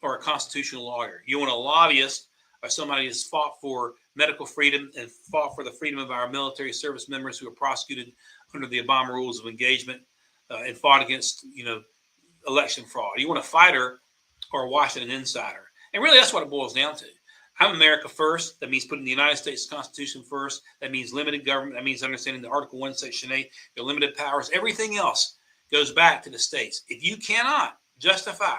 or a constitutional lawyer? You want a lobbyist or somebody who's fought for medical freedom and fought for the freedom of our military service members who are prosecuted under the Obama rules of engagement and fought against, election fraud? You want a fighter or a Washington insider? And really, that's what it boils down to. I'm America first. That means putting the United States Constitution first. That means limited government. That means understanding the Article 1, Section 8, the limited powers. Everything else goes back to the states. If you cannot justify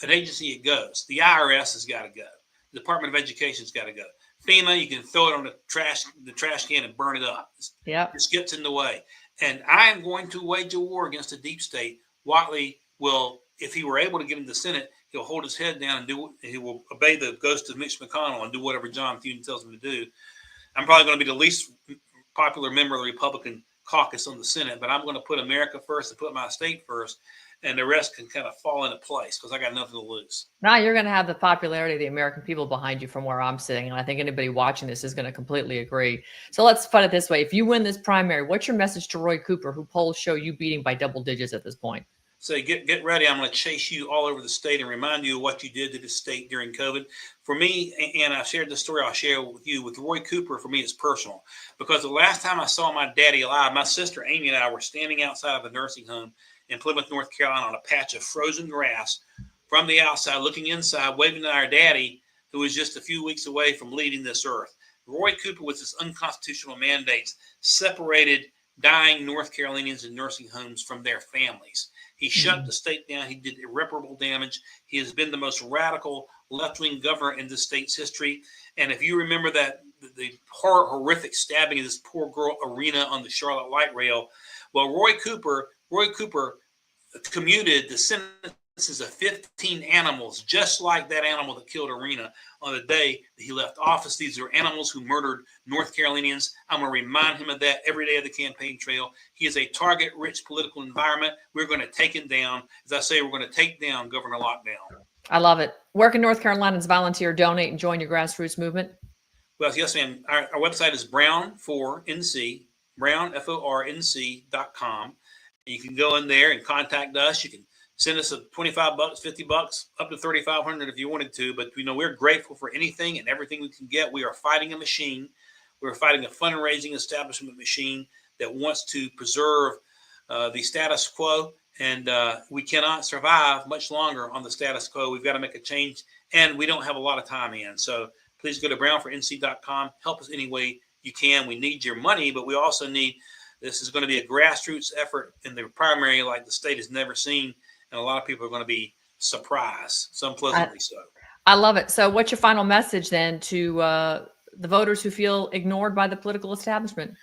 an agency, it goes. The IRS has got to go. The Department of Education has got to go. FEMA, you can throw it on the trash can and burn it up. Yeah, this gets in the way. And I am going to wage a war against the deep state. Whatley will, if he were able to get in the Senate, he'll hold his head down and he will obey the ghost of Mitch McConnell and do whatever John Thune tells him to do. I'm probably going to be the least popular member of the Republican caucus on the Senate, but I'm going to put America first and put my state first, and the rest can kind of fall into place because I got nothing to lose. Now you're going to have the popularity of the American people behind you from where I'm sitting, and I think anybody watching this is going to completely agree. So let's put it this way. If you win this primary, what's your message to Roy Cooper, who polls show you beating by double digits at this point? Say, get ready. I'm going to chase you all over the state and remind you of what you did to the state during COVID. For me, and I shared this story I'll share with you, with Roy Cooper, for me, it's personal. Because the last time I saw my daddy alive, my sister Amy and I were standing outside of a nursing home in Plymouth, North Carolina, on a patch of frozen grass from the outside, looking inside, waving at our daddy, who was just a few weeks away from leaving this earth. Roy Cooper, with his unconstitutional mandates, separated dying North Carolinians in nursing homes from their families. He shut the state down. He did irreparable damage. He has been the most radical left-wing governor in the state's history. And if you remember that the horrific stabbing of this poor girl, Arena, on the Charlotte light rail, well, Roy Cooper commuted the sentences of 15 animals, just like that animal that killed Arena, on the day that he left office. These are animals who murdered North Carolinians. I'm going to remind him of that every day of the campaign trail. He is a target-rich political environment. We're going to take him down. As I say, we're going to take down Governor Lockdown. I love it. Where can North Carolinians volunteer, donate, and join your grassroots movement? Well, yes, ma'am. Our website is brown4nc, brown4nc.com. You can go in there and contact us. You can send us $25, $50, up to $3,500 if you wanted to. But, we're grateful for anything and everything we can get. We are fighting a machine. We're fighting a fundraising establishment machine that wants to preserve the status quo. And we cannot survive much longer on the status quo. We've got to make a change. And we don't have a lot of time in. So please go to brown4nc.com. Help us any way you can. We need your money, but we also need, this is going to be a grassroots effort in the primary like the state has never seen. And a lot of people are going to be surprised, some pleasantly so. I love it. So what's your final message then to the voters who feel ignored by the political establishment?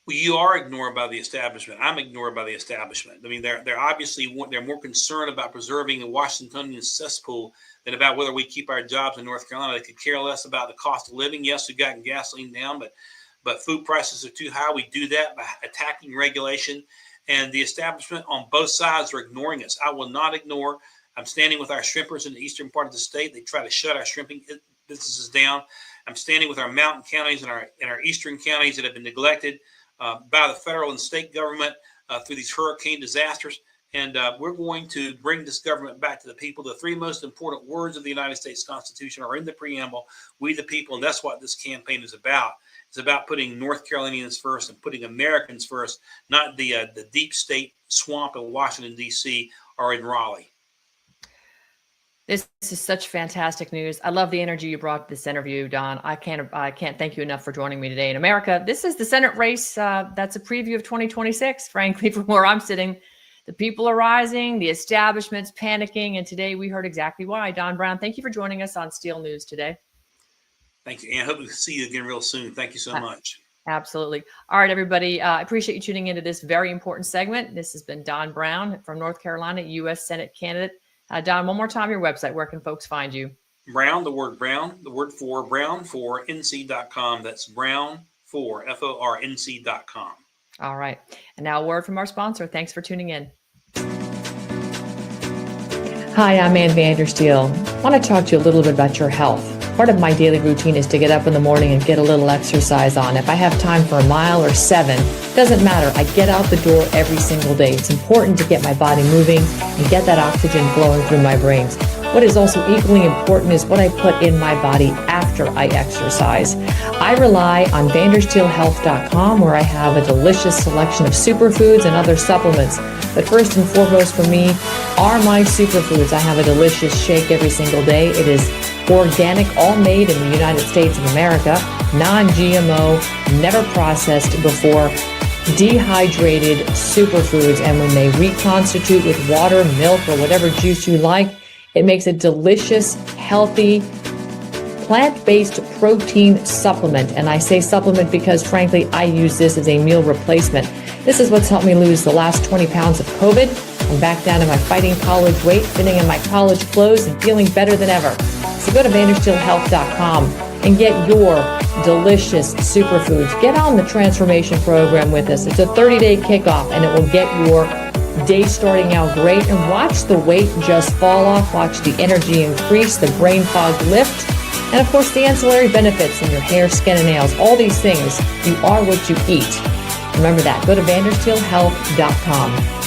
Well, you are ignored by the establishment. I'm ignored by the establishment. I mean, they're obviously, they're more concerned about preserving the Washingtonian cesspool than about whether we keep our jobs in North Carolina. They could care less about the cost of living. Yes, we've gotten gasoline down, but food prices are too high. We do that by attacking regulation. And the establishment on both sides are ignoring us. I will not ignore. I'm standing with our shrimpers in the eastern part of the state. They try to shut our shrimping businesses down. I'm standing with our mountain counties and our eastern counties that have been neglected by the federal and state government through these hurricane disasters. And we're going to bring this government back to the people. The three most important words of the United States Constitution are in the preamble: we the people. And that's what this campaign is about. It's about putting North Carolinians first and putting Americans first, not the deep state swamp in Washington, D.C. or in Raleigh. This is such fantastic news. I love the energy you brought to this interview, Don. I can't thank you enough for joining me today. In America, this is the Senate race. That's a preview of 2026, frankly, from where I'm sitting. The people are rising, the establishment's panicking, and today we heard exactly why. Don Brown, thank you for joining us on Steel News today. Thank you, and I hope to see you again real soon. Thank you so much. Absolutely. All right, everybody. I appreciate you tuning into this very important segment. This has been Don Brown from North Carolina, U.S. Senate candidate. Don, one more time, your website. Where can folks find you? Brown, the word brown, the word for, brown4nc.com. That's brown4, FORNC.com. All right. And now a word from our sponsor. Thanks for tuning in. Hi, I'm Ann Vandersteel. I want to talk to you a little bit about your health. Part of my daily routine is to get up in the morning and get a little exercise on. If I have time for a mile or 7, doesn't matter. I get out the door every single day. It's important to get my body moving and get that oxygen flowing through my brains. What is also equally important is what I put in my body after I exercise. I rely on vandersteelhealth.com, where I have a delicious selection of superfoods and other supplements. But first and foremost for me are my superfoods. I have a delicious shake every single day. It is organic, all made in the United States of America, non-GMO, never processed before, dehydrated superfoods. And when they reconstitute with water, milk, or whatever juice you like, it makes a delicious, healthy, plant-based protein supplement. And I say supplement because, frankly, I use this as a meal replacement. This is what's helped me lose the last 20 pounds of COVID. I'm back down to my fighting college weight, fitting in my college clothes, and feeling better than ever. So go to vandersteelhealth.com and get your delicious superfoods. Get on the transformation program with us. It's a 30-day kickoff, and it will get your day starting out great. And watch the weight just fall off. Watch the energy increase, the brain fog lift, and of course the ancillary benefits in your hair, skin, and nails. All these things, you are what you eat. Remember that. Go to vandersteelhealth.com.